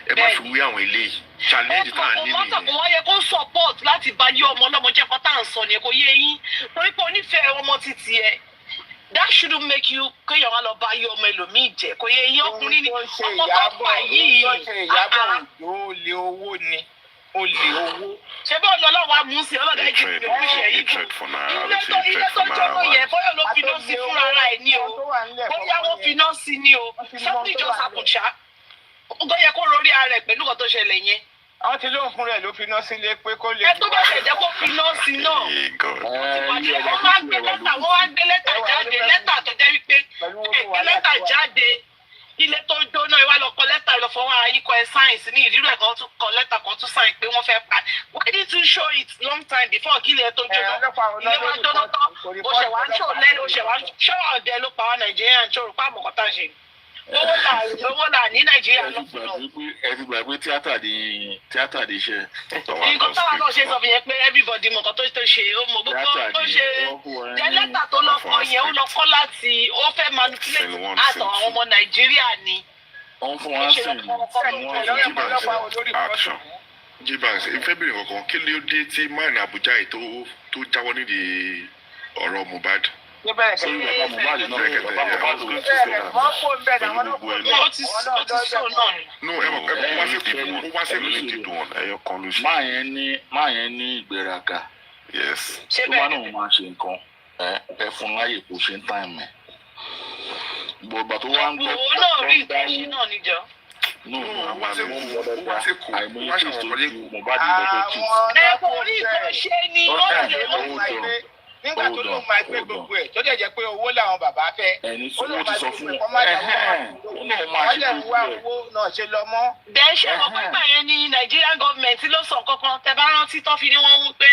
Ẹ má fi wí àwọn eléyìí. Challenge tá à ń ní nìyẹn. Ọmọ wọ́n yẹ kó support láti bá yé ọmọ ọlọ́mọ jẹ́ pátá à ń sọ nìyẹn kò yé yín. Torí pé onífẹ̀ẹ́ ọmọ títí ẹ. That shouldn't make you kéèyàn wá lọ bá yé ọmọ ẹlòmíì jẹ kò yé yín ọkùnrin ni ọmọ tó pa yìí. Ìyábọ̀ Òjó olè owó ni olè owó. Ṣé bá ọlọ́wọ́ amú sí ọlọ́dà ìjì ní oríṣẹ́ yìí kù? Ilé tó jọmọ yẹn bóyá ló finá sí fúnra ara ẹ̀ ní o. Bóyá wọ́n finá sí ní o. Something just happen ṣá. Bóyá pẹ̀lú nǹkan tó ṣẹlẹ̀ yẹn. Àwọn tí ló ń fún rẹ̀ ló fi iná sílé pé kó lè. Ẹ tó bá ṣẹ̀jẹ̀ kó fi iná sí náà. Wọ́n máa gbé lẹ́tà, wọ́n wá gbé lẹ́tà jáde, lẹ́tà tó jẹ́ wípé gbé lẹ́tà jáde. Ilé tó ń jóná ìwà lọ kọ lẹ́tà lọ fọwọ́ ayíkọ ẹ sáyẹ̀nsì ní ìrírò ẹ̀kan tún kọ lẹ́tà kan tún sáyẹ̀nsì pé wọ́n fẹ́ pa. Why didn't you show it long time before kí ilé tó jóná? Ilé wa jóná tán, o ṣẹ̀ wá ń ṣò lẹ́nu, o ṣẹ̀ wá ń ṣọ́ ọ̀dẹ ló pa wá Nàìjíríà ń ṣòro pa àmọ̀kọ́tà ṣe. Owó là ní Nàìjíríà lọ́pọ̀lọpọ̀. Ẹ ti gbàgbé tíátà di iṣẹ́. Nǹkan táwa náà ṣe sọ fún yẹn pé everybody mọ̀ nǹkan tó ṣe ó mọ̀ gbogbo tó ṣe jẹ́ lẹ́tà tó lọ kọ yẹn ó lọ kọ́ láti ó fẹ́ manipulate àtọ̀ àwọn ọmọ Nàìjíríà ni. Wọ́n fún wa sí action. G-Banks ìfẹ́ bèrè kankan kí ló dé tí man Abuja yìí tó jáwọ́ nídìí ọ̀rọ̀ Mohbad. Ní bẹ́ẹ̀ máa yẹn ní ìgbéraga. Tó bá náà máa ṣe nǹkan ẹ fún láyè kò ṣe ń táìmù ẹ̀. Gbogbo tó wá ń gbọ́ owó náà rí ìtẹ̀sí náà níjọ. Ẹ kò rí ìtẹ̀sí ni wọ́n lè mọ̀. Nígbà tó lóun máa gbé gbogbo ẹ̀ tó dẹ̀ jẹ́ pé owó làwọn bàbá fẹ́. Ó lóun máa gbé gbogbo ẹ̀ kọ́ máa wọ́n dẹ̀ wá owó náà ṣe lọ mọ́. Bẹ́ẹ̀ ṣe mọ̀ pé ìgbà yẹn ni Nigerian government ló sọ kankan tẹ bá rántí tó fi ní wọ́n wú pé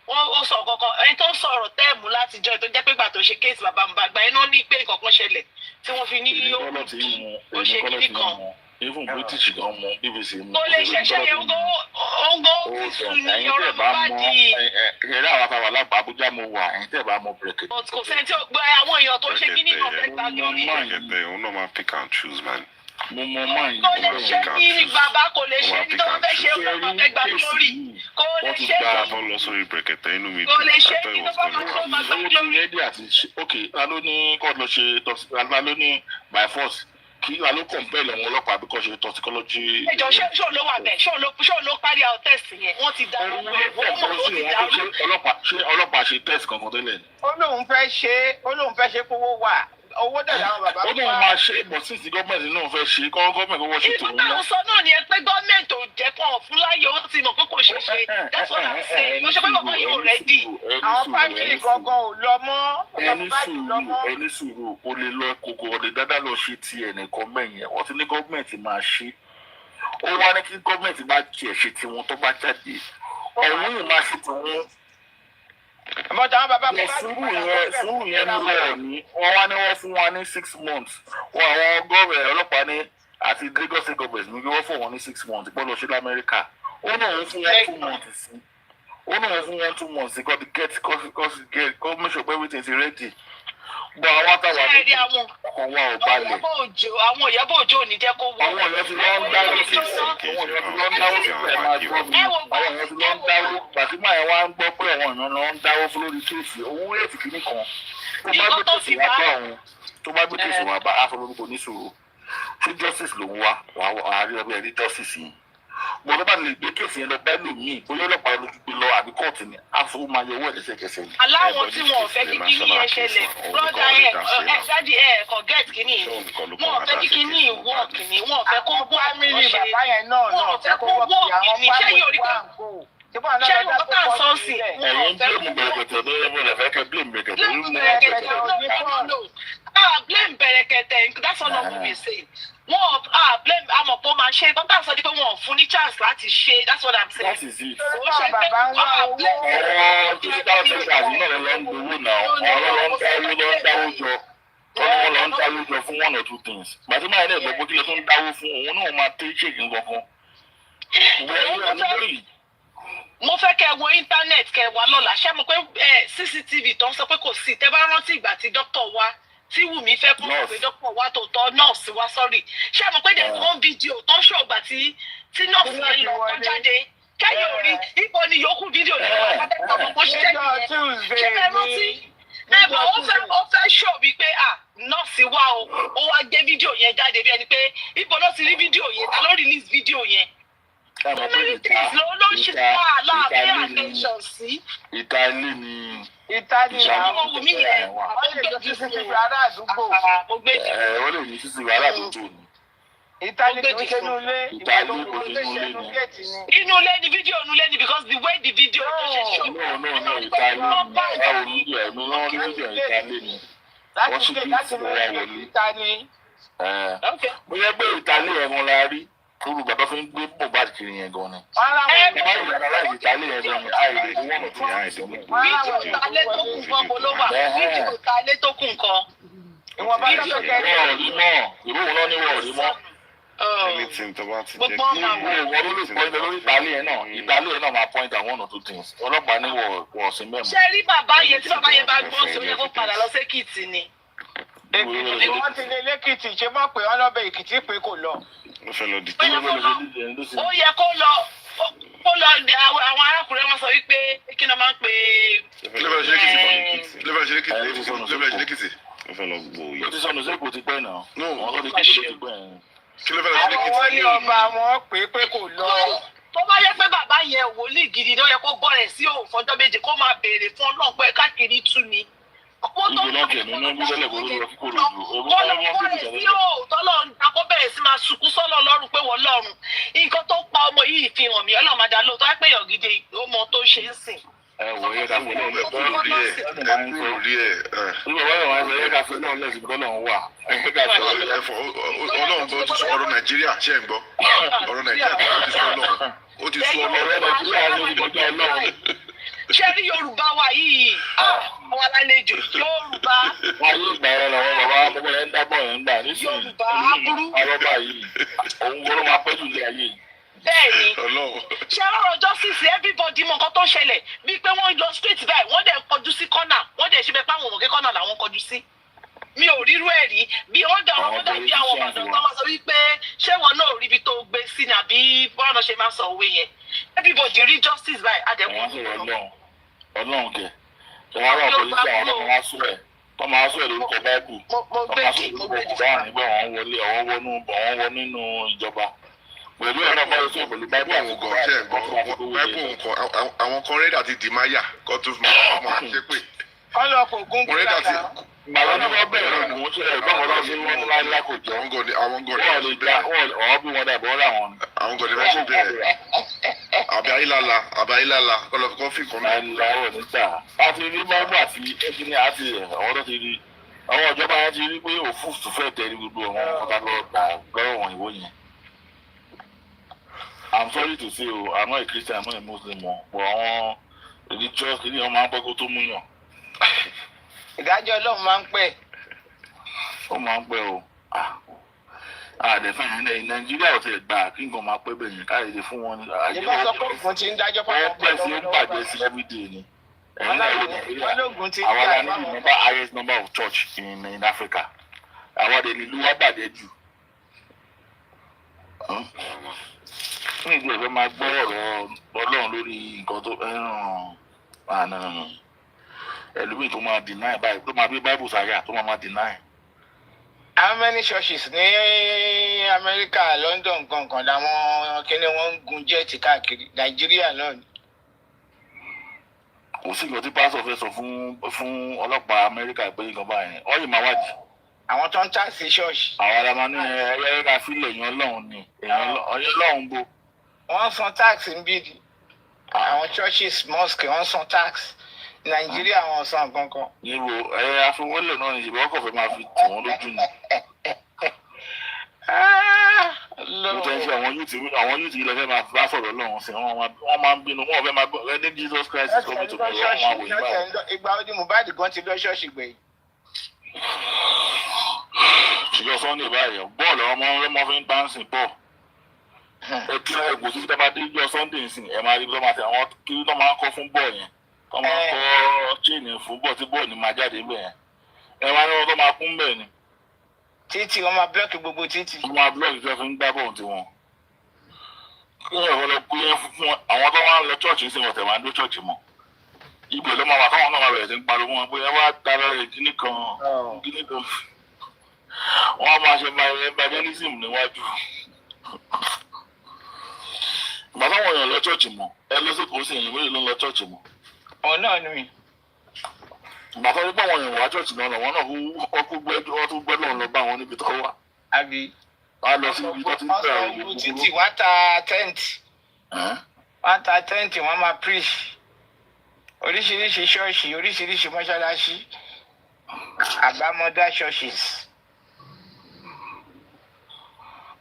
wọ́n sọ kankan ẹni tó ń sọ̀rọ̀ tẹ́ẹ̀mù látijọ́ tó jẹ́ pé ìgbà tó ṣe kéèsì bàbá mi bàgbà yẹn náà ní pé nǹkan ṣẹlẹ̀ tí wọ́n fi ní ó ṣe kíní kan. Even British gan mọ BBC mọ. Mo lè ṣẹ̀ṣẹ̀ yẹn ó ti sùn ní ọ̀rọ̀ Mohbad. Ẹ̀rẹ́ àwọn àtàwọn alágbà Abuja mo wà ẹ̀yin tẹ̀ bá mọ bẹ̀rẹ̀kẹ̀. Kò sẹ́ni tí ó gbọ́ àwọn èèyàn tó ṣe kíní náà fẹ́ gbà lórí. Òun náà máa pick and choose man. Mo mọ máa yìí. Kò lè ṣe ní bàbá kò lè ṣe ní tó wọ́n fẹ́ ṣe ó fẹ́ gbà lórí. Kò lè ṣe ní. Wọ́n tún lọ sórí bẹ̀rẹ̀kẹ̀tẹ̀ inú mi. Kò lè ṣe ní tó bá máa ṣe ó máa gbà lórí. Ok, ta ló ní kọ́ lọ ṣe ta ló ní by force kí wa ló compel àwọn ọlọ́pàá bí kò ṣe toxicology. Ẹjọ́ ṣé ló wà bẹ́ẹ̀ ṣé ló parí àwọn test yẹn wọ́n ti dàrú wọ́n ti dàrú. Ṣé ọlọ́pàá ṣe test kankan tẹ́lẹ̀? Ó lóun fẹ́ ṣe kówó wà owó dẹ̀ làwọn bàbá ó náà máa ṣe bọ̀ sí ti gọ́ọ̀mẹ̀ntì náà fẹ́ ṣe kọ́ gọ́ọ̀mẹ̀ntì wọ́n ṣe tòun náà. ìgbà sọ náà ni ẹ pé gọ́ọ̀mẹ̀ntì ò jẹ́ kàn fún láyé ó ti mọ̀ pé kò ṣe ṣe that's what I'm saying. mo ṣe pé bàbá yóò rẹ́dì. àwọn fámìlì gangan ò lọ mọ́. ẹni sùúrù o lè lọ kókó o lè dáadáa lọ ṣe ti ẹnìkan mẹ́yìn wọ́n ti ní gọ́ọ̀mẹ̀ntì máa ṣe ó wá ní kí gọ́ọ̀mẹ̀ntì bá tiẹ̀ ṣe tiwọn tó bá jáde ọ̀hún yìí máa ṣe tiwọn. Sùúrù yẹn ní lọ́ọ̀ ní wọ́n wá ní wọ́n fún wa ní 6 months wọ́n àwọn gọ́ọ̀rẹ̀ ọlọ́pàá ní àti Lagos state government ní wọ́n fún wọn ní 6 months gbọ́dọ̀ ṣe lamẹ́ríkà ó náà wọ́n fún wọn 2 months sí ó náà wọ́n fún wọn 2 months sí kọ́ make sure everything is ready. Bọ̀ àwọn àtàwọn ọkàn wa ò balẹ̀. Àwọn Ìyábọ̀ Òjó ò ní jẹ́ kó wọ́n. Àwọn èèyàn ti lọ ń dáwó sí ẹ̀ máa gbọ́ mi. Àwọn èèyàn ti lọ ń dáwó. Gbàtígbà yẹn wá ń gbọ́ pé àwọn èèyàn lọ ń dáwó fún lórí kéèsì. Owó ètì kìíní kan. Tó bá gbé kéèsì wá bá àfọlórúkọ níṣòro. Ṣé justice ló ń wá? Wàá rí ọbẹ̀ rí justice yìí. Mo ló bá lè gbé kéèsì yẹn lọ bá lòmíì bóyá ọlọ́pàá ló gbé lọ àbí kóòtù ni àfọwọ́ máa yọ owó ẹ̀ lẹ́sẹ̀kẹsẹ̀ ni. Aláwọ̀ tí wọn ò fẹ́ kí kíní yẹn ṣẹlẹ̀ brọ́dà ẹ̀ dáàdì ẹ̀ kò get kíní wọn ò fẹ́ kí kíní wọ̀ kíní wọn ò fẹ́ kó wọ́ fámìlì bàbá yẹn náà wọn ò fẹ́ kó wọ́ kíní ṣẹ́yìn orí kan ṣẹ́yìn wọ́n tà sọ́ọ̀sì. Ẹ̀yin blame bẹ̀rẹ̀kẹ̀tẹ̀ ló yẹ mọ́ ẹ̀ fẹ́ kẹ́ blame bẹ̀rẹ̀kẹ̀tẹ̀ ló mọ́ blame bẹ̀rẹ̀kẹ̀tẹ̀ that's all I'm be saying. Wọn blame àmọ̀ pé ó máa ṣe tó tà sọ pé wọn ò fún ní chance láti ṣe that's what I'm saying. That is it. Títí táwọn tó ṣe àdúgbò rẹ̀ lọ ń gbowó náà ọ̀rọ̀ lọ ń dáwó jọ wọ́n lọ ń dáwó jọ fún 1 or 2 things. Gbàtí máa ní ẹ̀gbọ́n kí ló tó ń dáwó fún òun náà máa tẹ́ ṣèkì nǹkan. Mo fẹ́ kẹ́ wo internet kẹ́ wá lọ́la ṣé mo pé CCTV tó ń sọ pé kò sí tẹ́ bá rántí ìgbà tí dókítà wá tí Wùmí fẹ́ kó pé dókítà wá tó tọ́ nọ́ọ̀sì wá sọ́rí ṣé mo pé there's one video tó ń ṣògbà tí nọ́ọ̀sì yẹn lọ tó jáde kẹ́yìn orí ipò ni yòókù fídíò yẹn wà látẹ̀kọ́ bó ṣe jẹ́ nìyẹn ṣé ẹ rántí ó fẹ́ ṣò bíi pé nọ́ọ̀sì wá o ó wá gbé fídíò yẹn jáde bí ẹni pé ipò náà ti rí fídíò yẹn ta ló release fídíò yẹn. So many things ló ṣe wá láàbẹ̀ attention sí. Ìta ilé ni. Ìta ni àwọn Wùmí yẹn wọ́n lè lo CCTV ará àdúgbò. Wọ́n lè ní CCTV ará àdúgbò ni. Ìtàlẹ̀ kò ṣe inú ilé. Ìtàlẹ̀ kò ṣe inú ilé ni. Inú ilé ni fídíò inú ilé ni because the way the video tó ṣe show. No, ìtàlẹ̀ ni báwo ni ìdíyẹ mi náà ní ìdíyẹ ìtàlẹ̀ ni. Wọ́n sì kí ìsinmi wá wọlé. Mo yẹ pé ìtàlẹ̀ ẹ̀ wọn la rí. Kúrú bàbá fi ń gbé Mohbad kiri yẹn gan ni. Báwo ni ìyàrá ìtàlẹ̀ yẹn gan ni? Àìlè ni wọ́n ti yà àìsàn. Fídíò ìtàlẹ̀ tó kù kan mo ló wà. Fídíò ìtàlẹ̀ tó kù kan. Ìwọ̀n bá Fídíò kẹ́kẹ́. Wọ́n ò rí mọ́. Ìwé òun náà ní wọ́n ò rí mọ́. Anything tó bá ti jẹ́ Gbogbo kí ọmọ àwọn wọ́n ló lè point lórí ìtàlẹ̀ yẹn náà. Ìtàlẹ̀ yẹn náà máa point at one or two things. Ọlọ́pàá ní wọ̀ sí mẹ́mọ̀. ṣe rí bàbá yẹn tí bàbá yẹn bá gbọ́ sí ó yẹ kó padà lọ sékìtì ni. Èkìtì wọ́n ti lé lẹ́kìtì ṣé mọ̀ pé ọlọ́bẹ̀ Èkìtì pé kò lọ. ó fẹ́ lọ di ó yẹ kó lọ àwọn arákùnrin wọn sọ wípé kí ni wọ́n máa ń pè lẹ́bàá ṣe lẹ́kìtì. ó fẹ́ lọ gbó yìí. Ó ti sọnù sí kò ti pẹ́ náà. No, Wọ́n ló ti kí ló ti pẹ́ yẹn. kí ló fẹ́ lọ ṣe Àwọn wọn ní lẹ́kìtì. ọba wọn pé kò lọ. tó bá yẹ pé bàbá yẹn wòlíì gidi ni ó yẹ kó gbọ́ rẹ̀ sí òun fọjọ́ méje kó máa béèrè fún Ọlọ́run pé káàkiri tú ni. Ibo náà tẹ̀ nínú bí tẹ́lẹ̀ kó ló lọ sí kòrò jù. Wọ́n lọ gbọ́ rẹ̀ sí òun tọ́lọ́run akọ́ bẹ̀rẹ̀ sí máa sunkún sọ́lọ́ lọ́rùn pé wọ́n lọ́run. Nǹkan tó pa ọmọ yìí fi hàn mí Ọlọ́run máa dá lóòótọ́ á pé èèyàn gidi ó mọ tó ṣe ń sìn. Ẹ wò ó yẹ ká fẹ́ lọ́wọ́ lẹ́sìn. rí ẹ̀. Nígbà wọ́n yẹ wọ́n yẹ ká fẹ́ lọ́wọ́ lẹ́sìn tó lọ́wọ́ wà. Ọlọ́run bó ti sọ ọ̀rọ̀ Nàìjíríà ṣe ń gbọ́. Ọ̀rọ̀ Nàìjíríà tó ti sọ Ọlọ́run. Ó ti sọ Ọlọ́run. Ṣé rí Yorùbá wa yìí? Àwọn alálejò Yorùbá. Wọ́n yóò gbà ẹ lọ́wọ́ bàbá ọmọ yẹn ń dábọ̀ yẹn ń gbà nísìnyí. Yorùbá aburú. Arọ́bà yìí, òun gbọ́dọ̀ máa pẹ́ jù ní ayé yìí. Bẹ́ẹ̀ni. Ṣé ọ̀rọ̀ justice everybody mọ nǹkan tó ṣẹlẹ̀ bíi pé wọ́n lọ straight báyìí wọ́n dẹ̀ kọjú sí kọ́nà wọ́n dẹ̀ ṣe bẹ́ẹ̀ páwọn òmùgẹ́ kọ́nà làwọn kọjú sí. Mi ò rírú ẹ̀ rí bí wọ́n dà wọ́n dàbí àwọn ọ̀bàdàn tó máa sọ wípé ṣé wọn náà rí ibi tó gbé sí ni àbí bọ́ọ̀nà ṣe máa sọ òwe yẹn. Everybody rí justice báyìí àdẹ̀kùn. Ọlọ́run kẹ̀. Ṣé wọ́n rọ̀ pẹ̀lú sí àwọn ọmọ wọn sún ẹ̀? Tọ́ máa sún ẹ̀ lórúkọ Báíbù. Tọ́ máa sún lórúkọ Kùránì nígbà wọ́n wọlé àwọn wọnú nínú ìjọba. Pẹ̀lú ẹ̀rọ máa sún pẹ̀lú Báíbù àwọn Ọ̀gọ̀ ṣe ń gbọ́. Báíbù nǹkan àwọn kan rẹ́dà ti dì máyà kó tó fi máa ṣe pé. Ọlọ́pàá ògún kúrò dáadáa. Màá ní wọ́n bẹ̀rẹ̀ ní wọ́n ṣe ẹ̀gbọ́n wọn lọ́sí wọn ní láyé lákòjọ́. Àwọn gọ̀dẹ̀ Wọ́n lè dá ọ̀ọ́ bí wọ́n dàbọ̀ ọ́rà wọn. àwọn gọ̀dẹ̀ bá ṣe bẹ̀rẹ̀. Àbí ayélálá kọ́ fi kan náà. Láwọ̀ nígbà. A ti rí Báíbù àti ẹ́ńjìnì àti àwọn tó ti rí. Àwọn ìjọba yẹn ti rí pé òfúùtù fẹ́ tẹ̀lé gbogbo àwọn ọ̀tá lọ́rọ̀ wọn ìwé yẹn. I'm sorry to say o, I'm not a Christian, I'm not a Muslim o, but àwọn religious kìíní wọn máa ń pẹ́ kó tó mú yàn. Ìdájọ́ Ọlọ́run máa ń pẹ́. Ó máa ń pẹ́ o. Àdẹ̀fẹ́ yẹn lẹ́yìn Nàìjíríà ò tẹ̀ gbà kí nǹkan máa pẹ́ bẹ́ẹ̀ yẹn káyọ̀dé fún wọn. Ìjọba sọ pé ògùn ti ń dájọ́ pàápàá. Wọ́n pẹ̀ sí ó bàjẹ́ sí everyday ni. Ẹ̀yin náà yóò Nàìjíríà. Àwọn la ní the highest number of church in Africa. Àwọn àdè nílùú wa bàjẹ́ jù. Fún ìdí ẹ̀fẹ́ máa gbọ́ ọ̀rọ̀ Ọlọ́run lórí nǹkan tó ẹlòmíì tó máa deny báyìí tó máa gbé Bible sáyà tó máa deny. How many churches ní Amẹ́ríkà, London gangan làwọn kíní wọn ń gun jẹ́ẹ̀tì káàkiri Nàìjíríà náà ni. Kò sí nǹkan tí pásọ̀ fẹ́ sọ fún ọlọ́pàá Amẹ́ríkà pé nǹkan báyẹn ọ̀yìn máa wádìí. Àwọn tó ń tà sí ṣọ́ọ̀ṣì. Àwọn ará máa ní ẹ̀yẹ́ká fílẹ̀ èèyàn Ọlọ́run ni èèyàn Ọlọ́run bó. Wọ́n san tax ń bí di. Àwọn churches mosque wọ́n san tax. Nàìjíríà wọn san kankan. Níbo afọwọ́lẹ̀ náà ni ìṣèlú ọkọ̀ fẹ́ máa fi tì wọ́n lójú ni. Mo tẹ́ sí àwọn yóò ti ilẹ̀ fẹ́ máa bá sọ̀rọ̀ lọ́wọ́ sí wọ́n máa ń bínú wọ́n fẹ́ máa gbọ́ ẹni Jesus Christ is coming to me wọ́n máa wò yín. Ìgbà ọdún Mohbad gan ti lọ ṣọ́ọ̀ṣì gbẹ̀yìn. Ṣùgbọ́n Sunday báyìí bọ́ọ̀lù ọmọ ọlọ́mọ fi ń dánsìn bọ̀. Ẹ tí ẹgbò sí tẹ́bá dé jọ Sunday sìn ẹ máa rí bí wọ́n máa tẹ àwọn kiri tó máa ń kọ́ fún bọ́ọ̀ yẹn. Wọ́n máa kọ́ chain fún bọ́ọ̀ tí bọ́ọ̀ ni máa jáde bẹ́ẹ̀ yẹn. Ẹ máa ní wọn tó máa kún bẹ́ẹ̀ ni. Títì wọn máa blọọkì gbogbo títì. Wọ́n máa blọọkì fẹ́ fi ń gbá bọ́ọ̀ tiwọn. Kí ni ẹ̀fọ́ lọ kú yẹn fún àwọn tó máa ń lọ chọ́ọ̀chì sí wọn tẹ̀ máa ń dó chọ́ọ̀chì mọ́. Ibẹ̀ ló máa wà káwọn náà máa bẹ̀rẹ̀ sí ń pariwo wọn pé ẹ wá dára rẹ̀ kíní kan. Wọ́n máa ṣe evangelism níwájú. Ìgbà táwọn èèyàn lọ chọ́ọ̀chì mọ́ ẹ lọ sí kòó sí èèyàn méjì ló ń lọ chọ́ọ̀chì mọ́. Ọ̀nà ni mi. Ìgbà tó ní pé àwọn èèyàn wá chọ́ọ̀chì náà wọ́n náà wọ́n tún gbẹ́dọ̀ lọ bá wọn níbi tó wà. Àbí. wọ́n á lọ sí ibi tó ti ń bẹ̀rẹ̀ ọ̀sán títì wọ́n ta tent. Wọ́n ta tent wọ́n máa preach. Oríṣiríṣi ṣọ́ọ̀ṣì, oríṣiríṣi mọ́ṣáláṣí. Àbámọ́dá churches.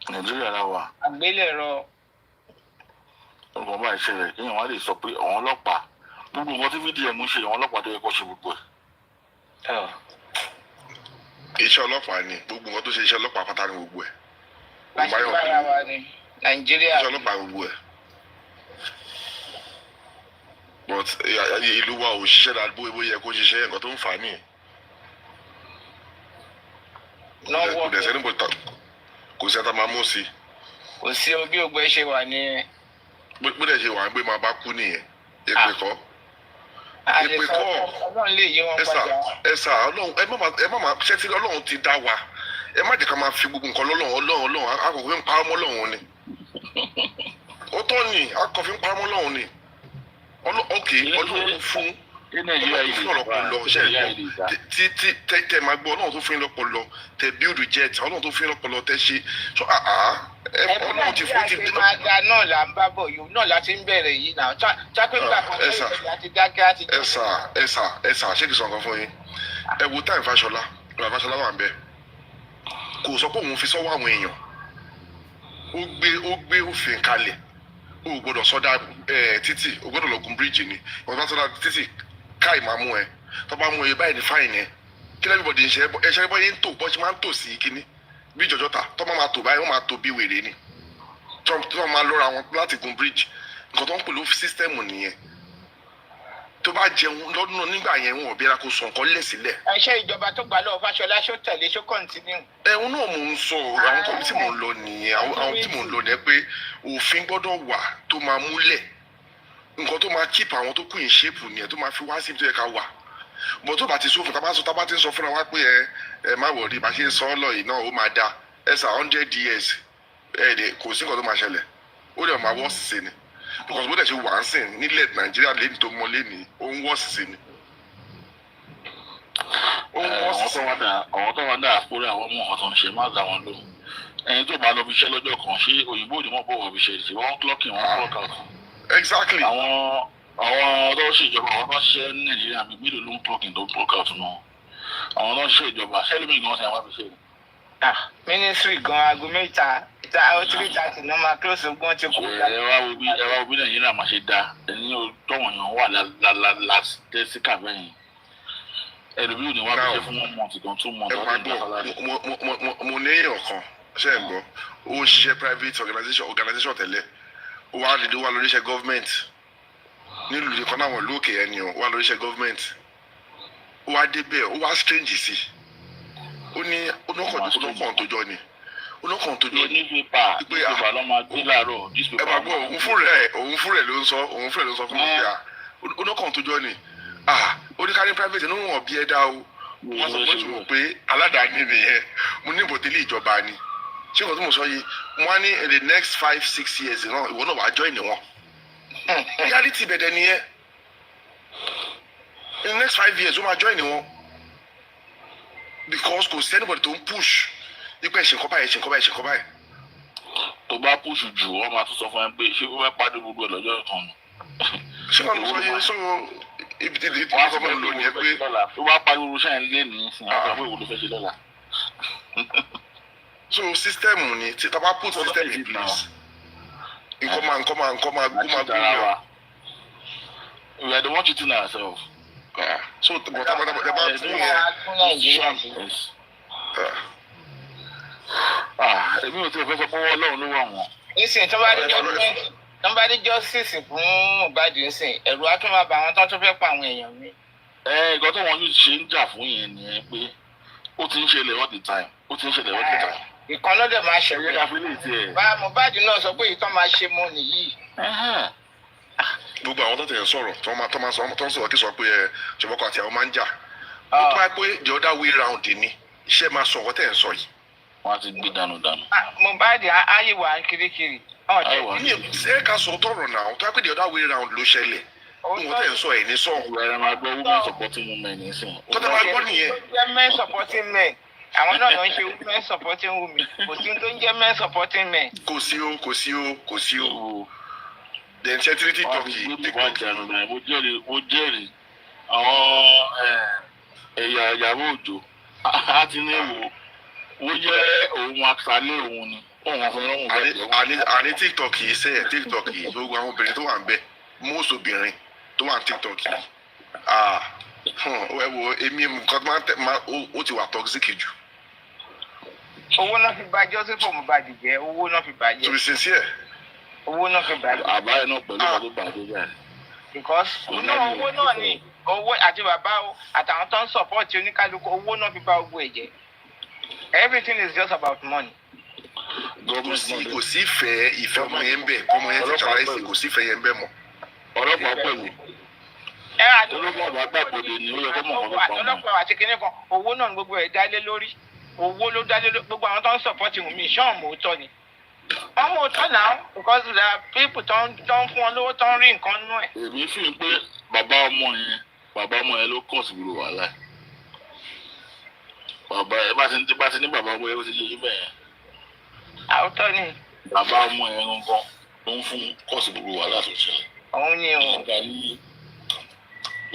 Nàìjíríà la wà. Àgbélẹ̀rọ. Ọgbọ̀n bá ìṣẹ̀lẹ̀ kéèyàn wá lè sọ pé àwọn ọlọ́pàá gbogbo nǹkan tí fídíò mú ṣe àwọn ọlọ́pàá tó yẹ kó ṣe gbogbo ẹ̀. Iṣẹ́ ọlọ́pàá ni gbogbo nǹkan tó ṣe iṣẹ́ ọlọ́pàá pátá ní gbogbo ẹ̀. Báyọ̀ wa ni Nàìjíríà. Iṣẹ́ ọlọ́pàá gbogbo ẹ̀. But ìlú wa ò ṣiṣẹ́ dáadọ́ bó yẹ kó ṣiṣẹ́ nǹkan tó ń fà á nìyẹn. Kò dẹ̀ sẹ́ni kò sí ẹ̀ta máa mú sí. Kò sí bí ògbẹ́ ṣe wà ní. Bó dẹ̀ ṣe wà ń gbé máa bá kú nìyẹn. Èpè kọ́. Èpè kọ́. Ọlọ́run lè yí wọn padà. Ẹ̀sà Ọlọ́run ẹ má máa ṣẹ́ tí Ọlọ́run ti dá wa. Ẹ má jẹ́ ká máa fi gbogbo nǹkan Ọlọ́run akọ̀fin ń parọ́ mọ́ Ọlọ́run ni. Ó tọ́ ni akọ̀fin ń parọ́ mọ́ Ọlọ́run ni. Ọlọ́run fún ọlọ́pọlọ ṣe tẹ máa gbọ́ Ọlọ́run tó fún yín lọ́pọlọ tẹ build jet Ọlọ́run tó fún yín lọ́pọlọ tẹ ṣe Ọlọ́run ti fún ti máa da náà là ń bá bọ̀ yòó náà láti ń bẹ̀rẹ̀ yìí náà chápẹ́ńgbà kan lẹ́yìn láti dákẹ́ àti. ẹ̀sà ṣé kìí sọ nǹkan fún yín ẹ wo táyì Fáṣọlá wà ń bẹ kò sọ pé òun fi sọ́wọ́ àwọn èèyàn ó gbé òfin kalẹ̀ o gbọ́dọ̀ sọdá títì o gbọ́dọ̀ lọgùn bíríìjì ni wọn bá sọdá títì káì máa mú ẹ tó bá mú ẹ báyìí ní fáìn ẹ kí lẹ́bí bọ̀dì ṣe ẹṣẹ́ bọ́ yẹn ń tò bọ́ ṣe máa ń tò sí kínní bí ìjọjọ́ ta tó máa tò báyìí wọ́n máa tò bí wèrè ni tó máa lọ́ra wọn láti gun bíríìjì nǹkan tó ń pè ló sísítẹ́ẹ̀mù nìyẹn tó bá jẹun lọ́dún nígbà yẹn wọn ò bí ẹranko sọ nǹkan lẹ̀ sílẹ̀. ẹṣẹ́ ìjọba tó gbà lọ́wọ́ Fáṣọlá ṣó tẹ̀lé ṣó kọ́ntínú. ẹ̀hún náà mò ń sọ àwọn kan tí mò ń lọ nìyẹn àwọn tí mò ń lọ nìyẹn pé òfin gbọ́dọ̀ wà tó máa múlẹ̀ nǹkan tó máa kíp àwọn tó kù in ṣépù nìyẹn tó máa fi wá sí ibi tó yẹ ká wà bọ́ tó bá ti sófin tá bá ti ń sọ fúnra wa pé ẹ má wọ̀rí bá ṣe ń sọ ọ́ lọ yìí náà ó máa da ẹ̀sà 100 years kò sí nǹkan tó máa ṣẹlẹ̀ ó dẹ̀ máa wọ́ sí ni because bó dẹ̀ ṣe wà ń sìn nílẹ̀ Nàìjíríà lẹ́ni tó mọ lẹ́ni ó ń wọ́ sí ni. àwọn tó wà dá àpòrí àwọn ọmọ ọ̀tọ̀ ń ṣe má dá wọn lóhùn ẹni tó bá lọ fi iṣẹ́ lọ́jọ́ kan ṣé òyìnbó ò ní mọ̀ bọ̀wọ̀ fi ṣe ṣe wọ́n clocking wọn clock out. Exactly. àwọn tó ṣèjọba àwọn tó ṣiṣẹ́ ní Nàìjíríà mélòó ló ń clocking tó clock out náà àwọn tó ṣiṣẹ́ ìjọba ṣẹ́lẹ̀mí gan ṣe àwọn fi ṣe. Mínísírì gan aago mẹ́ta ó 3:30 ní máa close ogun ti kú. ẹ wá wo bí Nàìjíríà máa ṣe dá ẹni tọ́wọ̀n yàn wà lásìkà bẹ́yìn ẹlòmíràn ni wọ́n á fi ṣe fún 1 month gan 2 months. ẹ máa gbọ́ mo ní èèyàn kan ṣe é gbọ́ ó ń ṣiṣẹ́ private organisation tẹ́lẹ̀ ó wá dìde wá lórí iṣẹ́ government nílùú ìkan náà wọ́n lókè ẹni ó wá lórí iṣẹ́ government ó wá débẹ̀ ó wá strange sí ó ní onókàn tó jọ ni onókàn tó jọ ni pé ló máa gbé láàárọ̀ ẹ máa gbọ́ òun fún rẹ̀ ló ń sọ fún mi pé onókàn tó jọ ni oníkárí private ní wọn bí ẹ dá o wọn sọ fún mi pé aládàáni nìyẹn mo ní ìbòtẹ́lẹ̀ ìjọba ni ṣé nǹkan tí mo sọ yìí wọn á ní in the next 5-6 years náà ìwọ náà wàá join wọn reality bẹ̀dẹ̀ nìyẹn in the next 5 years ó máa join wọn because kò sí anybody tó ń push nípa ẹ̀ṣẹ̀ kọ́ báyìí. tó bá push jù wọ́n máa tún sọ fún ẹ pé ṣé ó fẹ́ pàdé gbogbo ẹ̀ lọ́jọ́ ìtàn nù. ṣé wọn sọ yẹn sọ ibi tí wọn sọ lò ní ẹ pé. tó bá pariwo ṣáà ń lé ní ìsìn àti àwọn ìwòlò fẹ́ ṣe lọ́la. so system ni tí tá bá put system in place nǹkan máa gbúmọ̀. we are the one cheating ourselves. so but tá bá tún yẹn. èmi ò tí ì fẹ́ sọ pé wọ́n Ọlọ́run ló wà wọ́n. nísìnyí tó bá dé justice fún Mohbad nísìnyí ẹ̀rù á tún máa bà wọ́n tó fẹ́ pa àwọn èèyàn mi. nǹkan tó wọn yóò ṣe ń jà fún yẹn nìyẹn pé ó ti ń ṣẹlẹ̀ all the time. ìkan lọ́dẹ̀ máa ṣẹlẹ̀ bá Mohbad náà sọ pé ìtàn máa ṣe mọ́ nìyí. gbogbo àwọn tó tẹ̀ ń sọ̀rọ̀ tó ń sọ̀rọ̀ kí sọ pé ṣùgbọ́n àti àwọn máa ń jà ó tó bá pé the other way round ni iṣẹ́ máa sọ ọ̀rọ̀ tẹ̀ ń sọ yìí. wọ́n á ti gbé dànù. Mohbad ayé wà kirikiri. ṣé ká sọ tọrọ náà tó bá pé the other way round ló ṣẹlẹ̀ wọ́n tẹ̀ ń sọ ẹ̀ ní sọ. ìwé máa gbọ́ women supporting women ní sìn. tó tẹ́ máa gbọ́ nìyẹn. men supporting men àwọn náà ló ń ṣe men supporting women kò sí tó ń jẹ́ men supporting men. kò sí o then ṣẹ́tìrì tiktok yìí. mo jẹ́rìí àwọn ẹ̀yà ìyàwó òjò á ti ní ìwò ó jẹ́ òun àṣálẹ́ òun ni òun fún òun bẹ́ẹ̀. àní tiktok yìí sẹ́yìn tiktok yìí gbogbo àwọn obìnrin tó wà ń bẹ̀ most obìnrin tó wà ní tiktok yìí ẹ wo èmi nǹkan ó ti wà toxic jù. owó náà fi bà Joseph Mohbad jẹ́ owó náà fi bàjẹ́. to be sincere. owó náà fi bàjẹ́. àbáyé náà pẹ̀lú ọdún bàjẹ́ bẹ́ẹ̀. because owó náà ni owó àti bàbá o àtàwọn tó ń support oníkálukú owó náà fi bà gbogbo ẹ̀ jẹ́. Everything is just about money. kò sí ìfẹ́ ọmọ yẹn ń bẹ̀ ọmọ yẹn ti ṣàlàyé kò sí ìfẹ́ yẹn ń bẹ̀ mọ́. ọlọ́pàá pẹ̀lú. ọlọ́pàá àti kinní kan owó náà gbogbo ẹ̀ dálé lórí owó ló dálé lórí gbogbo àwọn tó ń support mi ṣọ́ọ̀mù òótọ́ ni. ọmọ òótọ́ náà because there are people tó ń fún wọn lówó tó ń rí nǹkan nú ẹ̀. èmi fi hàn pé bàbá ọmọ yẹn ló kọ̀ sí gbogbo wàhálà ẹ̀. bàbá ẹ bá ti ní bàbá ọmọ yẹn ó ti yé yín bẹ́ẹ̀. àwòtọ́ ni. bàbá ọmọ yẹn gangan ló ń fún kọ̀ sí gbogbo wàhálà tó ṣẹlẹ̀. òun ni o.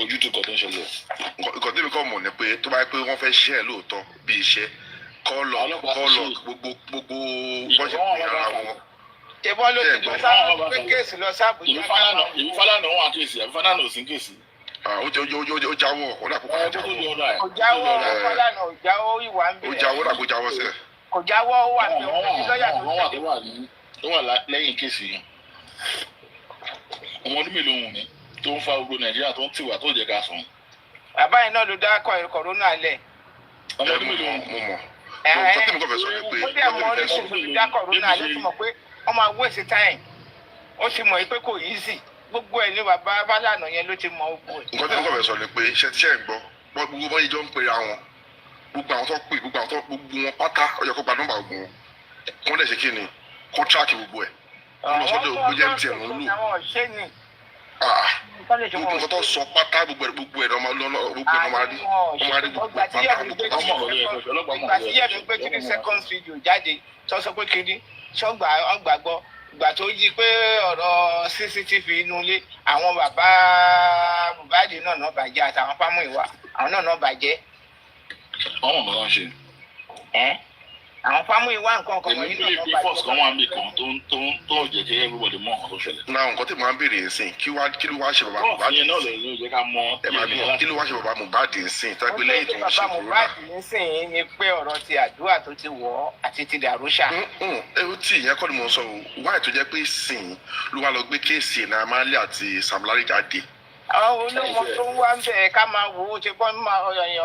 ojú tó kọ tó ń ṣẹlẹ̀. nǹkan tí mi kọ́ mọ̀ ni pé tó bá yẹ pé wọ́n fẹ́ ṣe ẹ̀ lóòótọ́ bí iṣẹ́ kọ́ lọ gbogbo bọ́ọ̀ṣẹ̀ pé ara wọn. ìbọn ló ti gbọ́ sáà pé kéèsì lọ sáàbù. ìlú Fálànà wọn àkéèsì àbí Fálànà ò sí kéèsì. ó jáwọ́ ọ̀dà kó padà jáwọ́. kò jáwọ́ Fálànà ò jáwọ́ ìwà ń bẹ̀rẹ̀. ó jáwọ́ ọ̀dà kó jáwọ́ sẹ́ẹ̀. kò jáwọ́ ó wà ní lọ́yà tó wà lẹ́yìn kéèsì yẹn. ọmọ ọdún mélòó wù mí tó ń fa gbogbo Nàìjíríà tó ń tìwà tó jẹ́ ká sùn. bàbá yẹn náà ló dá kòrónà lẹ̀. ọmọ ọdún mélòó wù mí. mo mọ̀ nǹkan tí mo kọ́ fẹ́ sọ ni pé. ó dẹ̀ mọ oríṣiríṣi tó dá kòrónà lẹ̀ tó mọ̀ pé ọmọ waste time ó ti mọ̀ pé kò easy gbogbo ẹ̀ ní bàbá Fálànà yẹn ló ti mọ gbogbo ẹ̀. nǹkan tí mo kọ́ fẹ́ sọ ni pé ṣe ń gbọ́ gbogbo bọ́ ìjọ ń pera wọn gbogbo àwọn tó pè gbogbo wọn pátá ó yẹ kó gba nọ́mbà gbogbo wọn kó lè ṣe kí ni kọ́ńtrákì gbogbo ẹ̀ lọ sọ́dọ̀ gbogbo jẹ́ ní tiẹ̀ ló ń lò. gbogbo nǹkan tó sọ pátá gbogbo ẹ̀ gbogbo ẹ̀ máa rí gbogbo pátá gbogbo pátá. ìgbà tí yẹ̀mí gbé 3 seconds video jáde tó sọ pé kiri ṣọ́gbà ọgbàgbọ́ ìgbà tó yí pé ọ̀rọ̀ CCTV inú ilé àwọn bàbá Mohbad náà bàjẹ́ àtàwọn Fámúyìwá àwọn náà bàjẹ́. ọmọ mi náà ṣe. àwọn Fámúyìwá nǹkan kan wọ̀nyí náà bàjẹ́. force kan wà níbi kan tó jẹ́ kí everybody mọ̀ nǹkan tó ṣẹlẹ̀. náà nǹkan tí mo máa ń béèrè nsìn kí ló wá ṣe bàbá Mohbad. ìyẹn náà lè jẹ́ ká mọ̀. kí ló wá ṣe bàbá Mohbad nsìn tó gbé lẹ́yìn tó ń ṣe bàbá Mohbad nsìn ni pé ọ̀rọ̀ ti àdúrà tó ti wọ̀ àti ti dàrúṣà. ewu tí ìyẹn kọ́ ni mo sọ o wáyé tó jẹ́ pé sìn ló wá lọ gbé kéèsì Naira Marley àti Sam Larry jáde. àwọn olóòmọ tó ń wá ń bẹ̀ ká máa wò ó ṣe bọ́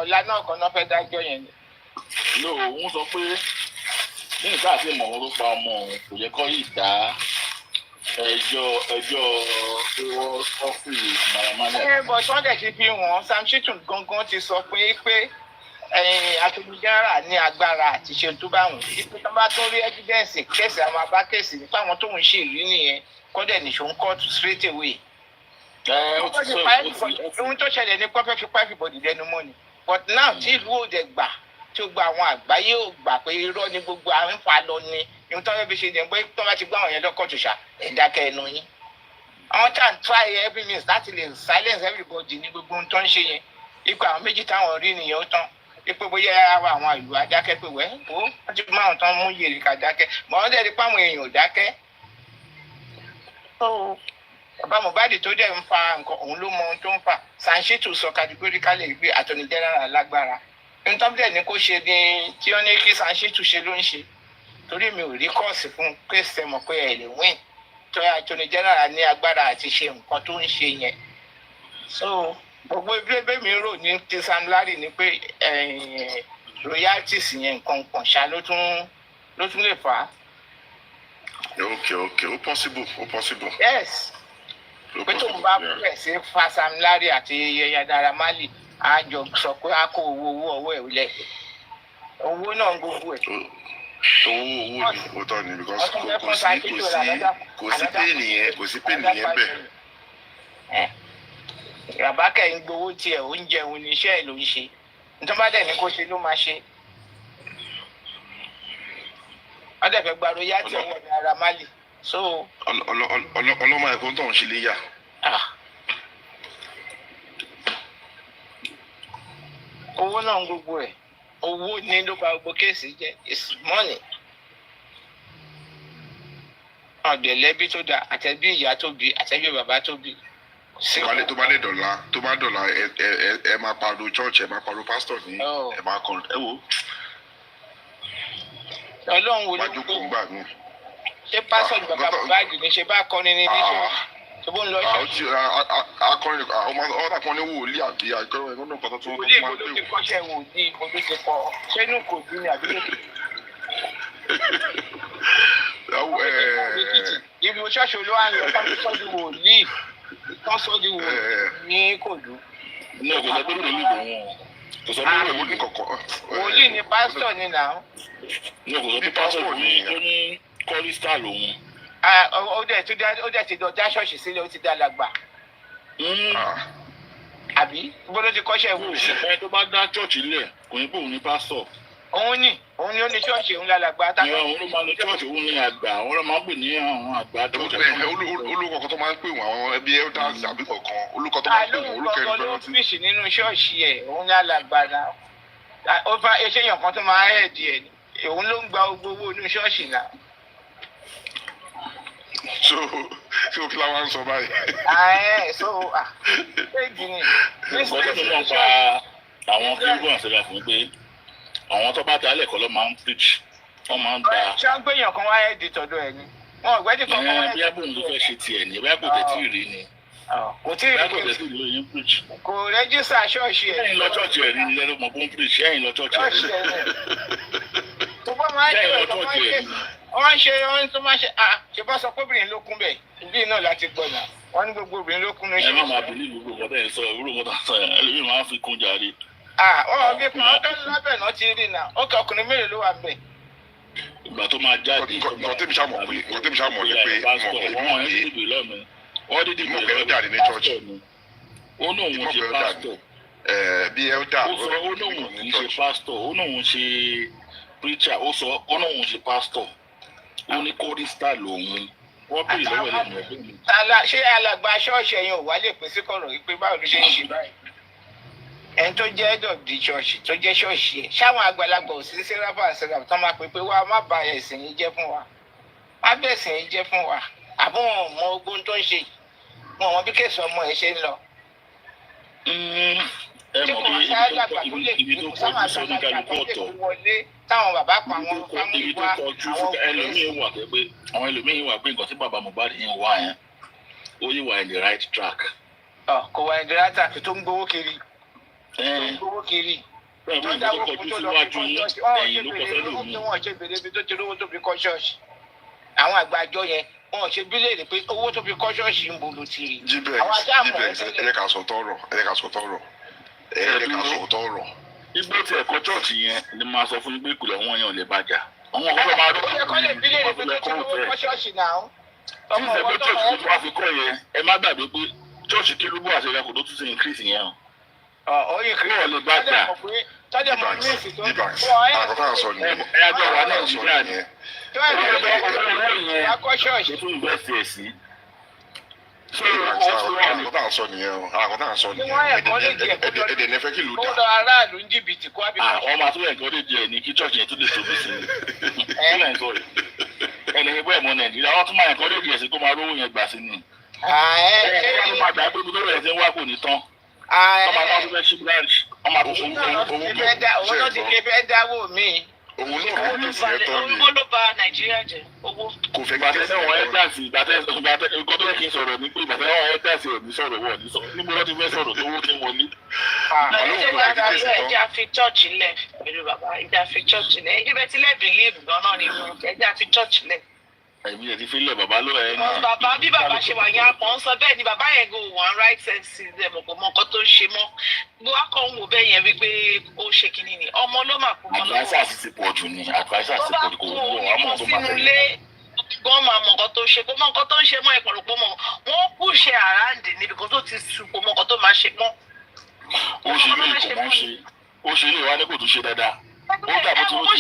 ọ̀la náà kan náà fẹ́ dájọ́ yẹn ni. no òun sọ pé ní ìgbà tí ìmọ̀ wọn ló pa ọmọ òun kò yẹ kọ́ yìí dá ẹjọ́ pé wọ́n fi Naira Marley. bọ̀ tí wọ́n dẹ̀ ti fi wọ́n Sam Shittu gangan ti sọ pé atolújára ní agbára àti ṣe tó bá wọn ipe tó bá tó rí evidence kéèsì àwọn abá kéèsì nípa àwọn tó ń ṣe ìlú nìyẹn kọ́dẹ̀ nìṣó ń court straight away. ohun tó ṣẹlẹ̀ ní pọ́fẹ́ fi pa everybody lẹ́nu mọ́ ni but now tí ìlú òde gbà tí ó gba àwọn àgbáyé ò gbà pé irọ́ ni gbogbo àwọn ń fa lọ ni ohun tó fẹ́ fi ṣe ni pé tó bá ti gbọ́ àwọn yẹn lọ́kọ̀ tòṣà ẹ̀dákẹ́ ẹnu yín. àwọn tá à ń try every means láti lè silence everybody ní gbogbo ohun tó ń ṣe yẹn ipò àwọn méjì táwọn rí nìyẹn ó tán ipò bóyá àwọn ìlú adákẹ́ pé wọ́n ti máa tán mú yèrè ká dákẹ́ mọ́ ọ́n dẹ̀ rí pé àwọn èèyàn ò dákẹ́. bàbá Mohbad tó dẹ̀ ń fa nǹkan òun ló mọ ohun tó ń fà Sam Shittu sọ categorically pé Attorney General lágbára nítorí dẹ̀ ní kó ṣe ni tí ó ní kí Sam Shittu ṣe ló ń ṣe torí mi ò rí kọ́ọ̀sì fún pé sẹ́mọ̀ pé ẹ̀ lè win tó Attorney General ní agbára àti ṣe nǹkan tó ń ṣe yẹn. so gbogbo ẹgbẹ́ mi rò ní ti Sam Larry ni pé royalties yẹn nǹkan kan ṣá ló tún lè fà á. ok ó possible. yes pé tó ń bá bẹ̀rẹ̀ sí fa Sam Larry àti Naira Marley á jọ sọ pé a kó owó ọwọ́ ẹ̀ lẹ̀ owó náà gbogbo ẹ̀. owó ni òótọ́ ni because kò sí pé nìyẹn bẹ́ẹ̀. Bàbá kẹ́yìn gbowó tiẹ̀ oúnjẹ òun ní iṣẹ́ ẹ̀ ló ń ṣe nítorí bá dẹ̀ ní kó ṣe ló máa ṣe wọ́n dẹ̀ fẹ́ gba royalty ọwọ́ ní ara Mali so. ọlọ́mọ ẹ̀kọ́ tó ń ṣe léyà. owó náà ń gbogbo ẹ̀ owó ní ló ba gbogbo kéèsì jẹ́ it's money. ọ̀dẹ̀ lẹ́bí tó dáa àtẹ̀bí ìyá tó bí àtẹ̀bí bàbá tó bí. tó bá lè dọ̀la ẹ máa pariwo church ẹ máa pariwo pastor ní ẹ máa kọ ẹ wo. ọlọ́run wo ló ń ṣe pastor ní bàbá báàgì ní ṣe bá kọrin ní níṣẹ́ tó bó ń lọ ṣọ́ọ̀ṣì. akọrin ọ̀dà kan ní wòlíì àbí akọrin ẹ̀gbọ́n náà pàtó tó wòlíì ìbò ló ti kọ́ṣẹ́ wòlíì ìbò ló ti kọ́ ṣẹ́nu kò dín ní àbílẹ̀. ibi ṣọ́ọ̀ṣì olówó àyàn kan tó sọ́ọ́dì wòlíì kan sọ́ọ́dì wòlíì ní Kòdú. ní ọ̀gá tó lè lò wọ́n kò sọ pé wòlíì kọ̀ọ̀kan. wòlíì ni pásítọ̀ ni nà. ní ọ̀gá tó pásítọ̀ ní kọ́rísítà lòun. ó dẹ̀ ti dá ṣọ́ọ̀ṣì sílẹ̀ ó ti dá lágbà. àbí bó ló ti kọ́ṣẹ́ wò. ẹ tó bá dá ṣọ́ọ̀ṣì lẹ̀ kò ní pé òun ní pásítọ̀. òun ni ó ní ṣọ́ọ̀ṣì òun lálàgbà. òun ló máa ní ṣọ́ọ̀ṣì òun ní àgbà òun ló máa ń pè ní àwọn àgbà. olùkọ́ kan tó máa ń pè wọ́n àwọn ẹbí elders àbí kọ̀ọ̀kan olùkọ́ tó máa ń pè wọ́n olùkọ́ ẹni ló fíìsì nínú ṣọ́ọ̀ṣì ẹ̀ òun lálàgbà náà ó bá iṣẹ́ yàn kan tó máa ń hẹ̀dì ẹ̀ òun ló ń gba gbogbo owó inú ṣọ́ọ̀ṣì náà. so kí la wá ń sọ báyìí. ṣéèjì ni. ìgbọ́dọ̀ tó náà pa àwọn fíìgùn àṣẹlẹ̀ fún pé àwọn tó bá dalẹ̀ kọ́ ló máa ń preach wọ́n máa ń da. ṣé wọ́n gbéyàn kan wáyé di tọ̀dọ̀ ẹ̀ ni wọn ò gbẹ́dì kan wáyé. bí abóhùn ló fẹ́ ṣe tiẹ̀ ní bí abóhùn tẹ̀ tí ì rí ni. kò tí ì rí kí kò rẹ́jísà ṣọ́ọ̀ṣì ẹ̀. ẹ̀yin lọ ṣọ́ọ̀ṣì ẹ̀ rí ni lẹ́nu mọ̀ bó ń preach ẹ̀yin lọ ṣọ́ọ̀ṣì ẹ̀ rí. tó bá máa ń ṣe wọ́n tó máa ṣe ṣe bá sọ pé obìnrin ló kún bẹ̀ ibi náà láti gbọ́nà wọ́n ní gbogbo obìnrin ló kún ní ṣe. ẹ má máa bìlí gbogbo ọ̀dọ́ ẹ̀ sọ ìwúrò mọ́tà sọ ẹ̀ ẹlòmíì máa ń fi kún jàre. bí kan tó ń lábẹ́ náà ti rí náà ó kẹ ọkùnrin mélòó ló wà bẹ̀. ìgbà tó máa jáde. nǹkan tẹ́mi ṣá mọ̀ ni pé wọ́n dídì mọ̀ pé elder ní church. ó ní òun ṣe pásítọ̀. bí elder ó sọ ó ní òun kì í ṣe pásítọ̀ ó ní òun ṣe preacher ó sọ ó ní òun ṣe pásítọ̀ ó ní kórìsítà lòun wọ́n bèrè lọ́wọ́ ẹlẹ́nu ẹgbẹ́ mi. ṣé alàgbà ṣọ́ọ̀ṣì ẹ̀yin ò wá lè pín sí kọ̀rọ̀ yìí pé báwo ló ṣe ń ṣe báyìí. ẹni tó jẹ́ head of the church tó jẹ́ ṣọ́ọ̀ṣì ẹ̀ ṣáwọn àgbàlagbà ò sí sẹ́ráfà sẹ́ráfà tó máa pè pé wá má bà ẹ̀sìn yìí jẹ́ fún wa má bẹ̀ ẹ̀sìn yìí jẹ́ fún wa àbọ̀ wọn ò mọ ogun tó ń ṣe wọn mọ bí kẹsàn ọmọ ẹ̀ ṣe ń lọ. ẹ mọ̀ bí ibi tó kọjú sọ́ni kálukú ọ̀tọ̀ táwọn bàbá pa àwọn fámìlì wa àwọn ẹlòmíín wà pé àwọn ẹlòmíín wà pé nǹkan tí bàbá Mohbad yẹn wà yẹn ó yìí wà in the right track. kò wà in the right track tó ń gbowó kiri. tó ń gbowó kiri. bẹ́ẹ̀ bí ìjọba kọjú síwájú ẹ̀yìn ló kọ fẹ́ lòmíì. wọ́n ṣe bèrè ibi tó ti rówó tó fi kọ́ ṣọ́ọ̀ṣì àwọn àgbàjọ yẹn wọ́n ṣe bílẹ̀rì pé owó tó fi kọ́ ṣọ́ọ̀ṣì ń bolo ti rí. jíbẹ̀ ẹ ká sọ tọrọ igbó tí ẹ̀kọ́ chọ́ọ̀chì yẹn ni máa sọ fún gbé ìkùlẹ̀ wọn yẹn ò lè bàjá àwọn ọkọ̀ máa dọ́ ọ̀hún lè bílẹ̀rì pé tó ti rówó kọ́ ṣọ́ọ̀ṣì náà. tí ìṣẹ̀gbẹ́ chọ́ọ̀chì tó wá fi kọ́ yẹn ẹ má gbàgbé pé chọ́ọ̀chì kérúbù àti ẹ̀kọ́ tó tún sí increase yẹn o. oyin kiri ọ̀ lè bàjá. tọ́jà mọ̀ ní èsì tó ẹ̀yàjọ́ wa Nàìjíríà ni àkọ́tà ń sọ nìyẹn ẹ̀dẹ̀ nẹ́fẹ́ kí ló dà. kó lọ aráàlú ń jìbìtì kó àbí. ọmọ àtúwẹ̀ ẹ̀kọ́ lè jẹ ní kí church yẹn tún lè tóbi sí i kílẹ̀ ń sọ rẹ̀ ẹni ẹgbẹ́ ẹ̀mọ́ Nàìjíríà wọ́n tún máa ẹ̀kọ́ lè jẹ sí kó máa rówó yẹn gbà sí ni. ẹ̀ẹ́dẹ́gbẹ́ ló máa gbà pé gbogbo rẹ̀ ti ń wá kò ní tán. ọmọ àtúwẹ̀ tó fẹ́ ṣí branch ọmọ àtúwẹ̀ owó náà ti fẹ́ dáwó mi. òun náà kò fi ẹ̀ tọ́ mi. owó ló bà Nàìjíríà jẹ́ owó. kò fẹ́ gbàtẹ́ sẹ́wọ̀n ẹ́dàsì gbàtẹ́ nǹkan tó yẹ kí n sọ̀rọ̀ ní pé gbàtẹ́ sẹ́wọ̀n ẹ́dàsì ò ní sọ̀rọ̀ wọ̀ ní sọ níbo ló ti fẹ́ sọ̀rọ̀ tó wó ti wọlé. ẹja fi chọ́ọ̀chì lẹ̀ pẹ̀lú bàbá ẹja fi chọ́ọ̀chì lẹ̀ ẹjẹ́ bẹ́ẹ̀ tí lẹ́ bìlíìfù gan-an ni ẹja fi chọ́ọ̀chì lẹ̀. ẹ̀mí ẹ̀ ti fi lẹ̀ bàbá ló ẹ̀ bàbá bí bàbá ṣe wà yẹn àpọ̀ ń sọ bẹ́ẹ̀ ni bàbá yẹn go one right sense ẹ̀ mọ̀ mọ́ nǹkan tó ń ṣe mọ́ bó wá kọ́ ń wò bẹ́ẹ̀ yẹn wípé ó ṣe kinní ni ọmọ ló mà kú mọ́ lọ́wọ́. advisers ti pọ̀ jù ni advisers ti pọ̀ jù kò wúlò àwọn ọmọ tó máa tẹ̀lé. gan máa mọ nǹkan tó ṣe kó mọ nǹkan tó ń ṣe mọ́ ìpọ̀lọpọ̀ mọ́ wọ́n kú ṣe àráǹdì níbi kan tó ti sùn kó mọ nǹkan tó máa ṣe mọ́. ó ṣe ilé ìkó mọ́ ṣe ó ṣe ilé ìwádìí kò tún ṣe dáadáa. Bó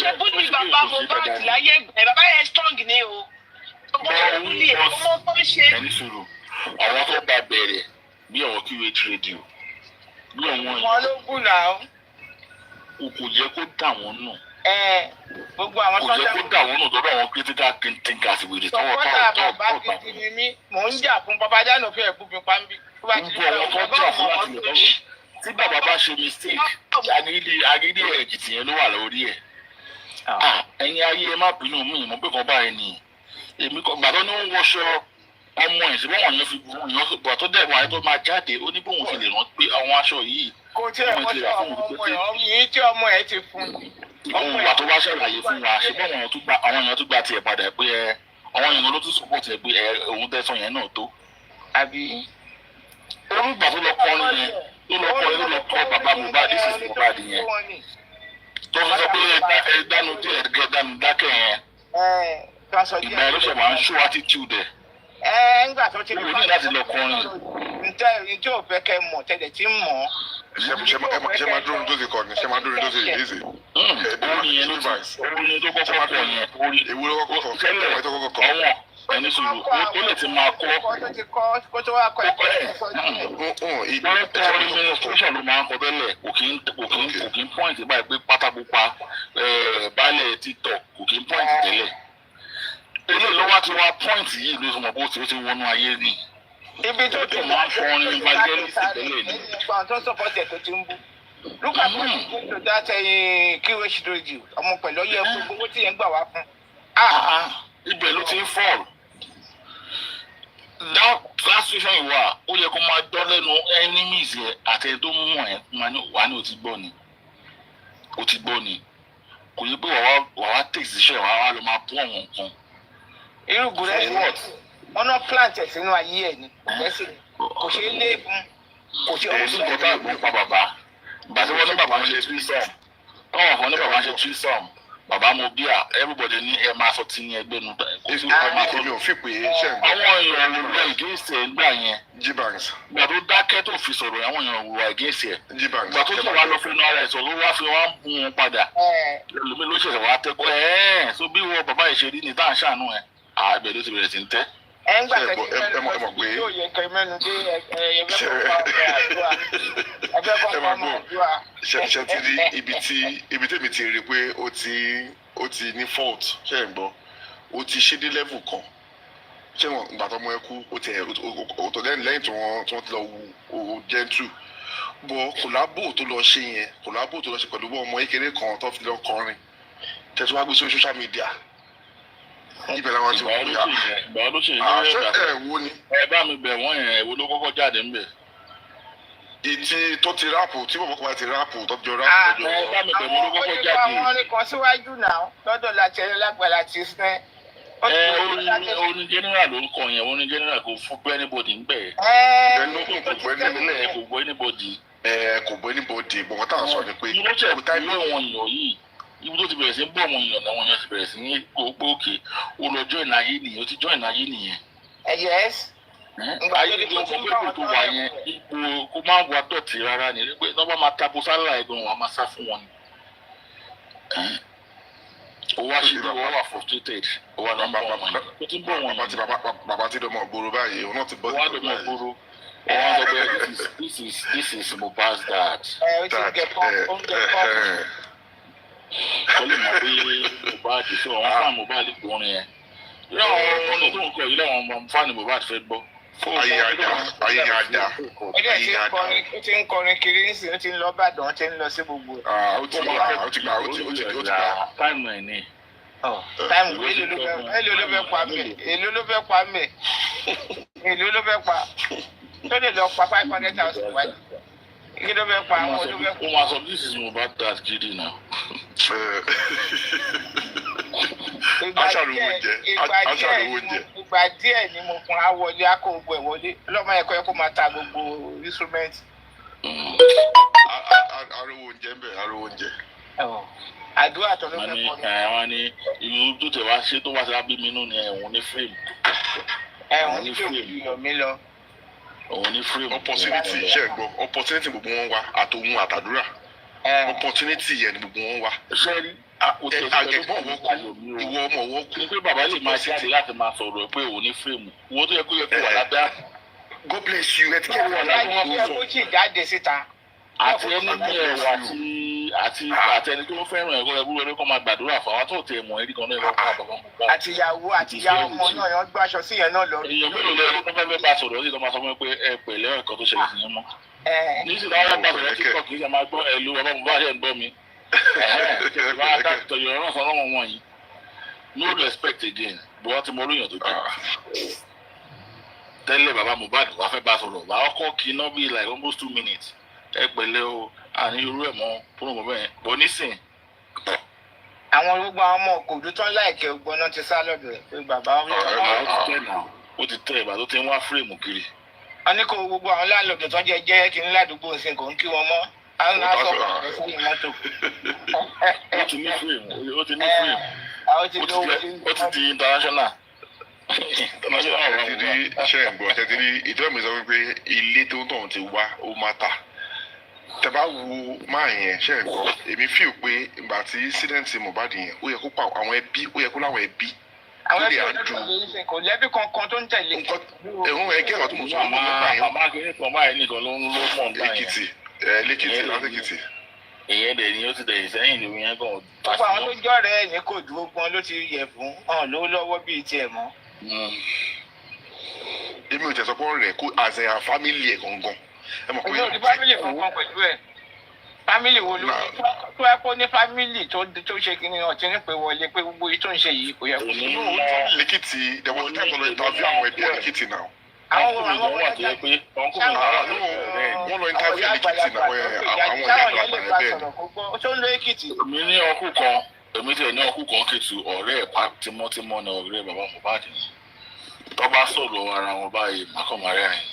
ṣe búlì bàbá Mohbad láyé ẹ̀ bàbá yẹn strong ni o. Bó ṣe búlì ẹ̀ ọmọ tó ń ṣe. Ẹni sùúrù, àwọn tó bá bẹ̀rẹ̀ bí àwọn QH radio, bí àwọn yìí. Wọ́n ló kù náà. Kò jẹ́ kó dà wọ́n nù. Gbogbo àwọn kò jẹ́ kó dà wọ́n nù lọ́dọ̀ àwọn critical thinkers wèrè tọ́wọ́ tọ́wọ́ bàbá kìkì ni mí mò ń jà fún bàbá dáná fún ẹ̀kú mi pàmbí. Gbogbo àwọn tó jà fún láti lè tọ́wọ́ tí bàbá bá ṣe mistake agídí ẹ̀jìtì yẹn ló wà lórí ẹ̀. Ẹ̀yin ayé ẹ má bínú mí mo pé kan báyìí ni èmi kan gbàdọ́ ní wọ́n wọṣọ ọmọ ẹ̀ síbí wọ́n yẹn fi bu yẹn bọ̀ tó dẹ̀ wáyé tó máa jáde ó ní bóun ti lè rántí pé àwọn aṣọ yìí. Kò tí ẹ̀ wọ́n ṣe ọmọ ẹ̀ yìí tí ọmọ ẹ̀ ti fún. Ohun ìgbà tó wá ṣàlàyé fún wa ṣe bọ́ àwọn èèyàn tó gba tiẹ̀ padà pé àwọn èèyàn ló tún support ẹ̀ pé òun tẹ̀sán yẹn náà tó. Àbí. Orúgbà tó lọ kọrin yẹn ló lọ kọ bàbá Mohbad sí Mohbad yẹn. Tó fi sọ pé ẹ dánu díẹ̀ gẹ́ dánu dákẹ́ yẹn. Ìgbà yẹn ló ṣe máa ń show attitude ẹ̀. Ńgbà tó ti rí i láti lọ kọrin. Ǹjẹ́ ò fẹ́ kẹ́ mọ̀ tẹ́lẹ̀ tí ń mọ̀. Ṣé máa dúró ní tó ṣe kọ ni? Ṣé máa dúró ní tó ṣe ìdíje? Orin yẹn ló tó kọ́kọ́ kọ yẹn. Èwo ló kọ́kọ́ kọ? Tẹ́lẹ̀ ọwọ́ ẹni sùúrù ó lè ti máa kọ́. Kó tó wá kọ ẹ̀kọ́ orin ministration ló máa ń kọ tẹ́lẹ̀ kò kí ń point báyìí pé pátákópa baálẹ̀ TikTok kò kí ń point tẹ́lẹ̀. Eléyìí ló wá ti wá point yìí ló sọ mọ̀ bó ti wọnú ayé ni. Ibi tó ti máa ń kọrin evangelist tẹ́lẹ̀ ni. Ìgbà tó sọ̀pọ̀tì ẹ̀ tó ti ń bú. Look at what you do to that QH radio. Ọmọ pẹ̀lú ọyẹ gbogbo tí yẹn gbà wá fún. Ibẹ̀ ló ti ń fall. That situation ìwà ó yẹ kó máa dọ́ lẹ́nu enemies ẹ̀ àti ẹ̀ tó mú ẹ̀ wà ní o ti gbọ́ ni. O ti gbọ́ ni. Kò yẹ pé wà wá take decision wà wá lọ máa bú àwọn nǹkan. Irú gùrẹ́ wọn náà plant ẹ̀ sínú ayé ẹ̀ ni. Kò ṣe é lé fún. Kò ṣe é sọ bá ìgbọ́n pa bàbá. Bàtí wọ́n ní bàbá ń ṣe threesome. Táwọn kan ní bàbá ń ṣe threesome. Bàbá mo bí everybody ní ẹ máa sọ tí ní ẹgbẹ́ nu. Èmi ò fi pè é ṣe ń bọ̀. Àwọn èèyàn wùwà against ẹ̀ gbà yẹn. G-Banks. Gbà tó dákẹ́ tó fi sọ̀rọ̀ àwọn èèyàn wùwà against ẹ̀. G-Banks. Gbà tó tó wà lọ fún inú ara ẹ̀ sọ ló wá fi wá ń bú wọn padà. Lómi ló ṣẹ̀ṣẹ̀ wá tẹ́kọ̀ so bí wọ́n bàbá ìṣe rí ni tá à ń ṣàánú ẹ̀. Ibẹ̀ ló ti bẹ̀rẹ̀ sí ń tẹ́. Ẹ ń gbà tẹ́tí mẹ́nu pé yóò yẹ kẹ́ mẹ́nu dé ẹgbẹ́ ṣe ti rí ibi tèmi ti rí pé ó ti ní fault ṣe ń gbọ́ ó ti ṣe dé level kan ṣé wọn ìgbà tó mọ ẹ kú ó ti òtò lẹ́yìn tí wọ́n ti lọ wo gentle bọ́ kòlábò tó lọ ṣe yẹn kòlábò tó lọ ṣe pẹ̀lú ọmọ kékeré kan tó fi lọ kọrin tẹ̀sí wá gbé sórí social media ibẹ̀ làwọn ti wọ́n yà ìgbà ló ṣe ẹ wo ni. Ẹ bá mi bẹ̀ wọ́n yẹn èwo ló kọ́kọ́ jáde ńbẹ̀. Ìtì tó ti ráàpù tí bọ̀bọ̀ kan bá ti ráàpù tó jọ ráàpù lọ́jọ́. Ẹ bá mi bẹ̀ wọ́n ló kọ́kọ́ jáde. Àwọn orin kan síwájú náà lọ́dọ̀ láti ẹni lágbára ti sinẹ́. Orin general ló ń kọ yẹn orin general kò fún pé anybody ń bẹ̀. Kò gbọ́ anybody. Kò gbọ́ anybody bọ̀wọ́ táwọn sọ ni pé. Mo ṣe ìwé àwọn èèyàn yìí ibi tó ti bẹ̀rẹ̀ sí ń bọ̀ àwọn èèyàn làwọn èèyàn ti bẹ̀rẹ̀ sí ní gbogbo òkè ó lọ join ayé nìyẹn ó ti join ayé nìyẹn. Yes. Ayé ni wọ́n fọ́ pé tó wà yẹn ipò kó má wà dọ̀tí rárá ni pé tó bá máa tapo sálà ẹ̀gbọ́n wọn á máa sá fún wọn ni. Ó wá ṣe bí wọ́n wà frustrated ó wà lọ́mọ ọmọ yẹn ó ti ń bọ̀ wọn yẹn. Bàbá ti dọ̀mọ̀ gbòòrò báyìí òun náà ti bọ́ sí ìgbòho báyìí. Wọ́n sọ pé this is Mohbad's dad. Ó lè mọ̀ pé Mohbad ṣe àwọn fáwọn Mohbad gbọ́n yẹn. Ilé àwọn ọmọ tó ń kọ ilé àwọn ọmọ fáwọn Mohbad fẹ́ gbọ́. Ayé ajá. Ó ti ń kọrin kiri nísìnyí ó ti ń lọ Ìbàdàn ó ti ń lọ sí gbogbo. Ó ti gbà. Táìmù ẹ̀ ní. Táìmù èlò ló fẹ́ pa mí. Èlò ló fẹ́ pa mí. Èlò ló fẹ́ pa. Tó lè lọ pa 500,000 wáyé. Kí ló fẹ́ pa àwọn olófẹ́ pa. Ó máa sọ this is Mohbad dad gidi náà. Ìgbà díẹ̀ ni mo fún awọlé akó gbogbo ẹ̀ wọlé lọ́mọ ẹ̀kọ́ yẹ kó máa ta gbogbo instrument. Ariwo oúnjẹ ń bẹ̀ ariwo oúnjẹ. Àdúrà tó ló fẹ́ pọ̀ ní. Àwọn ni ìlú tó tẹ̀ wá ṣe tó wá sí abí mi nù ni ẹ̀wọ̀n ní fíìmù. Ẹ̀wọ̀n ní fíìmù yọ̀ mí lọ. Òun ní fíìmù. Opportunity ṣe gbọ́ opportunity gbogbo wọn wá àtòun àtàdúrà. opportunity yẹn ni gbogbo wọn wá. Sẹ́rí àjẹgbọ́n wọn kú ìwọ ọmọ wọn kú. pé bàbá lè máa jáde láti máa sọ̀rọ̀ pé òun ní fíìmù owó tó yẹ kó wà lábẹ́. God bless you ẹ ti kẹ́rin wà lábẹ́ wọn kó sì jáde síta. àti ẹni ní ẹ̀wà àti ẹni tó ń fẹ́ràn ẹ̀kọ́ ẹ̀kọ́ ẹ̀kọ́ máa gbàdúrà fún àwọn tó tẹ̀ mọ́ ẹ̀rí kan náà ẹ̀kọ́ fún àbọ̀bọ̀. àtìyàwó ọmọ náà yọ gbọ́ aṣọ sí yẹn náà lọ. èèyàn mélòó lẹ́yìn tó fẹ́ bá sọ̀rọ̀ ó sì máa sọ fún mi pé ẹ pẹ̀lẹ́ ẹ̀kọ́ tó ṣẹlẹ̀ sí yẹn mọ́. nísìnyí àwọn ọmọ àgbẹ̀ kíkọ́ kì í ṣe máa gbọ́ ẹ̀lú bàbá mi bá ṣe ń gbọ́ mi. No respect again bí wọ́n ti mọ olóyìn tó jẹ́. tẹ́lẹ̀ bàbá Mohbad wàá fẹ́ bá sọ̀rọ̀ wàá kọ́ kí iná bíi like almost 2 minutes ẹ pẹ̀lẹ́ o àní irú ẹ̀ mọ́ fún ọmọ bẹ́ẹ̀ bọ́ nísìn. àwọn gbogbo àwọn ọmọ òkòdú tán láìkẹ́ ògbọ́n náà ti sá lọ́dọ̀ ẹ̀ pé bàbá ó ti tẹ́ ìgbà tó ti ń wá fírémù kiri. wọ́n ní kó gbogbo àwọn láńlọ́ọ̀dù tán jẹ́ kí ní ládùúgbò ìsìn kò ń kí wọn mọ́ àwọn náà sọ pé fún mọ́tò. ó ti ní fírémù ó ti di international. ṣe ń gbọ́ ṣe ti rí ìjọba mi sọ wípé ilé tó ń tọ̀ ti wá ó má ta tẹ bá wo máa yẹn ṣe ń gbọ́ èmi fíò pé ìgbà tí sídẹ́ǹtì Mohbad yẹn ó yẹ kó pa àwọn ẹbí ó yẹ kó láwọn ẹbí àwọn ẹbí ọdún kò lẹ́bí kankan tó ń tẹ̀lé. ẹ̀hún ẹgẹ́ ọ̀tún mo sọ fún mi. àmọ́ akéwìn kan báyìí nìkan ló ń lò mọ̀ nígbà yẹn. lẹ́kìtì lásìkìtì. ìyẹn dẹ̀ ni ó ti dẹ̀ sẹ́yìn ní ìyẹn gan. gbogbo àwọn tó jọ́ rẹ̀ ní kò dúró gbọ́n ló ti yẹ̀ fún hàn lówó lọ́wọ́ bíi tiẹ̀ mọ́. èmi ò tẹ̀sán pọ́ rẹ̀ kó àzẹ̀ à fámìlì ẹ̀ gangan. èmi ò rí fámìlì kankan pẹ̀lú ẹ̀ fámìlì wo ló tó ẹ kó ní fámìlì tó ṣe kí ni ọtí ní pé wọlé pé gbogbo yìí tó ń ṣe yìí kò yẹ kó. inú lẹ́kìtì there was a time when I interview àwọn ẹbí lẹ́kìtì náà. àwọn wà tó yẹ pé wọ́n lọ interview lẹ́kìtì náà àwọn ìyá àgbà tó ń lo Èkìtì. mi ní ọkùn kan èmi tẹ̀ ní ọkùn kan kìtù ọ̀rẹ́ ẹ̀ tímọ́tímọ́ ní ọ̀rẹ́ bàbá Mohbad tó bá sọ̀rọ̀ ara wọn báyìí mákànmáríà yìí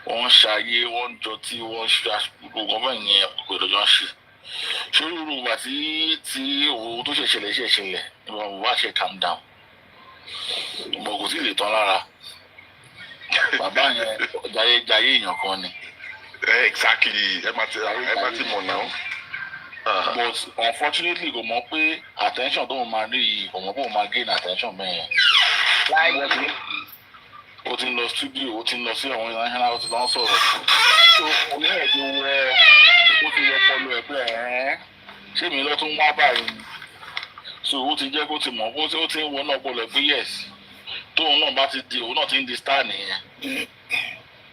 wọ́n ṣayé wọ́n jọ tí wọ́n ṣe gbogbo ọmọ ìyẹn gbọdọ̀ jọ ń ṣe ṣé irú ìgbà tí òun tó ṣẹlẹ̀ ní bàbá Mohbad ṣe calm down mo kò sí lè tán lára bàbá yẹn jayé èèyàn kan ni. exactly ẹ má ti mọ̀ náà. but unfortunately kò mọ̀ pé attention tó máa rí yìí kò mọ̀ pé òun máa gain attention bẹ́ẹ̀ yẹn. ó ti ń lọ studio ó ti ń lọ sí àwọn international ó ti lọ sọ̀rọ̀ so oníyẹn ti ó ti yọ pọlọ ẹ̀ pé ṣé mi lọ tún wá báyìí so ó ti jẹ́ kó ti mọ̀ ó ti ń wọ náà pọlọ pé yes tóun náà bá ti di òun náà ti ń di star nìyẹn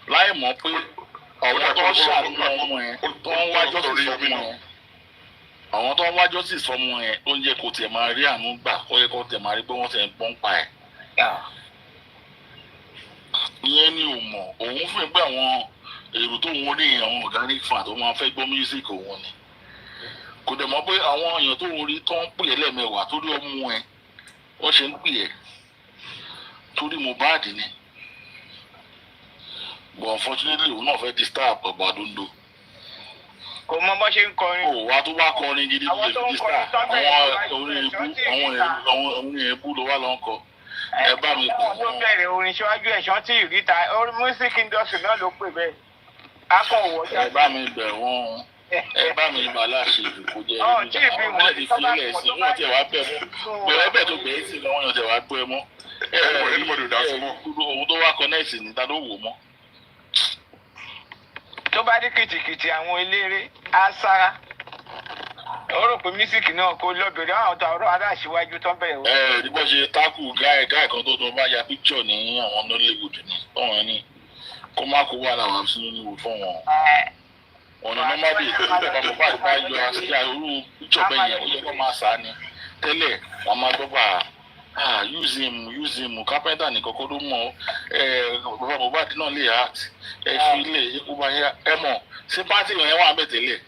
láì mọ̀ pé àwọn tó ń ṣàánú ọmọ yẹn tó ń wá justice ọmọ yẹn àwọn tó ń wá justice ọmọ yẹn ó ń yẹ kó tiẹ̀ máa rí àánú gbà ó yẹ kó tiẹ̀ máa rí pé wọ́n ti ń pọ́n pa ẹ̀. ìyẹn ni ò mọ̀ òun fún ẹgbẹ́ àwọn èrò tó ń rí àwọn organic fan tó máa fẹ́ gbọ́ music òun ni kò dẹ̀ mọ̀ pé àwọn èèyàn tó ń rí tó ń pè é lẹ́ẹ̀mẹwàá torí ọmọ ẹ̀ wọ́n ṣe ń pè é torí Mohbad ni but unfortunately òun náà fẹ́ disturb bàbá dondo. kò mọ bó ṣe ń kọrin. ó wá tó wá kọrin gidi ló lè fi disturb àwọn orin èébú ló wá lọ ń kọ. ẹ bá mi bọ̀ wọ́n. ó bẹ̀rẹ̀ orin ṣíwájú ẹ̀ṣọ́ tí ìríta music industry náà ló pè bẹ́ẹ̀. akọ̀wọ̀ jáde. ẹ bá mi bẹ̀ wọ́n ẹ bá mi bá láṣẹ ìdìbò jẹ àwọn ọmọdé ti filẹ̀ sí wọn tẹ wá bẹ̀ mọ́ bẹ̀rẹ̀ bẹ̀ tó bẹ̀ẹ́ sí lọ́wọ́ yẹn tẹ wá gbọ́ ẹ mọ́. ohun tó wá connect ní ta ló wò mọ́. tó bá dé kìtìkìtì àwọn eléré á sára ó rò pé mísíkì náà kó lọ́bẹ̀rẹ̀ àwọn tó ọ̀rọ̀ aláṣíwájú tó bẹ̀rẹ̀. ní bó ṣe tákù gáì kan tó bá ya píkṣọ̀ ní àwọn Nollywood ní ọ̀hún ní kó má kó wà láwọn sí Nollywood fún wọn. ọ̀nà nọ́mádì ìjọba Mohbad bá yọ àṣìṣe àrùn ìjọba yẹn ó yẹ kó máa sá ni tẹ́lẹ̀ wọ́n máa gbọ́ bá use him kápẹ́ntà nìkan kó ló mọ̀ bàbá Mohbad náà lè act ẹ fi ilé ikú bá yá ẹ mọ̀ sí pátì yẹn wà bẹ̀ tẹ́lẹ̀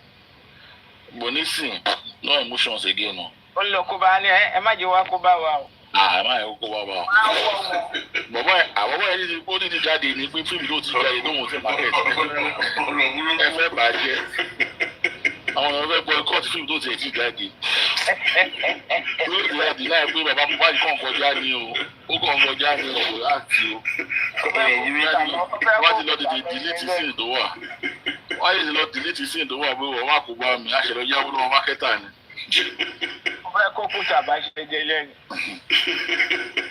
bonisin no emotions again o. ó lọ kó bá ní ẹ má jẹ́ wá kó bá wa o. ẹ má yẹ kó bá wa o. bọ̀bọ̀ yẹn ti kó nídìí jáde ní pé fíìmù tó ti jáde lóhùn sí market ẹ fẹ́ bàjẹ́ àwọn èèyàn fẹ́ bọ ikọ́ tí fíìmù tó ti jáde. ó ti jáde láì pé bàbá Mohbad kàn kọjá ni o ó kàn kọjá ni o láti o. wọ́n ti lọ tètè delete sí tó wà. Why is it not deleting sin tó wà pé wọ́n wà kó bá mi? Àṣẹlẹ̀ yáwó lọ́wọ́ mákẹ́tà ni. Ọbẹ̀ kó kú tàbá ṣe jẹ lẹ́nu.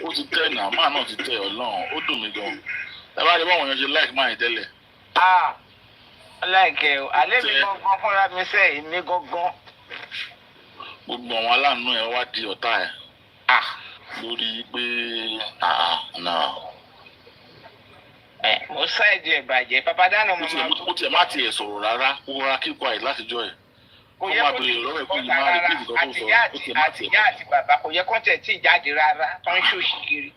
Ó ti tẹ̀ náà, máa náà ti tẹ̀ Ọlọ́run, ó dùn mí gan. Ẹ bá rí báwọn èèyàn ṣe like máa ń tẹ́lẹ̀. Láìkẹ́ o, àlẹ́ mi gangan fúnra mi sẹ́ èmi gangan. Gbogbo àwọn aláàánú ẹ̀ wá di ọ̀tá ẹ̀. Lórí pé náà. Mo ṣáìdì ẹ̀ bàjẹ́, Papadano mo máa. Ó tiẹ̀ má tiẹ̀ sọ̀rọ̀ rárá, ó rọra keep quiet látijọ́ ẹ̀. Kò yẹ kó ti àtìyá àti bàbá kò yẹ kó tẹ̀ tí jáde rárá tó ń ṣòṣì kiri.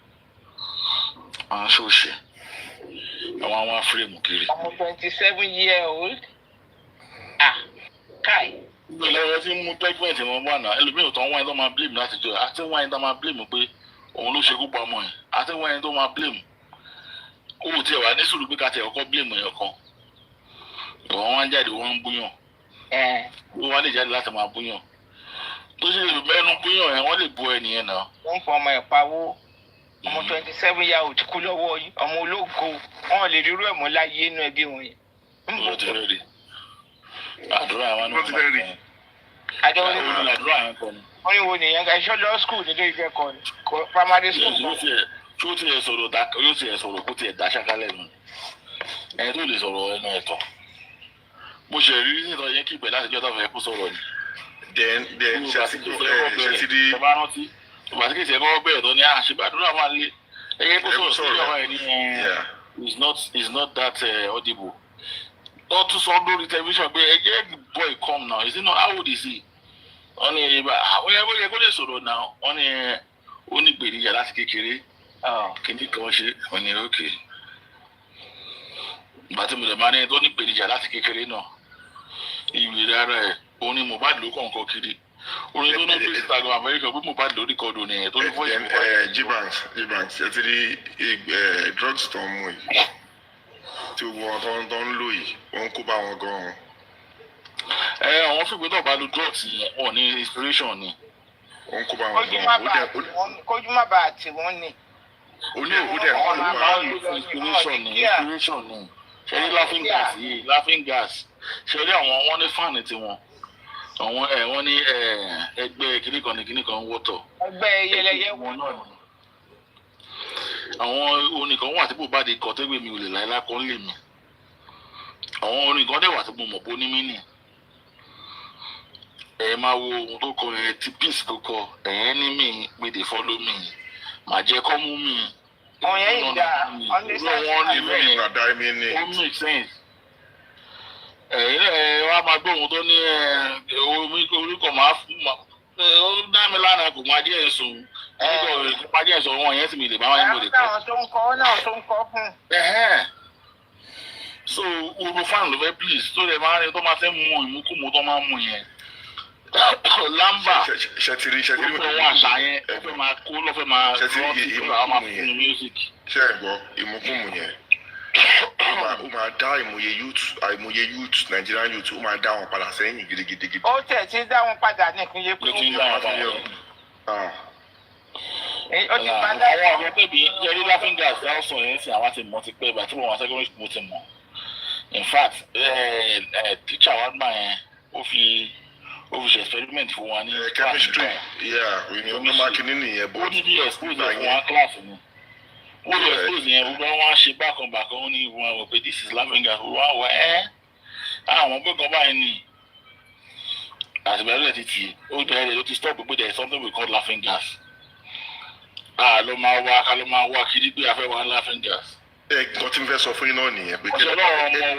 Àwọn ṣòṣì. Àwọn fírèmù kiri. Ọmọ 27-year-old. Káì. Ìgbàlẹ̀ tí mú pregnant wọn wà náà, ẹlòmíràn tó ń wáyé tó máa blame látijọ́ ẹ̀. Àti wáyé tó máa blame pé òun ló ṣekú pa ọmọ ẹ̀. Àti wáyé tó máa blame. Owó tí ẹ wà ní sùúrù pé ká tẹ̀ ọkọ blame ẹ̀ kan. Ìwọ̀n wá ń jáde wọ́n ń búyàn. Wọ́n wá lè jáde láti máa búyàn. Tó ṣe lè mẹ́nu búyàn ẹ̀ wọ́n lè bu ẹnìyẹn náà. Wọ́n fọ ọmọ ẹ̀ pawó. Ọmọ 27-year-old kú lọ́wọ́ yìí. Ọmọ ológo. Wọ́n lè rírú ẹ̀ mọ́ láyé inú ẹbí wọn yẹn. Wọ́n ti rẹ̀ rí. Àdúrà àwọn náà. Wọ́n ti rẹ̀ rí. Àdúrà yẹn kọ́ ni. Wọ́n ní wo nìyẹn ká iṣẹ́ lọ school nílé ìfẹ́ kọ́ ni. Primary school. Yóò ti ẹ̀ sọ̀rọ̀ kó ti ẹ̀ dá ṣákálẹ̀ nù. Ẹni tó lè sọ̀rọ̀ ẹnu ẹ̀tọ́. Mo ṣe rí nítorí yẹn kí ìpè láti jọ́ táwọn ẹ̀kú sọ̀rọ̀ ni. Then ṣe ti ọba rántí ọba tí kìí ṣe ẹ̀kọ́ bẹ̀rẹ̀ tó ní àṣìbàdúrà máa lé ẹ̀yẹ kó sọ̀rọ̀ sí ọ̀rọ̀ ẹ̀ ní is not that audible. Wọ́n tún sọ lórí tẹlifíṣàn pé ẹ̀jẹ̀ boy come now is it not how old is he? Wọ́n ní àwọn ẹ̀kọ́ kó lè sọ̀rọ̀ náà wọ́n ní ó ní gbèdéjà láti kékeré kìíní kan ṣe wọ́n ní òkè. Ìgbà tí mo lè máa ní tó ní gbèdéjà láti kékeré náà ìwé rárá ẹ̀ òun ni Mohbad ló kọ̀ọ̀kan kiri orin tó ní bí Instagram America bí Mohbad ló rí kọ́ọ̀dù nìyẹn tó ní voice Mohbad. Gbanks ẹ ti rí drugs tó ń mú yìí tí wọ́n tó ń lò yìí wọ́n ń kó bá wọn gan-an. Àwọn fìgbé náà bá lo drugs yẹn wọn ní inspiration ni. Wọ́n ń kó bá wọn gan-an. Kójú má bàa tì wọ́n ni. Ó dẹ̀ wọ́n máa ń lo inspiration ni. Ṣé ní laughing gas ṣe rí àwọn wọn ní fáànì tiwọn àwọn wọn ní ẹgbẹ́ kìnnìkan wọ́tọ̀. Ẹgbẹ́ yẹlẹyẹ wọn náà ni. Àwọn oníkan wà tí kò bá di kọ́tẹ́gbẹ́ mi ò lè láyé lákọ́ lè mi. Àwọn oníkan dẹ̀ wà tí mo mọ̀ bó ní mí nì. Ẹ máa wo ohun tó kọ ẹ ti peace tó kọ ẹ̀yẹn ní mi pé they follow me màá jẹ́ kọ́ mú mi. Àwọn yẹn yìí dá ó make sense. Wá máa gbọ́ ohun tó ní orúkọ máa fún ma ó dá mi lánàá kò máa díẹ̀ sùn kò máa díẹ̀ sùn wọn yẹn sì mi lè bá wọn yẹn lè kọ́. Àwọn tó ń kọ́ fún. So uru fan ló fẹ́ please tó lè máa rìn tó máa fẹ́ mú ìmúkúmu tó máa mú yẹn. Lamba ṣètìrí wọn àṣà yẹn ó fẹ́ máa kó ló fẹ́ máa rọ́ọ̀tì tó máa fún music. Ṣé ẹ gbọ́ ìmúkúmu yẹn? Ó máa dá àìmọye youth Nigerian youth ó máa dá wọn padà sẹ́yìn gidigidi. Ó tẹ̀ tí dá wọn padà ní ìpínlẹ̀ Èkó. Ó ti dá wọn padà. Àwọn ọ̀rẹ́ tẹ̀bi yẹrí laughing gas ẹ̀ sọ yẹn sí àwọn àti mọ̀ ti pẹ́ ìgbà tí mo wà secondary school mo ti mọ̀. In fact teacher wa gbà yẹn ó fi ṣe experiment fún wa ní chemistry òyìnbó mákìní nìyẹn bó. Ó ní bí expose fún wa class ni. Wọ́n lọ expose yẹn gbogbo wọn ṣe bákan ó ní wọn wọ pé this is laughing gas wọ́n wọ àwọn gbẹ̀gàn báyìí ni àtìgbàlẹ̀ ti tì ó bẹ̀rẹ̀ ló ti stop pé there is something we call laughing gas. Ló máa wá kiri pé a fẹ́ wá laughing gas. Nǹkan tí n fẹ́ sọ fún yín náà nìyẹn pé kí ọmọ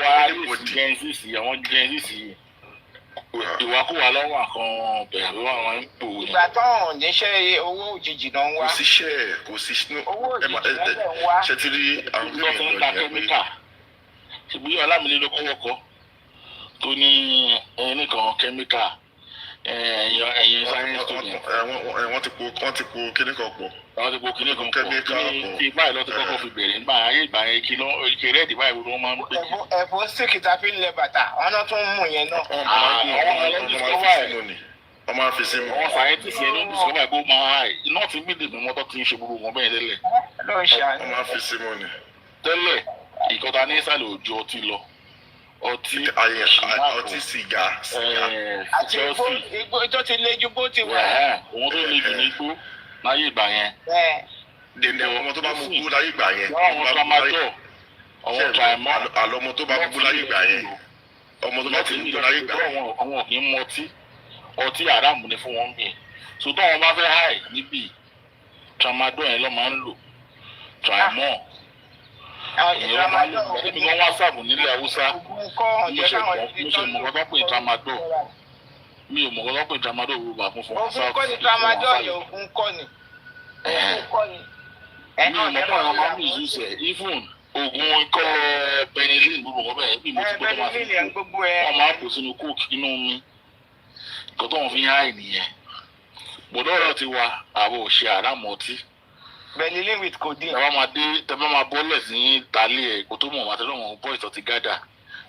wa yóò sì Gen-Z àwọn Gen-Z ìwàkúwà lọ́wọ́ àkan bẹ̀rẹ̀ lọ́wọ́ àwọn ń pò ní. Ìgbà tó ń níṣẹ́ owó òjijì náà ń wá. Kò sí owó òjijì náà ń wá. Ṣé ti rí àwọn tó ń ta kẹ́míkà ṣùgbọ́n Ọlámilé ló kọ́wọ́kọ́ tó ní ẹnìkan kẹ́míkà ẹ̀yìn science student. Wọ́n ti po kíní kan pọ̀. Àwọn ti po kíní kan pọ̀ kí báyìí lọ́ọ́ ti kọ́kọ́ fi bẹ̀rẹ̀ nígbà ayé ìgbà yẹn kí rẹ́ẹ̀dì báyìí wọ́n máa ń pè. Ẹ̀fọ́ síkì tá a fi ń lẹ bàtà wọn náà tún ń mú yẹn náà. Wọ́n máa fi sí mu. Àwọn scientist yẹn ló ń discover ẹ̀ kó máa iná ti mílì mi mọ́tò tí ń ṣe gbogbo wọn bẹ́ẹ̀ tẹ́lẹ̀. Ló ń ṣe àná. Wọ́n máa fi sí mu ni. Tẹ́lẹ̀ ìkọta ní ìsàlẹ̀ òjò ọtí lọ ọtí sìgá. àti igbó tó ti lé ju bó ti wà. òun tó lé jù ní igbó láyé ìgbà yẹn. dèndé ọmọ tó bá mú gbó láyé ìgbà yẹn. àwọn tramadol àwọn traimọ. àlọ́ ọmọ tó bá mú gbó láyé ìgbà yẹn. ọmọ tó bá ti mú gbó láyé ìgbà yẹn. àwọn kì í mu ọtí àràmù ni fún wọn gbìn. sọtọ́ àwọn bá fẹ́ háì níbí tramadol yẹn lọ́ máa ń lò traimọ. Èmi kan wá sáàbù nílẹ̀ Haúsá. Mo ṣe mọ̀kọ́ tó pè tramadol. Mi ò mọ̀kọ́ tó pè tramadol Yorùbá fún fún Ògùn kọ́ ni tramadol yẹn ògùn kọ́ ni. Mi ò mọ̀kọ́ àwọn máa ń lù ìṣúṣẹ̀. Even ògùn ikọ́ Benylin gbogbo ọ̀gọ́ bẹ́ẹ̀ bí mo ti gbọ́dọ̀ máa fi kú. Wọ́n máa ń kó sínú coke inú mi. Nǹkan tó wọ́n fi ń háì nìyẹn. Bọ̀dọ̀ ọ̀rọ̀ ti wa àbò ṣe àràmọ̀ ọtí. Benylin with codeine. Tẹ́bá máa bọ́lẹ̀ sí ìtàlẹ́ ẹ̀ kó tó mọ̀ wá tẹ́lẹ̀ wọn bọ́ ìtọ́ ti gádà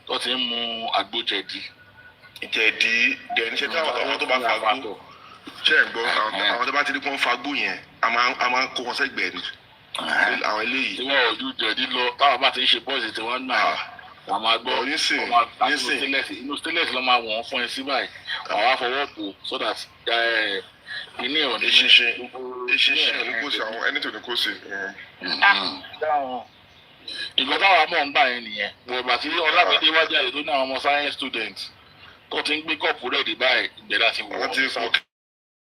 tó ti ń mu àgbo jẹ̀dí. Ìjẹ̀dí dẹ̀ni ṣe táwọn ọmọ tó bá fagbó ṣe ń gbọ́ àwọn tó bá ti ní kó ń fagbó yẹn a máa ń kó wọn sẹ́gbẹ̀ẹ́ ni àwọn eléyìí. Tí wọ́n ojú jẹ̀dí lọ táwọn bá ti ń ṣe bọ́ọ̀sì tí wọ́n náà wọ́n máa gbọ́ inú stainless lọ́ máa wọ̀n fún ẹ sí báyìí àwọn afọwọ́ bò so that ilé ọ̀dẹ́ eṣinṣin ní kò sí àwọn ẹni tó ní kò sí. ìgbà táwọn amọ̀ ń gbà yẹn nìyẹn bọ̀gbà tí Ọlámídé wá jáde tó ní àwọn ọmọ science student tó ti ń gbé kọ́ọ̀pù rẹ̀ dé báyìí ìgbẹ́dá ti wọ̀ wọ́n ti po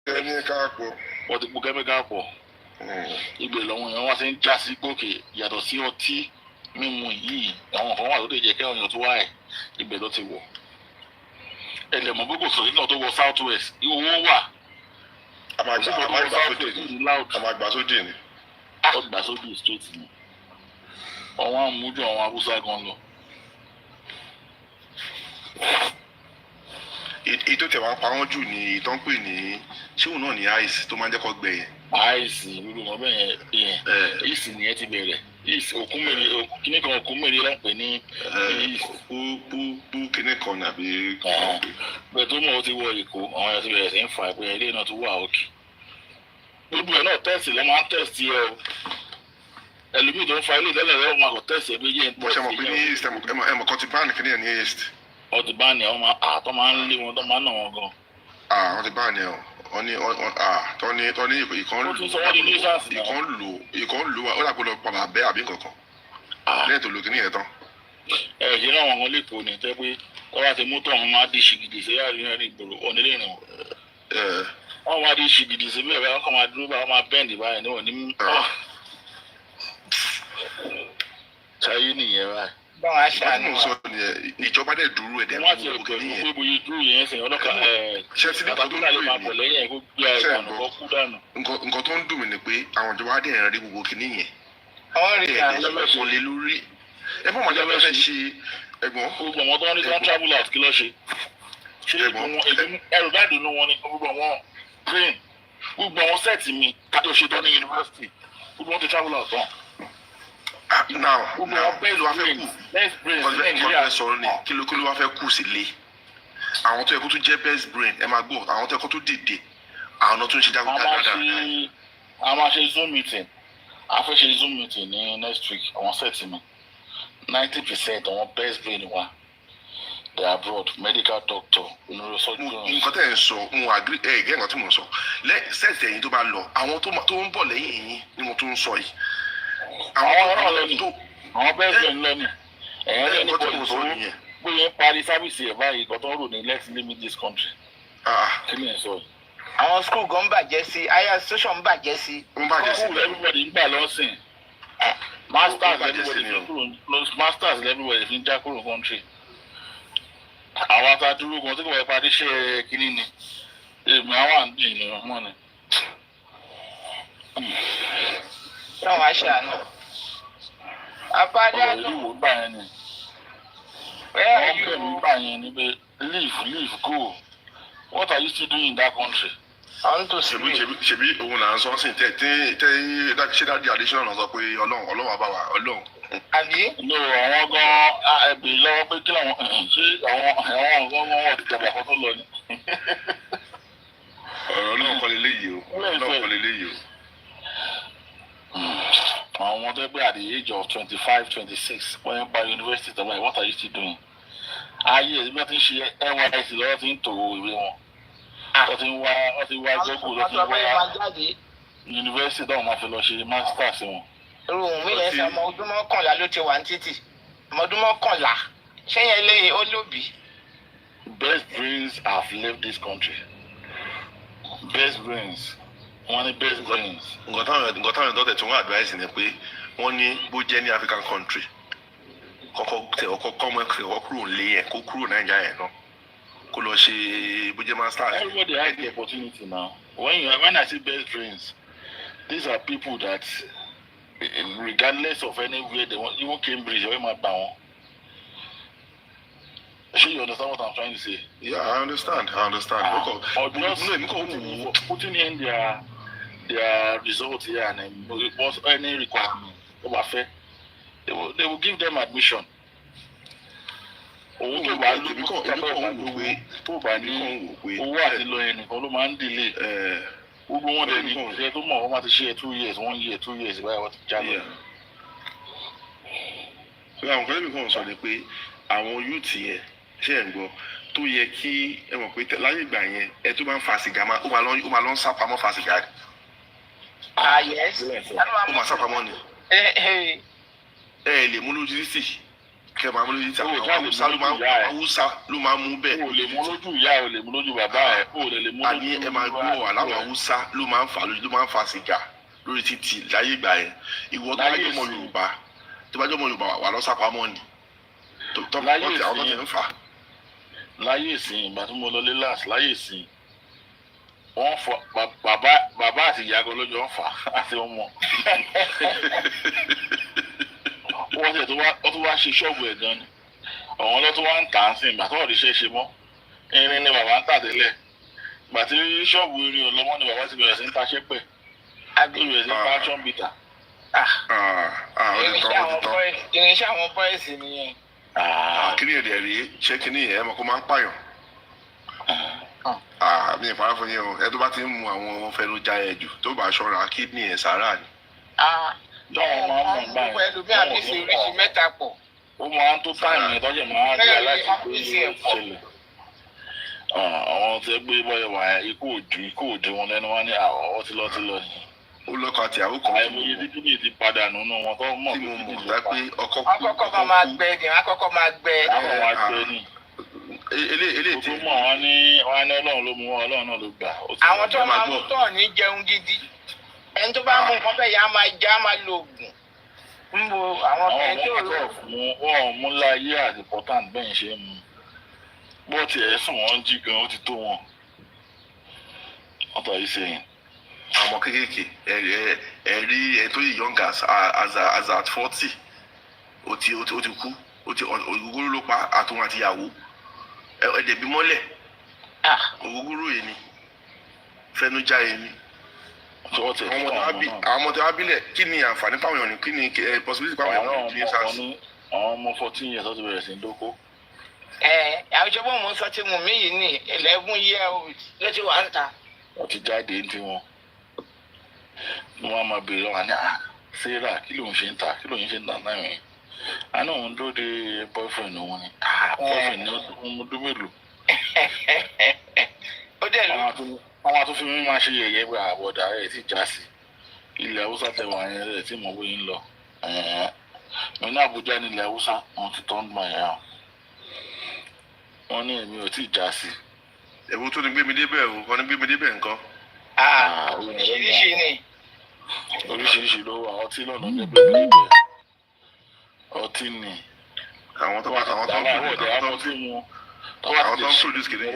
kẹ́míkà pọ̀. wọ́n ti po kẹ́míkà pọ̀ ìgbè lọ́wọ́ yẹn wọ́n ti ń já sí gòkè yàtọ̀ sí ọtí mímu yìí àwọn kan wà tó lè jẹ́ kí ọ̀yàn tó wáyé ìgbẹ́ ló ti wọ̀ ẹlẹ́mọ̀ gbogbo sọ̀rọ̀ náà tó wọ south west owó wà. Àmàgbàsódì ni. Àgbàsódì straight ni. Àwọn àmújọ àwọn Haúsá gan lọ. Ètò tẹ̀wá pa wọ́n jù ní ìtàn pè ní ṣéun náà ní ice tó máa ń jẹ́ kó gbẹ yẹn. Ice lórí ọmọ bẹ́ẹ̀ yẹn ice nìyẹn ti bẹ̀rẹ̀ ice òkúmèrè kíní kan òkúmèrè lápẹ̀ ní ice. Pú kíní kan nàbí. Bẹ́ẹ̀ tó mọ̀ ó ti wọ Èkó àwọn ẹ̀ ti bẹ̀rẹ̀ sí ń fa ìpínyà ilé náà tó wà òkè. Gbogbo ẹ̀ náà tẹ̀sí lọ́ máa ń tẹ̀sí ẹ o. Ẹlòmíì tó ń fa ilé ìtẹ́lẹ̀ rẹ̀ wọ́n máa kọ̀ tẹ̀sí ẹgbẹ́ yẹn. Mo ṣe mọ̀ pé ní east ẹ̀mọ̀ kan ti báàní kíní ẹ̀ ní east. Wọ́n ti báàní àwọn àtọ́ máa ń lé wọn tó máa ń nà wọn gan. Wọ́n ti báàní ẹ̀ tọ́ni ìkan lò ó dàpọ̀ lọ padà bẹ́ àbí kankan lẹ́yìn tó lò kíní yẹn tán. Ṣé náà wọn lè kó ni tẹ́ pé wọ́n bá ti mú tó àwọn máa di ṣìgìdì sí àárín ìgboro onílé ìrìn wọn. Wọ́n máa di ṣìgìdì sí bẹ́ẹ̀ báyìí wọ́n kàn máa dúró báyìí wọ́n máa bẹ́ǹdì báyìí níwọ̀n ní. Ṣáyé nìyẹn báyìí. Báwọn aṣáájú wa. Sọ ni ìjọba dẹ̀ dúró ẹ̀dẹ̀ wọ́n ti ẹ̀kọ́ ìwé bóyá dúró yẹn sẹ́yìn ọlọ́kà àtàkùnrin lè máa bọ̀ lẹ́yìn ẹ̀kọ́ gbé àìsàn kọ́ kú dànù. Nǹkan tó ń dùn mí ni pé àwọn ìjọba dẹ̀ ń rí gbogbo kìíní yẹn. Àwọn rí ẹ̀ẹ́dẹ̀ lè lórí. Ẹ bá wọn jẹ́ fẹ́ ṣe ẹ̀gbọ́n. Gbogbo àwọn tó ń rí tí wọ́n travel out kí ló ṣe. Ṣé ẹrù bá dùnú wọn ni gbogbo àwọn brain gbogbo àwọn sẹ́ẹ̀tì mi kájọ ṣe tán ní yunifásitì gbogbo wọn ti travel out tán. Now kí ló wá fẹ́ kù kọ́ńtà sọ̀rọ̀ ni kí ló wá fẹ́ kù sílé àwọn tó yẹ kó tún jẹ́ best brain ẹ máa gbọ́ àwọn tó yẹ kó tún dìde àwọn tó ń ṣe dáadáa. a máa ṣe zoom meeting a fẹ́ ṣe zoom meeting ní next week àwọn sẹ́ẹ̀tì mi 90% àwọn best brain wa they are abroad medical doctor neurosurgeon. nǹkan tẹ̀ ń sọ mo agree gẹ́gẹ́ nǹkan tí mo sọ sẹ́ẹ̀tì ẹ̀yìn tó bá lọ àwọn tó ń bọ̀ lẹ́yìn ẹ̀yìn ni mo tún ń sọ yìí. àwọn ọ̀rọ̀ lẹ́nu àwọn best brain lẹ́nu ẹ̀yìn lẹ́nu bọ̀dù tó bóyá ń parí sábìsì ẹ̀ báyìí nǹkan tó ń rò ní let's limit this country. kí ni ẹ sọ yìí. àwọn school gan bàjẹ́ sí higher institution ń bàjẹ́ sí. school everybody ń gbà lọ́sìn masters everybody fi ń já kúrò country. àwọn atadúró gan tí kò wáyé parí ṣe kínní ni èmi àwọn àǹdí ni ọmọ ni. táwọn aṣáájú. Apádé àná. Ìlú gbà yẹn ni. Wọ́n bẹ̀ mí gbà yẹn ni pé leave go. What are you still doing in that country? Àwọn tó sì bí. Ṣebí òun là ń sọ sí ṣé dájú additional náà sọ pé ọlọ́run àbáwá ọlọ́run. Àbí? No, àwọn gan ẹbí lọ́wọ́ pé kí làwọn ṣé àwọn gan wọn ti dàgbà kan tó lọ ni. Ọ̀rọ̀ náà kọ́ leléyìí o. Náà kọ́ leléyìí o. Àwọn ọmọ tó gbé at the age of 25, 26 wọ́n ń parí university tó báyìí what are you still doing? ayé ìgbà tí ń ṣe NYSC lọ́wọ́ ti ń tò ìwé wọn. Wọ́n ti wá Google, wọ́n ti wá yunifásitì táwọn máa fi lọ ṣe masters wọn. irú mi yẹn sọ ọmọ ọdún mọ́kànlá ló ti wà ní títì ọmọ ọdún mọ́kànlá ṣẹ́yìn eléyìí ó lóbi. Best brains have left this country. Best brains. Wọ́n ní best brains. nǹkan táwọn ẹ̀dọ́ tẹ̀ tí wọ́n advice ni pé wọ́n ní bó jẹ́ ní African country kọ́kọ́ kúrò lé yẹn kó kúrò Nàìjíríà yẹn náà kó lọ ṣe bó jẹ́ masters. Everybody has the opportunity now. When I say best brains, these are people that, regardless of anywhere they want, even Cambridge, where my bound. Sure, you understand what I'm trying to say? Yeah, I understand. Or just putting in their results here and what's any requirement over fair, they will give them admission. Owó tó bá lóbi tó bá ní owó àti lọ yẹn nìkan ló máa ń delay. Gbogbo wọn dẹ̀ ní ìṣe tó mọ̀ wọ́n máa ti ṣe 2 years 1 year 2 years báyìí wọ́n ti já lọ. Àwọn kan níbi kan sọ ni pé àwọn youth yẹn ṣe ń gbọ́ tó yẹ kí ẹ mọ̀ pé láyé ìgbà yẹn ẹ tó máa ń fa sìgá ó máa lọ ń sápamọ́ fa sìgá. Yes. Ó máa sápamọ́ ni. Ẹ lè mú lójú títì kẹ máa mú lójú títì àwọn Haúsá ló máa mú bẹ́ẹ̀. O lè mú lójú ìyá o lè mú lójú bàbá ẹ o lè mú lójú. Àní ẹ máa gbọ́ aláwọ̀ Haúsá ló máa ń fa sìgá lórí títì láyé ìgbà yẹn. Ìwọ tó bá jẹ́ ọmọ Yorùbá wà lọ sápamọ́ ni. Láyé ìsìn ìgbà tí mo lọ lé láàsì láyé ìsìn wọ́n fọ bàbá àti ìyá gan lójó ń fà àti ọmọ. Wọ́n tẹ̀ tó wá ṣe ṣọ́ọ̀bù ẹ̀ gan ni àwọn lọ́tún wá ń tà á sí ìgbà tó ọ̀dí ṣe mọ́ irin ni bàbá ń tà tẹ́lẹ̀ ìgbà tí ṣọ́ọ̀bù irin ọlọ́mọ ni bàbá ti bẹ̀rẹ̀ sí ń ta ṣẹ́pẹ̀ tó bẹ̀rẹ̀ sí ń pa action bitter. Irinṣẹ́ àwọn bọ́ẹ̀sì nìyẹn. Kíni èdè rí ṣé kíni ẹ̀ mọ̀ kó máa ń pààyàn. Mi ì fara fún yín o ẹ tó bá ti ń mu àwọn fẹnujá ẹ jù tó bá ṣọ́ra kídìní ẹ̀ sára ni. Dọ́wọ́n máa ń mọ̀ báyìí. Ẹlòmíì àbí sí oríṣi mẹ́ta pọ̀. Ó máa ń tó táìmù yẹn tọ́jú máa ń rí aláìsí pé ìṣẹ̀lẹ̀. Àwọn tí ẹ gbé bọ́yẹ̀ wà ikú òjò wọn lẹ́nu wá ní àwọ̀ ti lọ ni. Ó lọ́kọ̀ àti àwọn kan. Àìmọye dídí ti padà nínú wọn tó mọ̀ tí mo mọ̀ dá pé ọkọ̀ kú. Akọ́kọ́ máa gbẹ ẹ̀gìn, akọ́kọ́ máa gbẹ. Àwọn máa gbẹ ni. Eléyìí tí. Gbogbo mọ̀ wọ́n ní Ọlọ́run ló mú wọn, Ọlọ́run náà ló gbà. Àwọn tó máa mú tọ̀ ní jẹun gidi. Ẹni tó bá mú nǹkan bẹ́ẹ̀ yá máa lo oògùn. Ń bo àwọn kan tó rò. Wọ́n mú láyé as important bẹ́ẹ̀ ṣe mú. Bó tiẹ̀ sùn wọ́n jí gan, ó ti tó wọn. Ọ̀tọ̀ yìí sẹ́yìn. Àwọn ọmọ kéékèèké ẹ̀rí ẹ̀ tó yìí young as at 40 ó ti kú ògógóró ló pa àtòun àti ìyàwó ẹ̀dẹ̀bí mọ́lẹ̀ ògógóró yìí ni fẹnujá yìí ni. Àwọn ọmọ tí wọ́n bílẹ̀ kí ni àǹfààní fáwọn èèyàn ní kí ni possibility fáwọn èèyàn ní SARS. Àwọn ọmọ 14 years tó bẹ̀rẹ̀ sí ń dóko. Àwọn ìjọba òun sọ ti mú mi yìí ní 11 years old ló ti wà ń ta. Wọ́n ti jáde ní tiwọn. Wọ́n máa bèèrè lọ́wọ́ ní Sarah kí ló ń ṣe ń ta kí ló ń ṣe ń ta náà yẹn. Àná òun dúró de boyfriend òun ni. Boyfriend ní ọdún mélòó. Ó dẹ̀ ló. Àwọn tó fi mí máa ṣe yẹ̀yẹ́ pé àbọ̀dà rẹ̀ ti já sí. Ilẹ̀ Haúsá tẹ̀wọ̀n yẹn rẹ̀ tí mo wé ń lọ. Mi ní Àbújá ní ilẹ̀ Haúsá wọ́n ti tọ́ ń gbọ̀n yẹn. Wọ́n ní èmi ò tí ì já sí. Ẹ̀wọ̀n tó ní gbé mi débẹ̀ o, wọ́n ní gbé mi débẹ̀ nǹkan. Oríṣiríṣi ni. Oríṣiríṣi ló wà ọtí lọ́nà gbẹgbẹ́ níbẹ̀. Ọtí ni. Àwọn tó ń produce kìíní.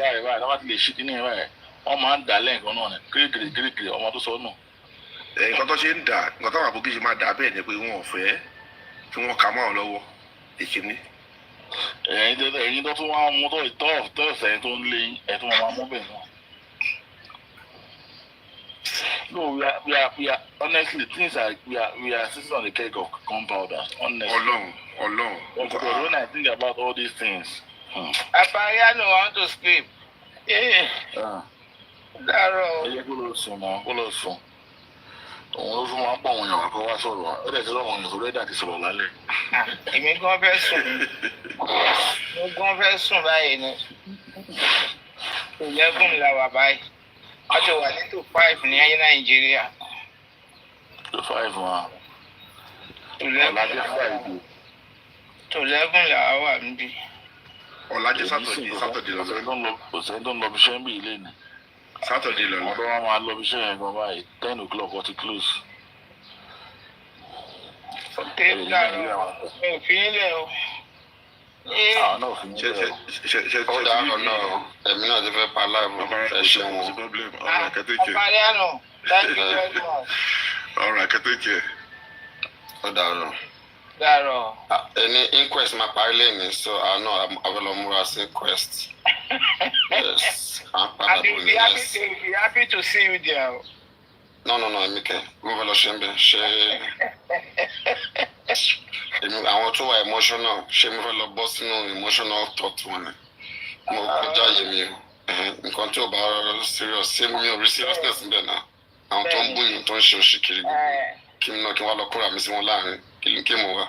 Àwọn ti lè ṣí kìíní ẹ̀ báyìí. Wọ́n máa ń dà lẹ́ẹ̀kan náà ni gírígírí ọmọ tó sọ nù. Nǹkan tó ṣe ń dà nǹkan táwọn àbókí ṣe máa dà bẹ́ẹ̀ ni pé wọn ò fẹ́ kí wọ́n kà mọ́ ọ lọ́wọ́ ìkíní. Ẹ̀yin tó tún wá mú tó ìtọ́ọ̀sẹ̀ tó ń lé ẹ̀ tó máa mú bẹ́ẹ̀ náà. No, we are honestly things are we are sitting on the keg of gunpowder. Honestly. Alone. Because when I think about all these things. Paparino want to sleep. Daro. Kó lọ sùn. òun ló fún wa pọ̀ òun yàn kó wá sọ̀rọ̀ ó dẹ̀ ti lọ́wọ́ òun ìṣòro ẹ̀dá ti sọ̀rọ̀ lálẹ́. Èmi gan fẹ́ sùn. Mo gan fẹ́ sùn báyìí ni. 11 la wà báyìí. Wọ́n ti wà ní tó 5 ní ayé Nàìjíríà. tó 5 wọn. 11 la wà níbí. Ọ̀làjẹ́ Sátọ̀dé lọ. Kò sẹ́ni tó ń lọ bí iṣẹ́ ń bí ilé ni. Sátọ̀dé lọ. Ọ̀dọ́ wọn máa lọ bí iṣẹ́ yẹn gan báyìí 10 o'clock wọ́n ti close. Tèmi dàrọ̀ mi ò fi nílẹ̀ o. Àwọn náà fi nílẹ̀ o. Ó dáhùn náà èmi náà ti fẹ́ pa láìpẹ́ ẹ ṣeun. Paparino, thank you very much. Alright, kẹ́tẹ́kẹ́. Ó dáhùn. Dàrọ̀. Any inquest máa parí lẹ́yìn so àánú abẹ́lọ́múra sí inquest. Yes, I'm be happy to see you there. No, èmi kẹ́ mo fẹ́ lọ ṣe ń bẹ̀ ṣe àwọn tó wà emotional ṣé mo fẹ́ lọ bọ́ sínú emotional thought wọn ni mo kọjá yé mi nǹkan tí ò bá serious ṣé mi ò rí seriousness ń bẹ̀ náà àwọn tó ń bóyún tó ń ṣe òṣì kiri kí n náà kí wọ́n lọ kóra mi sí wọn láàrin kí mo wá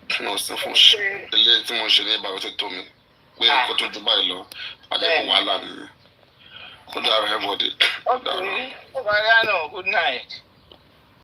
kí mo sọ fún ilé tí mo ṣe ní ìbáwí tó tó mi pé nǹkan tó ju báyìí lọ àjẹkù wàhálà nìyẹn. Good night, everybody. Okay. Paparino, good night.